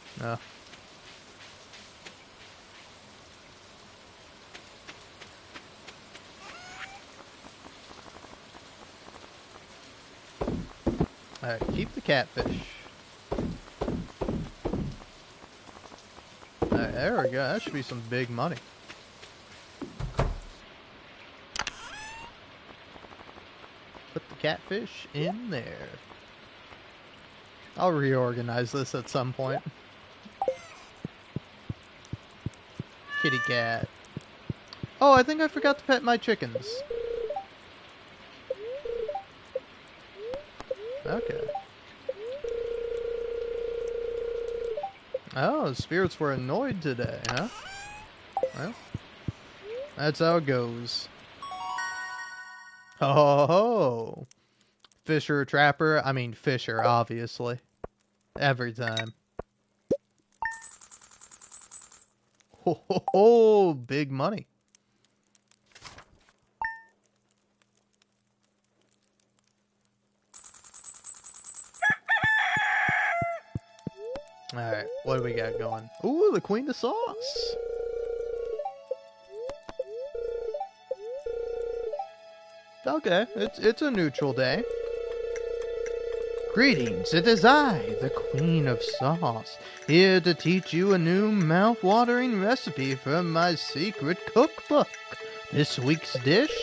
Alright, keep the catfish. Alright, there we go. That should be some big money. Put the catfish in there. I'll reorganize this at some point. Kitty cat. Oh, I think I forgot to pet my chickens. Okay. Oh, the spirits were annoyed today, huh? Well, that's how it goes. Oh, Fisher trapper. I mean, Fisher, obviously. Every time. Oh, big money. Alright, what do we got going? Ooh, the Queen of Sauce. Okay, it's a neutral day. Greetings, it is I, the Queen of Sauce, here to teach you a new mouth-watering recipe from my secret cookbook. This week's dish?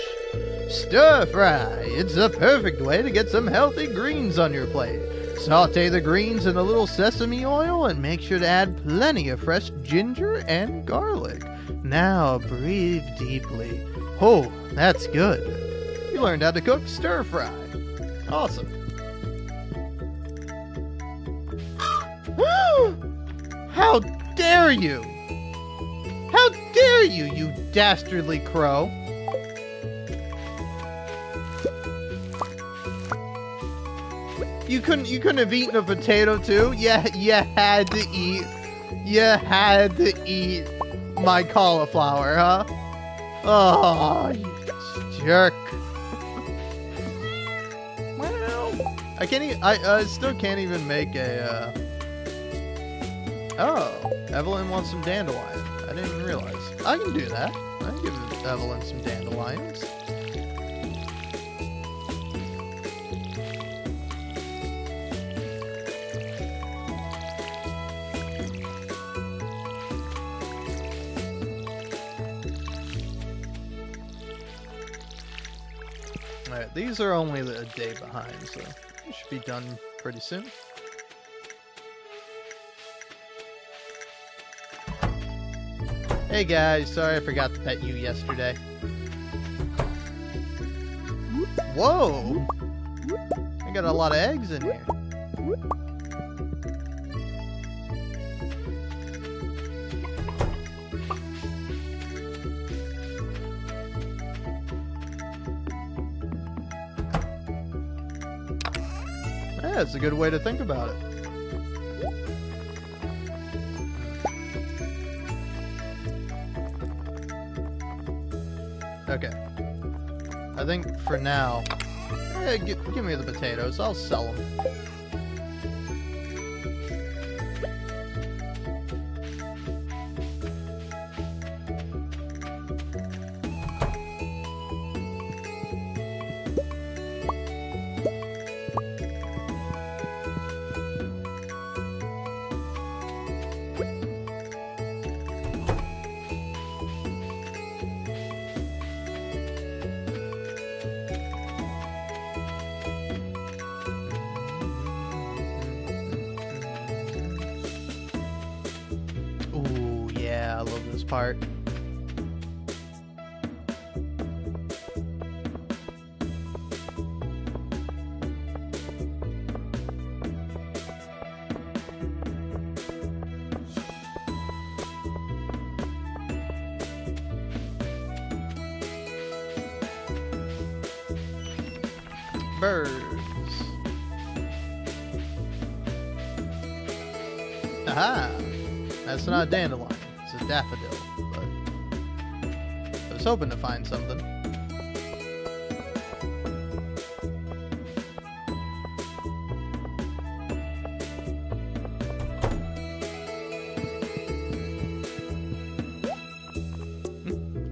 Stir fry. It's the perfect way to get some healthy greens on your plate. Saute the greens in a little sesame oil and make sure to add plenty of fresh ginger and garlic. Now breathe deeply. Oh, that's good. You learned how to cook stir fry. Awesome. How dare you! How dare you, you dastardly crow! You couldn't have eaten a potato too? Yeah, you had to eat. You had to eat my cauliflower, huh? Oh, you jerk. Well, I still can't even make a, Oh, Evelyn wants some dandelion. I didn't even realize. I can do that. I can give Evelyn some dandelions. Alright, these are only a day behind, so it should be done pretty soon. Hey guys, sorry I forgot to pet you yesterday. Whoa! I got a lot of eggs in here. Yeah, that's a good way to think about it. Okay. I think for now, give me the potatoes. I'll sell them. Ooh, yeah, I love this part. Birds. Aha! That's not a dandelion, it's a daffodil, but I was hoping to find something.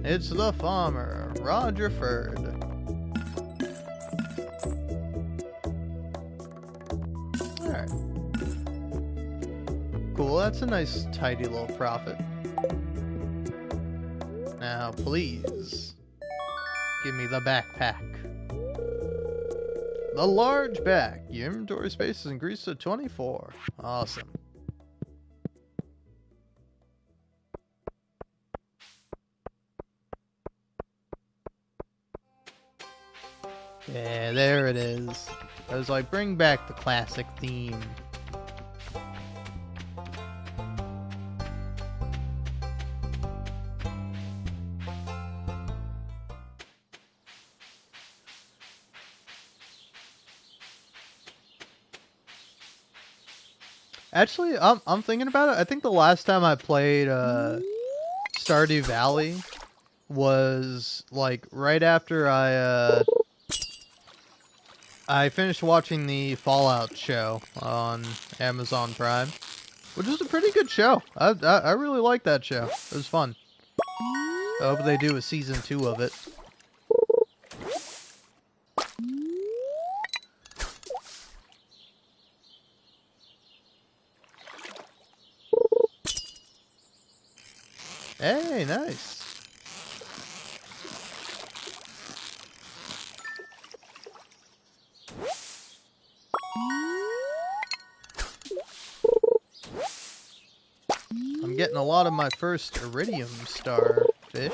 It's the farmer, Roger Ferd. Alright. Cool, that's a nice tidy little profit. Now, please, give me the backpack. The large bag. Your inventory space is increased to 24. Awesome. Yeah, there it is. I was like, bring back the classic theme. Actually, I'm thinking about it. I think the last time I played Stardew Valley was like right after I finished watching the Fallout show on Amazon Prime, which is a pretty good show. I really like that show. It was fun. I hope they do a season 2 of it. Hey, nice. I'm getting a lot of my first iridium star fish.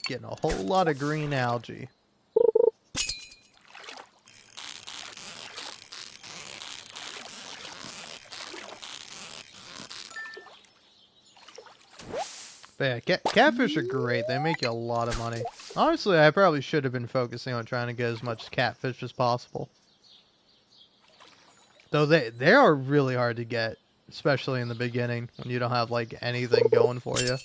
Getting a whole lot of green algae. But yeah, catfish are great. They make you a lot of money. Honestly, I probably should have been focusing on trying to get as much catfish as possible. Though they are really hard to get, especially in the beginning when you don't have like anything going for you.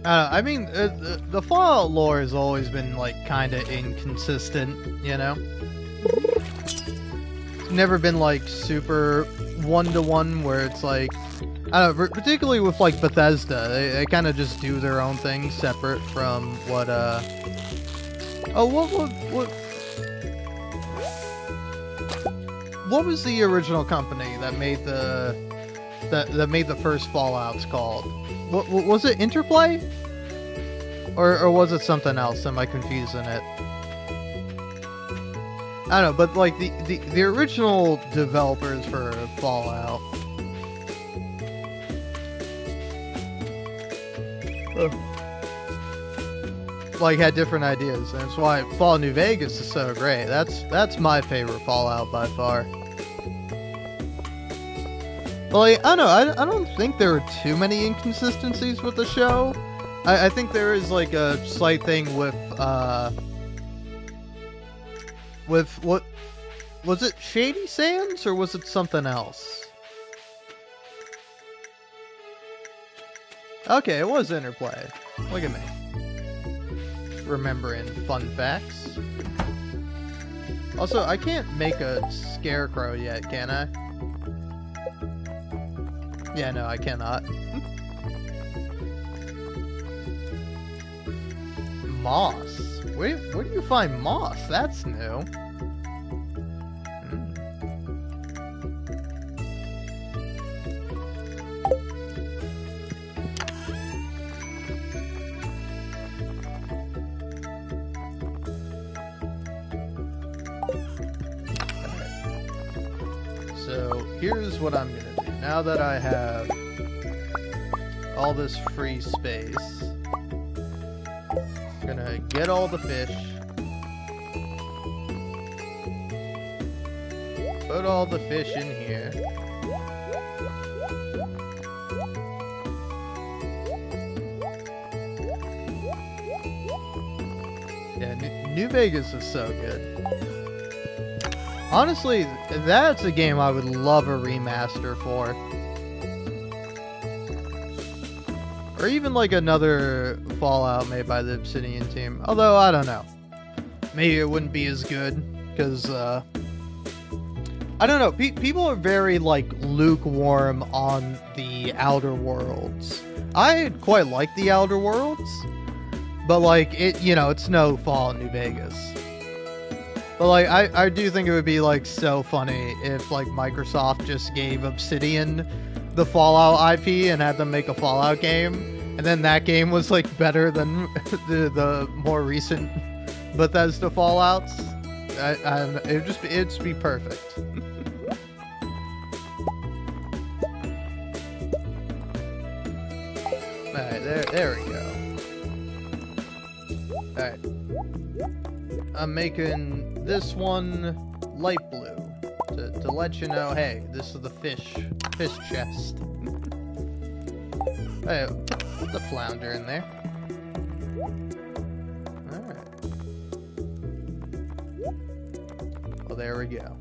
I mean, the Fallout lore has always been like kind of inconsistent, you know. It's never been like super one to one where it's like I don't know, particularly with like Bethesda, they kind of just do their own thing separate from what oh what was the original company that made that made the first Fallouts called? What was it? Interplay? Or was it something else? Am I confusing it? I don't know, but like the original developers for Fallout, like had different ideas, and that's why Fallout New Vegas is so great. That's my favorite Fallout by far. But like, I don't know, I don't think there are too many inconsistencies with the show. I think there is like a slight thing with what was it, Shady Sands, or was it something else? Okay, it was Interplay. Look at me. Remembering fun facts. Also, I can't make a scarecrow yet, can I? Yeah, no, I cannot. Moss. Where do you find moss? That's new. So here's what I'm gonna do. Now that I have all this free space, I'm gonna get all the fish, put all the fish in here. Yeah, New Vegas is so good. Honestly, that's a game I would love a remaster for. Or even like another Fallout made by the Obsidian team. Although, I don't know. Maybe it wouldn't be as good. Because, I don't know. People are very, like, lukewarm on the Outer Worlds. I quite like the Outer Worlds. But, like, it's no Fallout New Vegas. But, like, I do think it would be, like, so funny if, like, Microsoft just gave Obsidian the Fallout IP and had them make a Fallout game. And then that game was, like, better than the more recent Bethesda Fallouts. It'd just be perfect. Alright, there we go. Alright. I'm making this one light blue to let you know, hey, this is the fish chest. Hey, put the flounder in there. Alright. Well, there we go.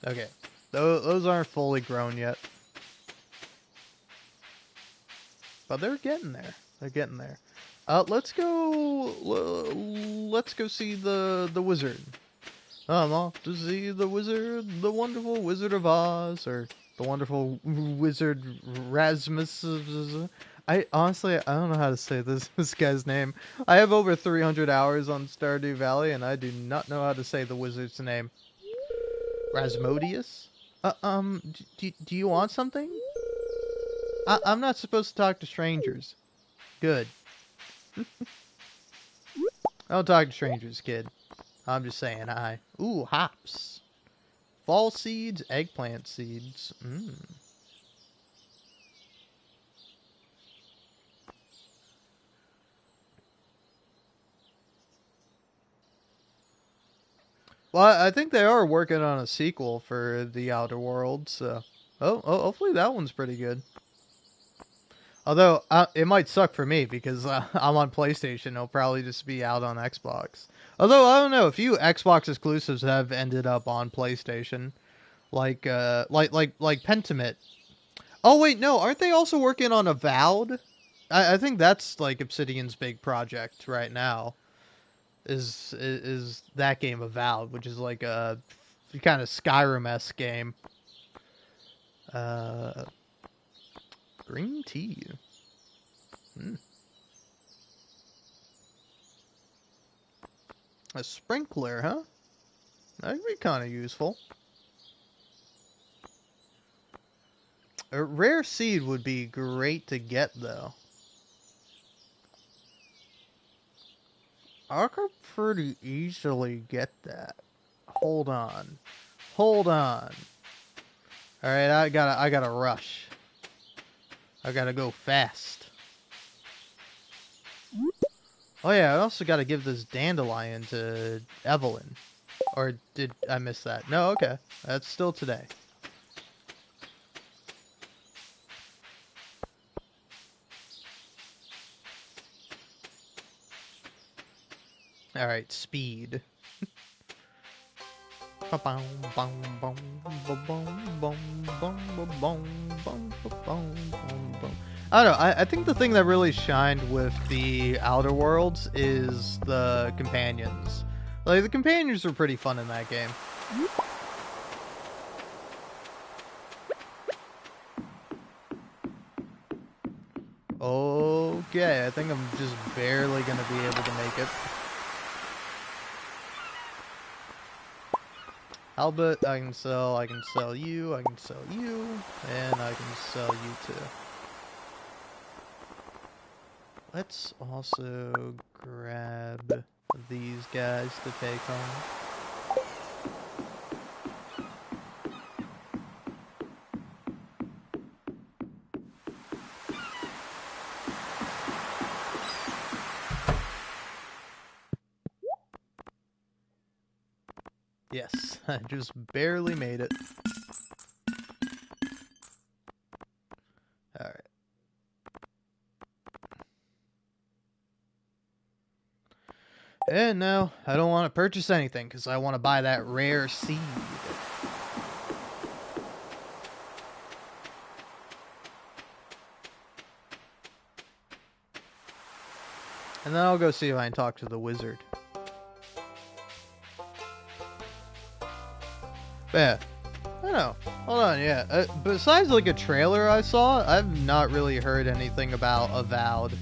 Okay, those aren't fully grown yet, but they're getting there. They're getting there. Let's go see the wizard. I'm off to see the wizard, the wonderful Wizard of Oz, or the wonderful Wizard Rasmus. I don't know how to say this guy's name. I have over 300 hours on Stardew Valley, and I do not know how to say the wizard's name. Rasmodius? Do you want something? I'm not supposed to talk to strangers. Good. I don't talk to strangers, kid. I'm just saying hi. Ooh, hops. Fall seeds, eggplant seeds. Well, I think they are working on a sequel for The Outer Worlds, so Hopefully that one's pretty good. Although, it might suck for me because I'm on PlayStation. It'll probably just be out on Xbox. Although, I don't know. A few Xbox exclusives have ended up on PlayStation. Like Pentiment. Oh, wait, no. Aren't they also working on Avowed? I think that's, like, Obsidian's big project right now. Is that game Avowed, which is like a kind of Skyrim-esque game. Uh, green tea. A sprinkler, huh? That'd be kind of useful. A rare seed would be great to get, though. I could pretty easily get that. Hold on. Hold on. Alright, I gotta rush. I gotta go fast. Oh yeah, I also gotta give this dandelion to Evelyn. Or did I miss that? No, okay. That's still today. Alright, speed. I don't know, I think the thing that really shined with the Outer Worlds is the companions. Like, the companions were pretty fun in that game. Okay, I think I'm just barely gonna be able to make it. Albert, I can sell you, I can sell you, and I can sell you too. Let's also grab these guys to take home. Yes, I just barely made it. Alright. And now, I don't want to purchase anything, because I want to buy that rare seed. And then I'll go see if I can talk to the wizard. Yeah. I don't know. Hold on, yeah. Besides, like, a trailer I saw, I've not really heard anything about Avowed.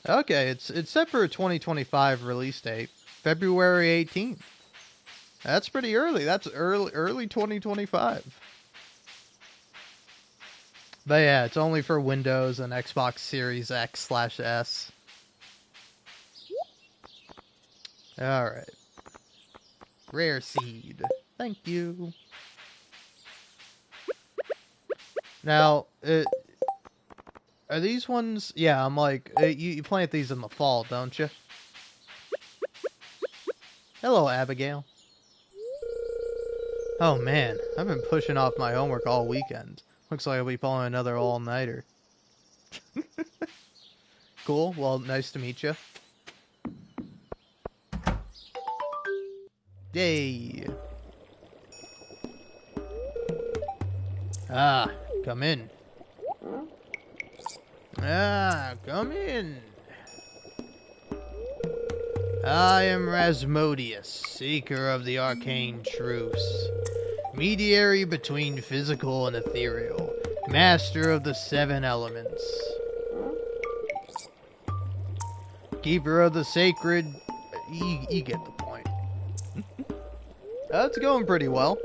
Okay, it's set for a 2025 release date. February 18th. That's pretty early. That's early 2025. But yeah, it's only for Windows and Xbox Series X/S. Alright. Rare seed. Thank you. Now, are these ones... Yeah, I'm like... You plant these in the fall, don't you? Hello, Abigail. Oh man, I've been pushing off my homework all weekend. Looks like I'll be pulling another all-nighter. Cool, well, nice to meet you. Yay! Ah, come in. Ah, come in. I am Rasmodius, seeker of the arcane truths, mediary between physical and ethereal, master of the 7 elements, keeper of the sacred... You get the point. That's going pretty well.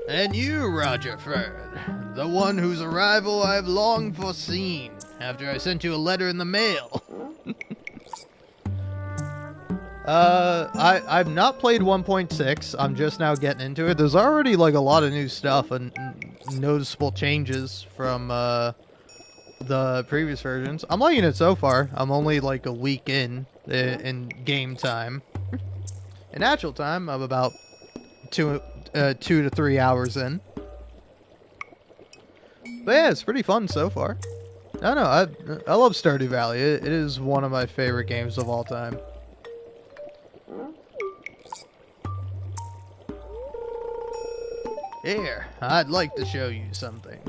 And you, Roger Ferd, the one whose arrival I've long foreseen, after I sent you a letter in the mail. I've not played 1.6. I'm just now getting into it. There's already, like, a lot of new stuff and noticeable changes from, the previous versions. I'm liking it so far. I'm only, like, a week in. in game time. In actual time, I'm about 2 to 3 hours in. But yeah, it's pretty fun so far. I don't know, I love Stardew Valley. It is one of my favorite games of all time. Here, I'd like to show you something.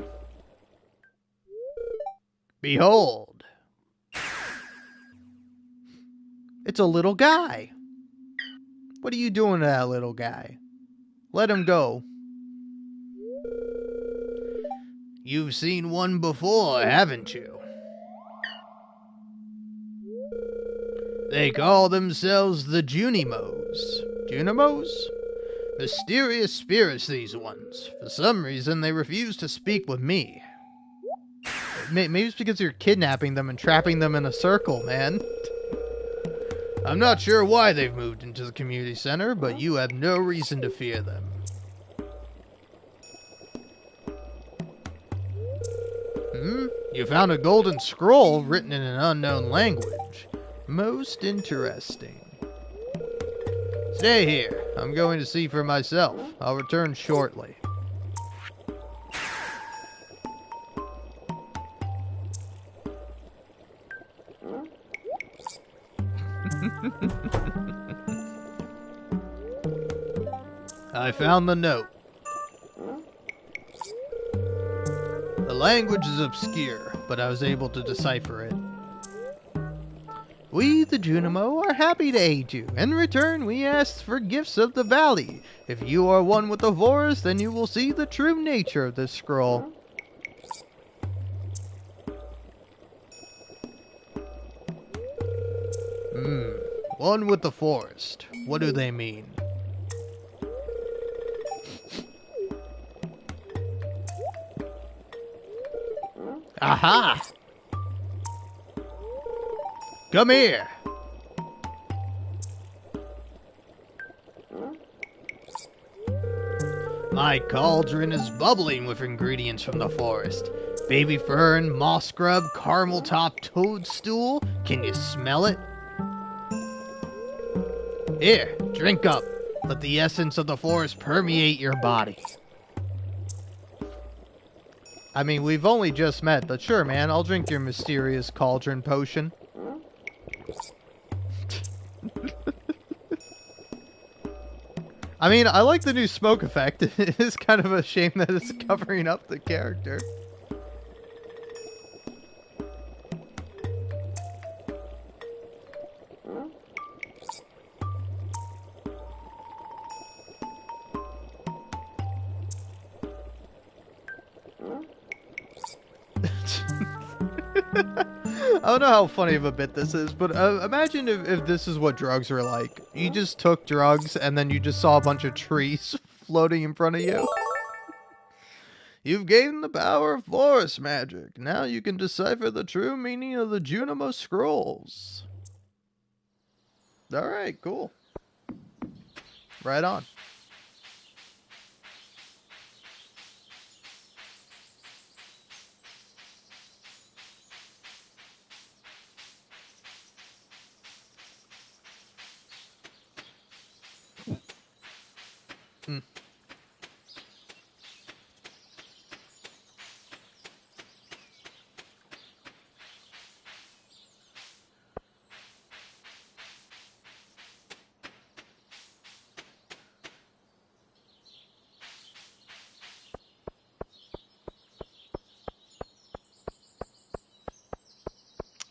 Behold! It's a little guy. What are you doing to that little guy? Let him go. You've seen one before, haven't you? They call themselves the Junimos. Junimos? Mysterious spirits, these ones. For some reason, they refuse to speak with me. Maybe it's because you're kidnapping them and trapping them in a circle, man. I'm not sure why they've moved into the community center, but you have no reason to fear them. You found a golden scroll written in an unknown language. Most interesting. Stay here. I'm going to see for myself. I'll return shortly. I found the note. The language is obscure, but I was able to decipher it. We, the Junimo, are happy to aid you. In return, we ask for gifts of the valley. If you are one with the forest, then you will see the true nature of this scroll. One with the forest. What do they mean? Aha! Come here! My cauldron is bubbling with ingredients from the forest. Baby fern, moss grub, caramel top toadstool. Can you smell it? Here, drink up. Let the essence of the forest permeate your body. I mean, we've only just met, but sure, man, I'll drink your mysterious cauldron potion. I mean, I like the new smoke effect. It is kind of a shame that it's covering up the character. I don't know how funny of a bit this is, but imagine if this is what drugs are like. You just took drugs and then you just saw a bunch of trees floating in front of you. You've gained the power of forest magic. Now you can decipher the true meaning of the Junimo scrolls. Alright, cool. Right on.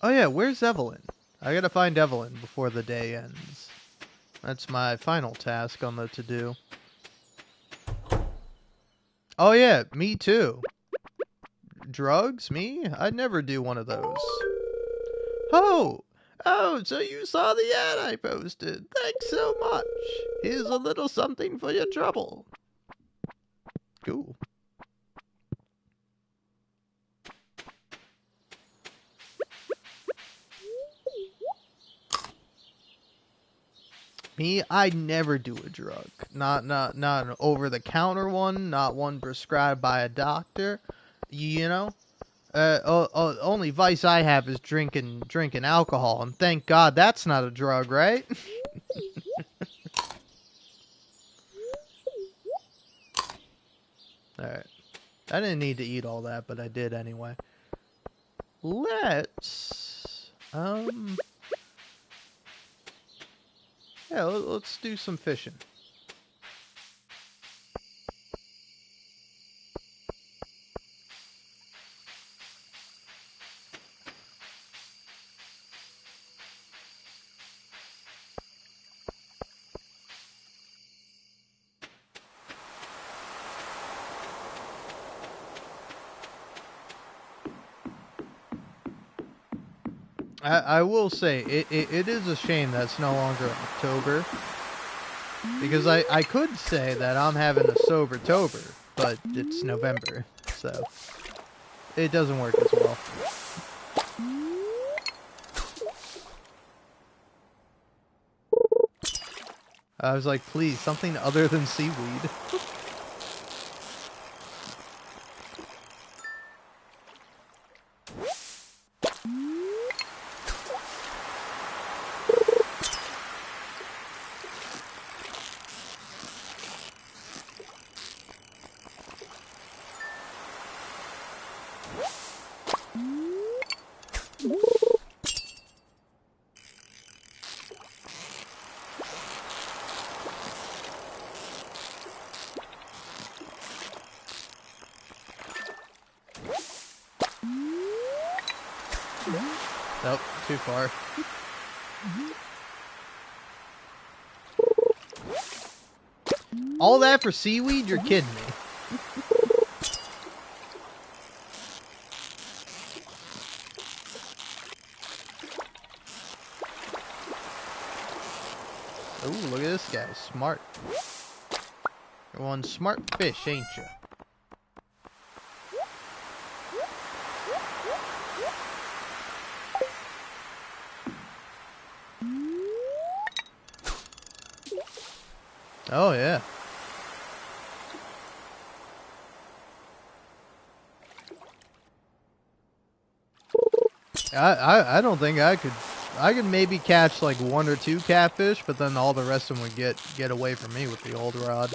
Oh yeah, where's Evelyn? I gotta find Evelyn before the day ends. That's my final task on the to-do. Oh yeah, me too. Drugs? Me? I'd never do one of those. Oh! Oh, so you saw the ad I posted. Thanks so much. Here's a little something for your trouble. Cool. Me, I never do a drug. Not an over-the-counter one, not one prescribed by a doctor. You know? Only vice I have is drinking alcohol, and thank God that's not a drug, right? Alright. I didn't need to eat all that, but I did anyway. Let's... Yeah, let's do some fishing. I will say, it is a shame that it's no longer October. Because I could say that I'm having a sober-tober, but it's November, so it doesn't work as well. I was like, please, something other than seaweed. Nope, too far. All that for seaweed? You're kidding me. Ooh, look at this guy. Smart. You're one smart fish, ain't you? Oh, yeah. I don't think I could maybe catch like 1 or 2 catfish, but then all the rest of them would get away from me with the old rod.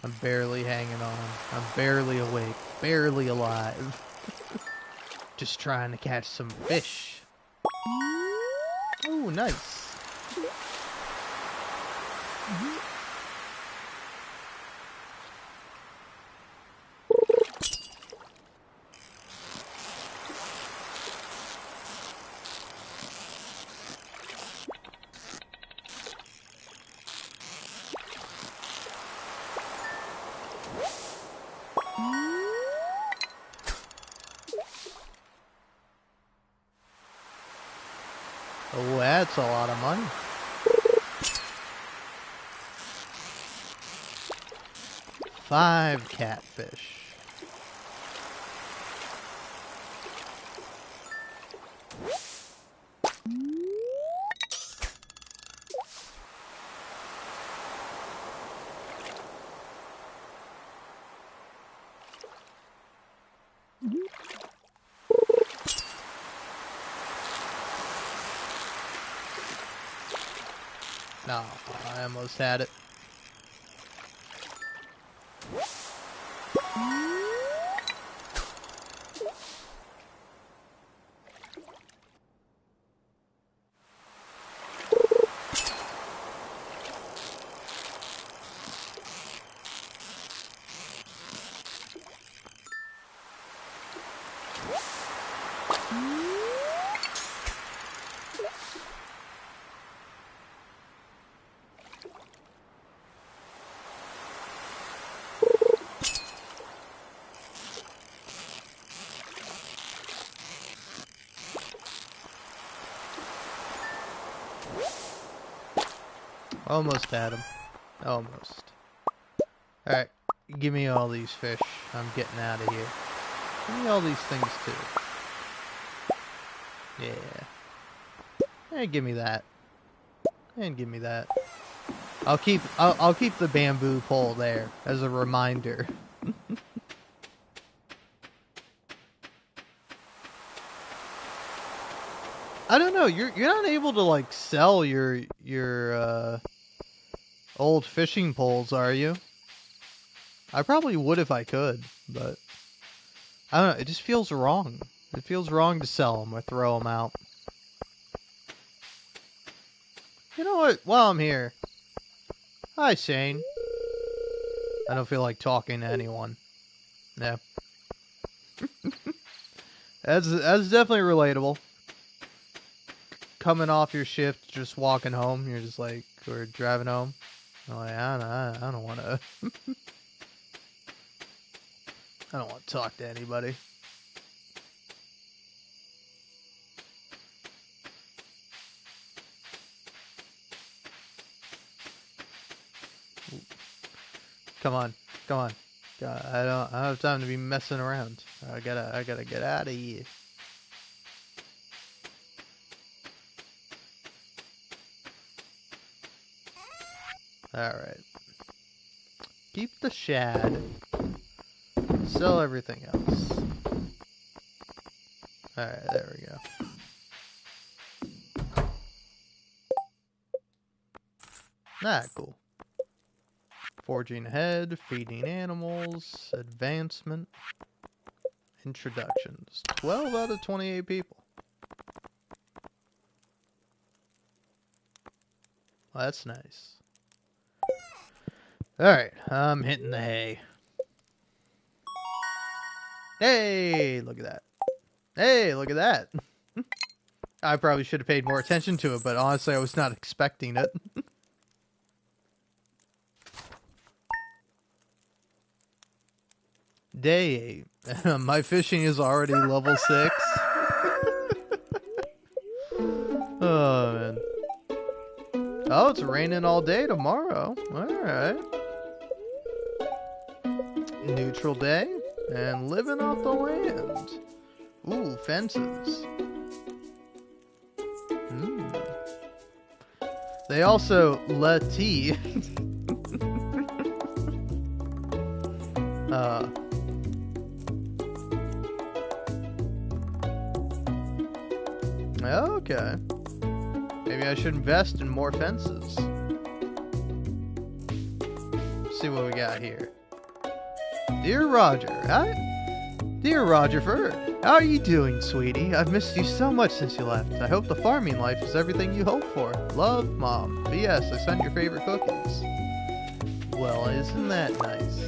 I'm barely hanging on. I'm barely awake. Barely alive. Just trying to catch some fish. Ooh, nice. Oh, that's a lot of money. Five catfish. No, I almost had it. Almost had him. Almost. Alright, give me all these fish. I'm getting out of here. Give me all these things too. Yeah. And give me that. And give me that. I'll keep the bamboo pole there as a reminder. I don't know. You're not able to like sell your old fishing poles, are you? I probably would if I could, but I don't know. It just feels wrong. It feels wrong to sell them or throw them out. You know what? While I'm here, hi Shane. I don't feel like talking to anyone. Yeah, that's definitely relatable. Coming off your shift, just walking home, you're just like, or driving home. I'm like, I don't want to. I don't want to talk to anybody. Come on, come on. God, I don't have time to be messing around. I gotta get out of here. Alright. Keep the shad. Sell everything else. Alright, there we go. Ah, cool. Forging ahead, feeding animals, advancement, introductions. 12 out of 28 people. Well, that's nice. Alright, I'm hitting the hay. Hey, look at that. Hey, look at that. I probably should have paid more attention to it, but honestly, I was not expecting it. Day 8. My fishing is already level 6. Oh, man. Oh, it's raining all day tomorrow. Alright. Neutral day. And living off the land. Ooh, fences. They also let tea. Okay. Maybe I should invest in more fences. Let's see what we got here. Dear Roger, Dear Roger Fur, how are you doing, sweetie? I've missed you so much since you left. I hope the farming life is everything you hoped for. Love, Mom. P.S. I sent your favorite cookies. Well, isn't that nice?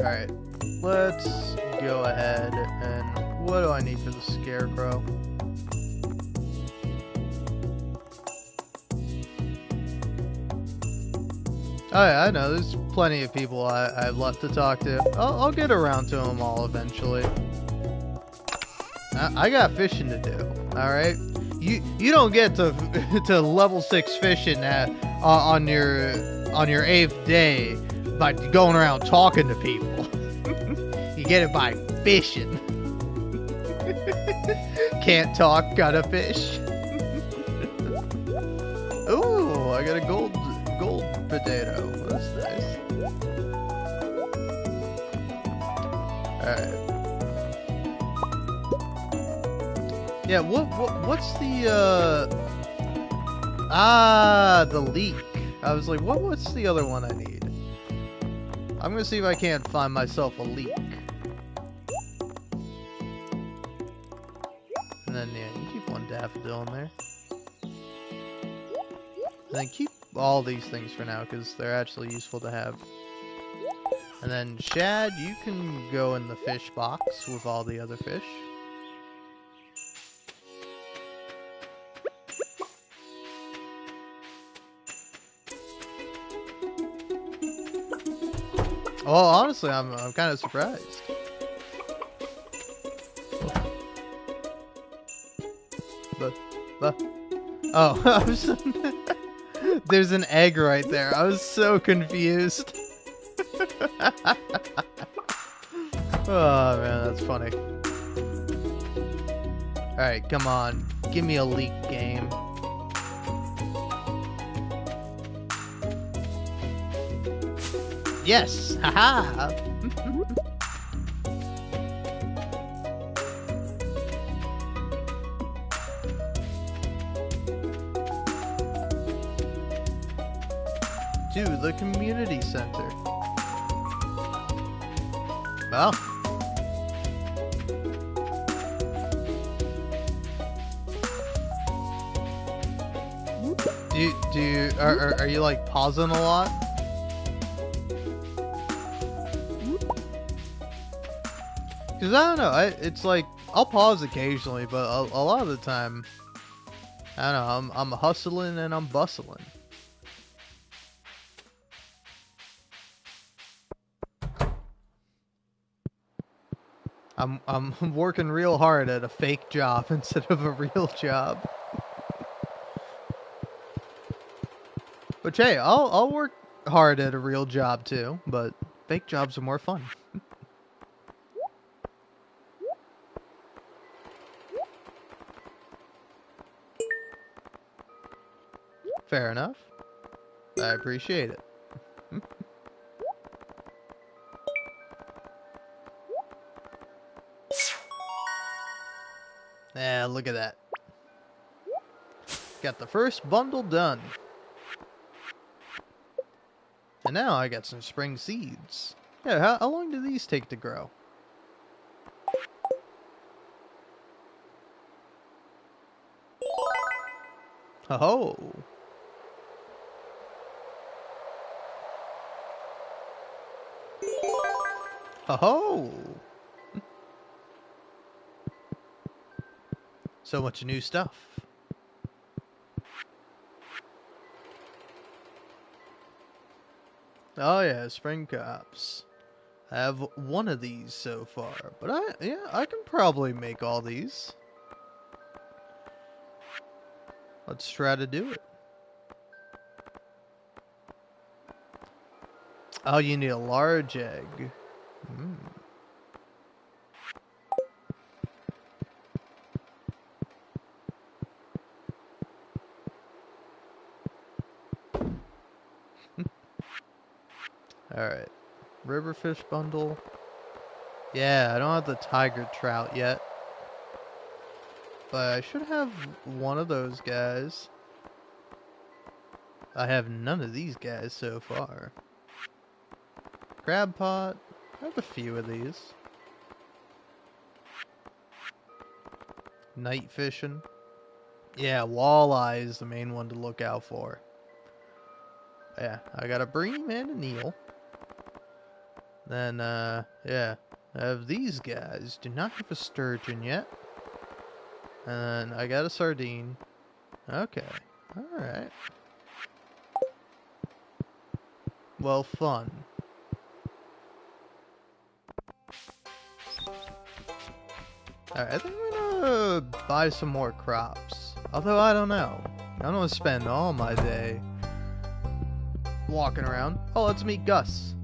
Alright, let's go ahead and what do I need for the scarecrow? Oh yeah, I know, there's plenty of people I've left to talk to. I'll get around to them all eventually. I got fishing to do, alright? You don't get to to level 6 fishing on your 8th day by going around talking to people. You get it by fishing. Can't talk, gotta fish. Ooh, I got a gold potato. That's nice. Alright. Yeah, what's the the leek. I was like, what's the other one I need? I'm gonna see if I can't find myself a leek. And then yeah, you keep one daffodil in there. And then keep all these things for now, because they're actually useful to have. And then Shad, you can go in the fish box with all the other fish. Well, honestly, I'm kind of surprised. But oh, I was there's an egg right there. I was so confused. Oh man, that's funny. Alright, come on. Give me a leak game. Yes! Haha! To the community center. Well. Are you like pausing a lot? Cause I don't know, it's like I'll pause occasionally, but a lot of the time, I don't know, I'm hustling and I'm bustling. I'm working real hard at a fake job instead of a real job. Which, hey, I'll work hard at a real job too, but fake jobs are more fun. Fair enough. I appreciate it. Yeah, look at that. Got the first bundle done. And now I got some spring seeds. Yeah, how long do these take to grow? Oh. Oh. So much new stuff. Oh yeah, spring crops. I have one of these so far, but I can probably make all these. Let's try to do it. Oh, you need a large egg. Mm. Alright. Riverfish bundle. Yeah, I don't have the tiger trout yet. But I should have one of those guys. I have none of these guys so far. Crab pot. I have a few of these. Night fishing. Yeah, walleye is the main one to look out for. Yeah, I got a bream and a Neil. Then, yeah, I have these guys. Do not have a sturgeon yet. And I got a sardine. Okay, alright. Well, fun. Alright, I think I'm gonna buy some more crops. Although, I don't know. I don't want to spend all my day walking around. Oh, let's meet Gus.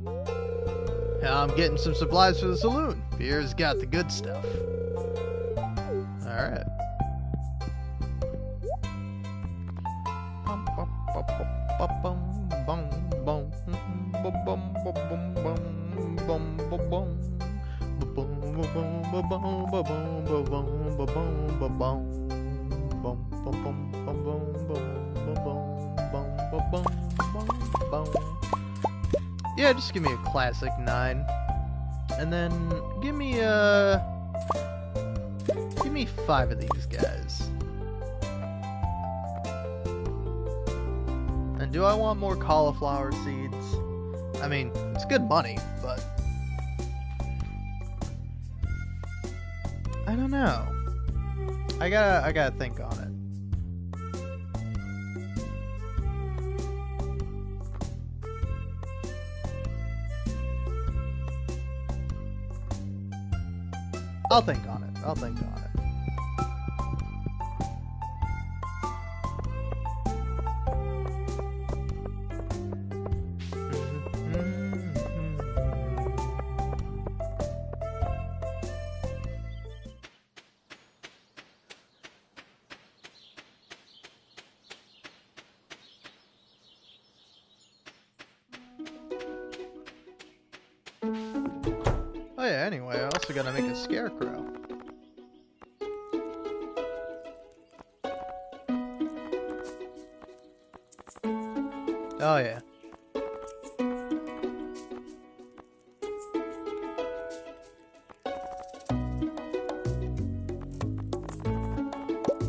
I'm getting some supplies for the saloon. Beer's got the good stuff. Alright. Yeah, just give me a classic 9. And then give me 5 of these guys. And do I want more cauliflower seeds? I mean, it's good money, but I don't know. I gotta think on it. I'll think on it. I'll think on it. Oh yeah, anyway, I also gotta make a scarecrow. Oh yeah.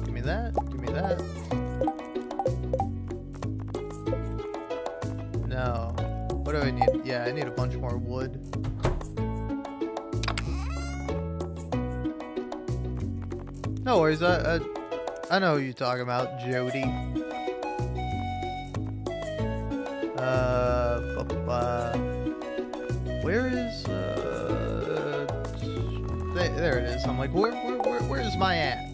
Give me that, give me that. No. What do I need? Yeah, I need a bunch more wood. No worries, I know who you're talking about, Jody. Where is, there it is. I'm like, where's my axe?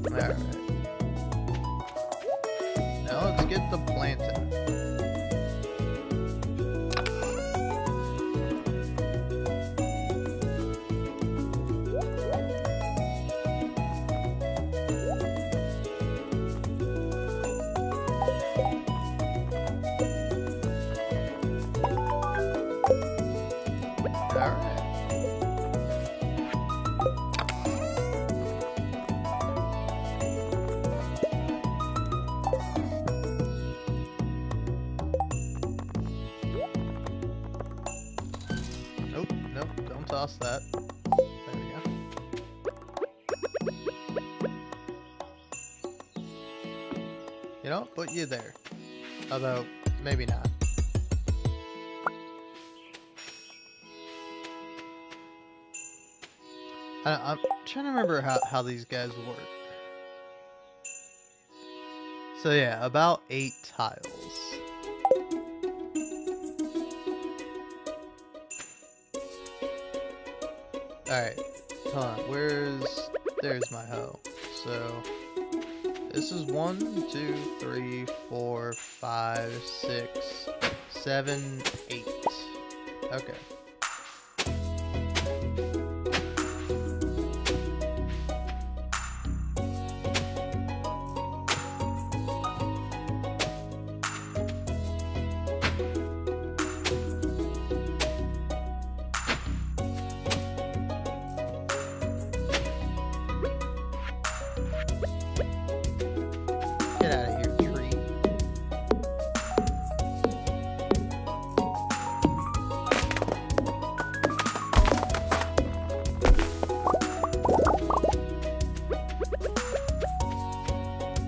Alright. Now let's get the planting. Alright. Nope, don't toss that. There we go. You know, put you there. Although, maybe not. I'm trying to remember how these guys work. So yeah, about 8 tiles. Alright, hold on, there's my hoe. So, this is 1, 2, 3, 4, 5, 6, 7, 8. Okay. Get out of here, tree.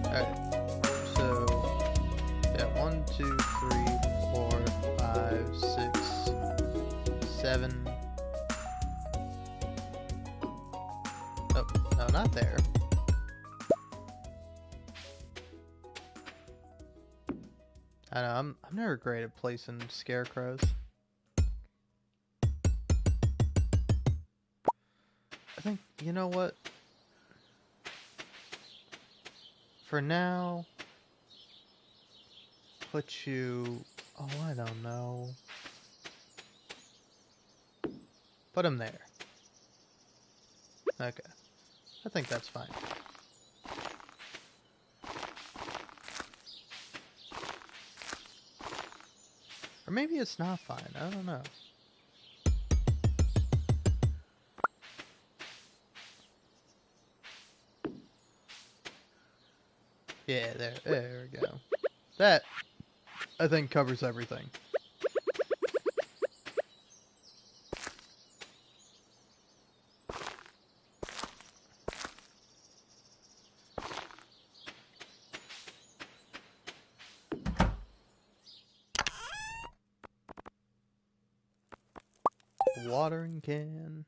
Alright. So, yeah, 1, 2, 3, 4, 5, 6, 7. Oh, no, not there. I know, I'm never great at placing scarecrows. I think, you know what? For now, put you... Oh, I don't know. Put him there. Okay. I think that's fine. Or maybe it's not fine. I don't know. Yeah, there we go. That, I think, covers everything. Watering can.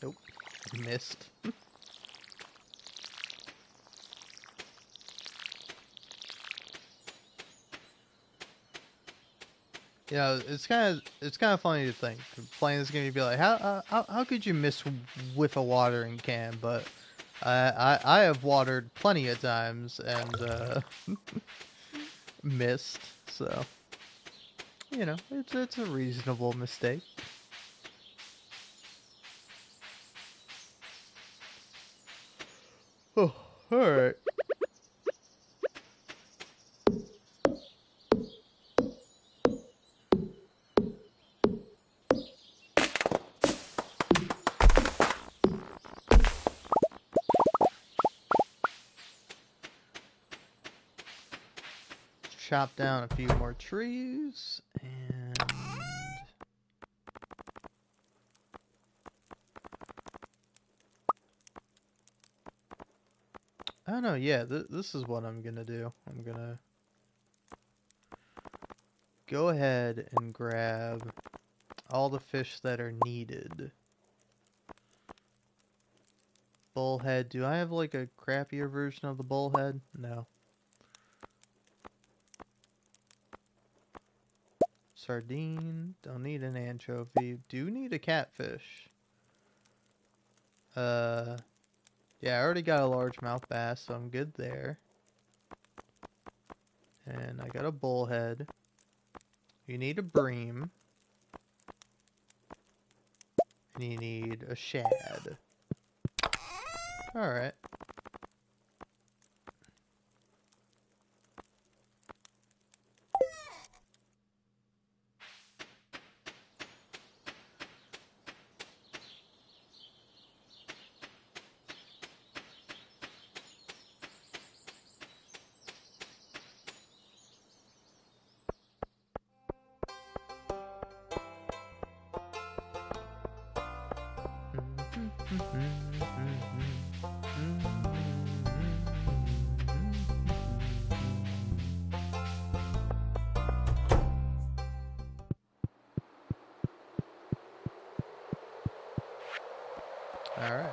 Nope. Missed. Yeah, it's kind of funny to think playing this game. You'd be like, how could you miss with a watering can? But I have watered plenty of times and missed. So you know, it's a reasonable mistake. Oh, all right. Chop down a few more trees and I don't know. Yeah, this is what I'm gonna do. I'm gonna go ahead and grab all the fish that are needed. Bullhead. Do I have like a crappier version of the bullhead? No. Sardine. Don't need an anchovy. Do need a catfish. Yeah, I already got a largemouth bass, so I'm good there. And I got a bullhead. You need a bream. And you need a shad. Alright. Alright.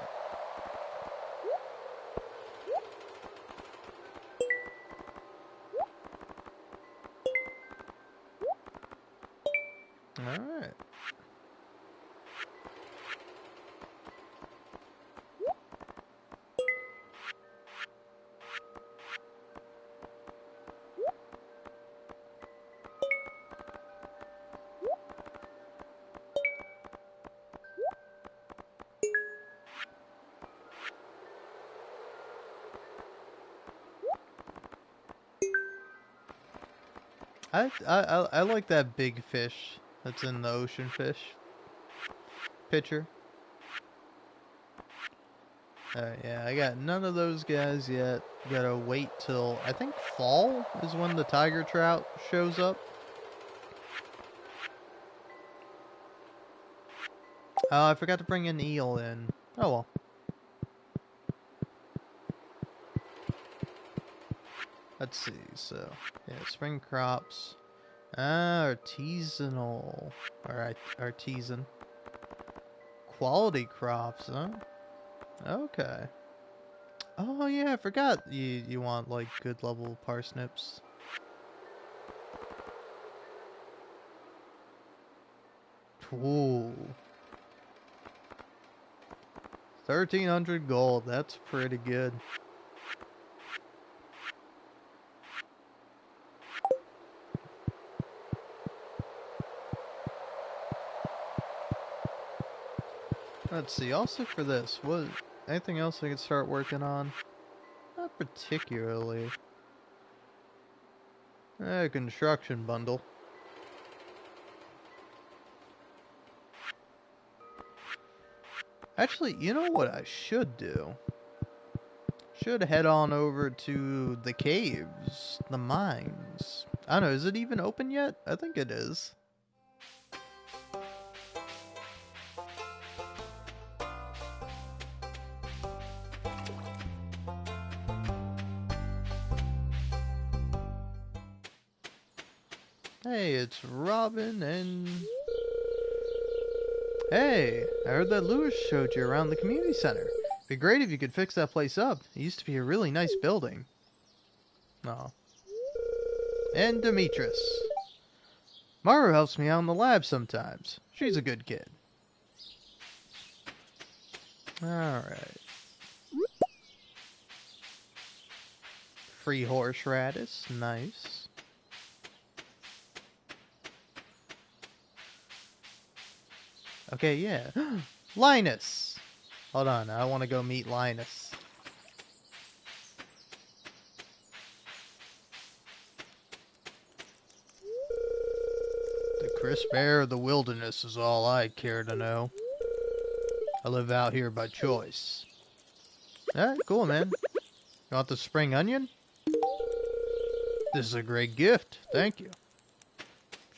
Alright. I like that big fish that's in the ocean fish picture. Yeah, I got none of those guys yet. Gotta wait till I think fall is when the tiger trout shows up. Oh, I forgot to bring an eel in. Oh well. Let's see. So yeah, spring crops. Ah, artisanal. Alright, artisan. Quality crops, huh? Okay. Oh yeah, I forgot you want like good level parsnips. Ooh. 1,300 gold. That's pretty good. Let's see, also for this, anything else I could start working on? Not particularly. Construction bundle. Actually, you know what I should do? Should head on over to the caves, the mines. I don't know, is it even open yet? I think it is. Hey, it's Robin and... Hey, I heard that Lewis showed you around the community center. Be great if you could fix that place up. It used to be a really nice building. Aw. And Demetris. Maru helps me out in the lab sometimes. She's a good kid. Alright. Free horseradish. Nice. Okay, yeah. Linus! Hold on, I want to go meet Linus. The crisp air of the wilderness is all I care to know. I live out here by choice. Alright, cool, man. You want the spring onion? This is a great gift. Thank you.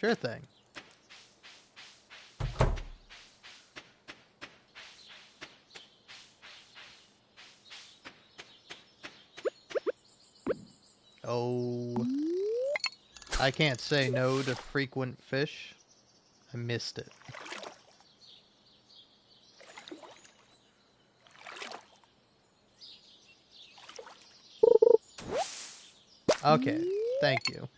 Sure thing. Oh. I can't say no to frequent fish. I missed it. Okay, thank you.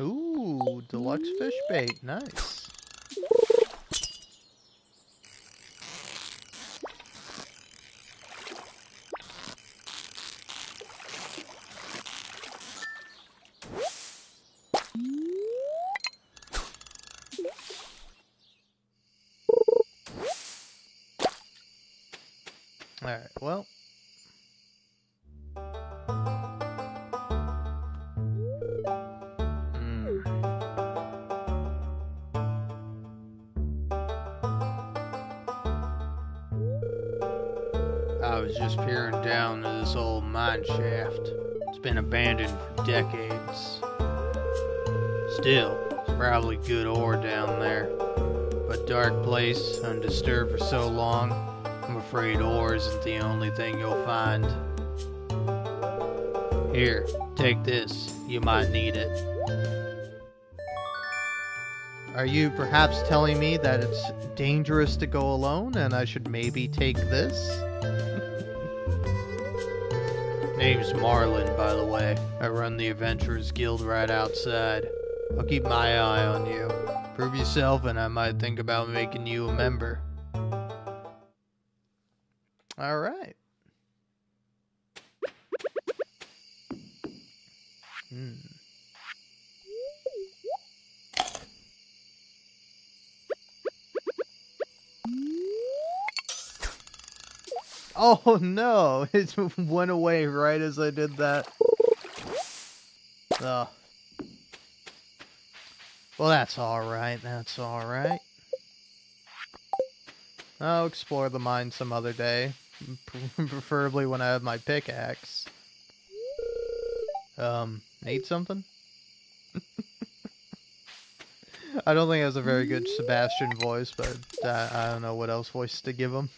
Ooh, deluxe fish bait. Nice. Alright, well. I was just peering down to this old mine shaft. It's been abandoned for decades. Still, it's probably good ore down there. But dark place, undisturbed for so long, I'm afraid ore isn't the only thing you'll find. Here, take this. You might need it. Are you perhaps telling me that it's dangerous to go alone and I should maybe take this? Name's Marlin, by the way. I run the Adventurers Guild right outside. I'll keep my eye on you. Prove yourself and I might think about making you a member. Alright. Oh no! It went away right as I did that. Oh. Well, that's alright. That's alright. I'll explore the mine some other day. Preferably when I have my pickaxe. Need something? I don't think it has a very good Sebastian voice, but I don't know what else voice to give him.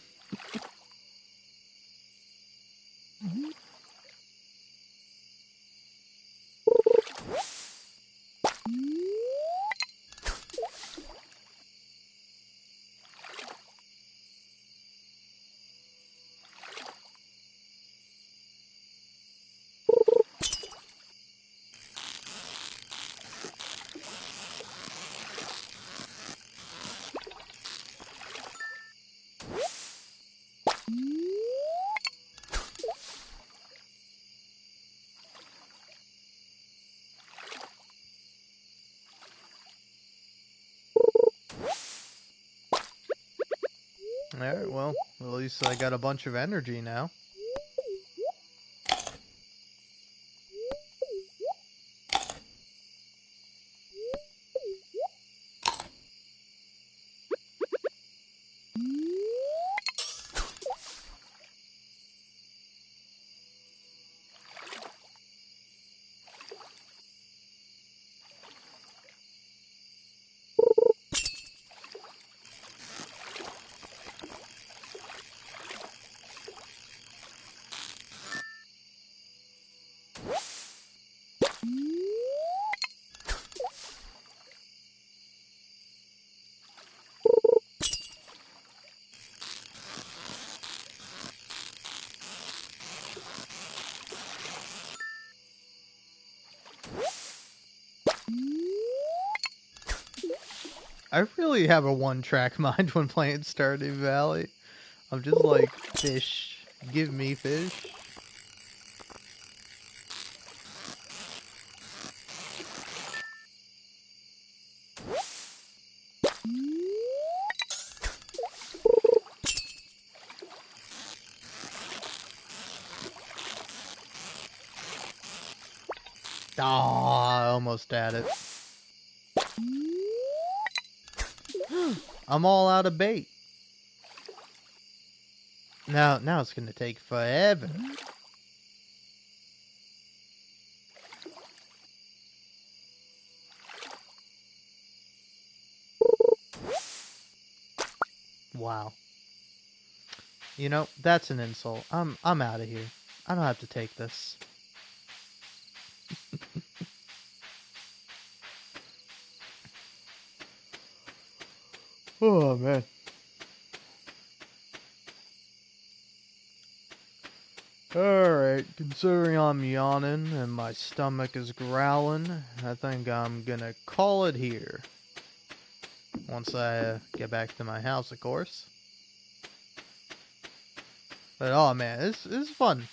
Alright, well, at least I got a bunch of energy now. I really have a one-track mind when playing Stardew Valley. I'm just like, fish. Give me fish. Ah, I almost had it. I'm all out of bait. Now it's gonna take forever. Wow. You know, that's an insult. I'm out of here. I don't have to take this. Oh man. Alright, considering I'm yawning and my stomach is growling, I think I'm gonna call it here. Once I get back to my house, of course. But oh man, this is fun.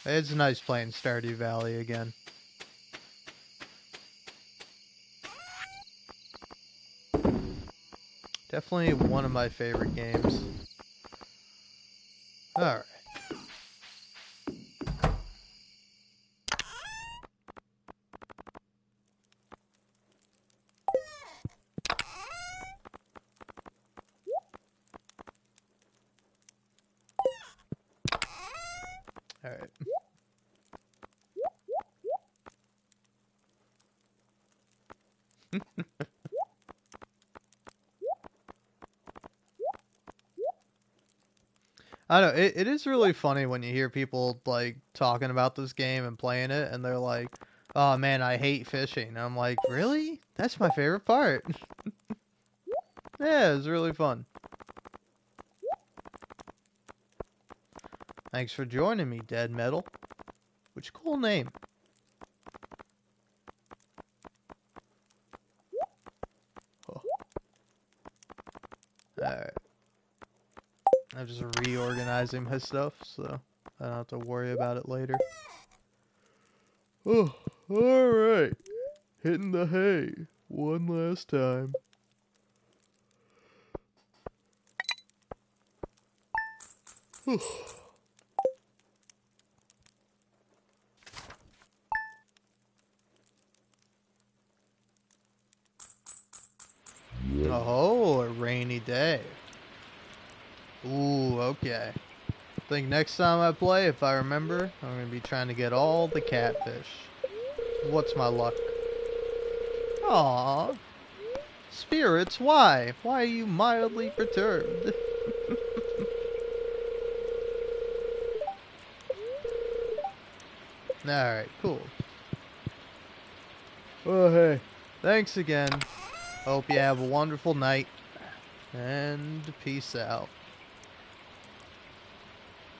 It's nice playing Stardew Valley again. Definitely one of my favorite games. Alright. Alright. I don't know, it is really funny when you hear people like talking about this game and playing it and they're like, oh man, I hate fishing. And I'm like, really? That's my favorite part. Yeah, it's really fun. Thanks for joining me, Dead Metal. Which cool name. Oh. Alright. I'm just reorganizing my stuff, so I don't have to worry about it later. Oh, alright. Hitting the hay one last time. Oh, a rainy day. Ooh, okay. I think next time I play, if I remember, I'm going to be trying to get all the catfish. What's my luck? Aww. Spirits, why? Why are you mildly perturbed? Alright, cool. Oh, hey. Thanks again. Hope you have a wonderful night. And peace out.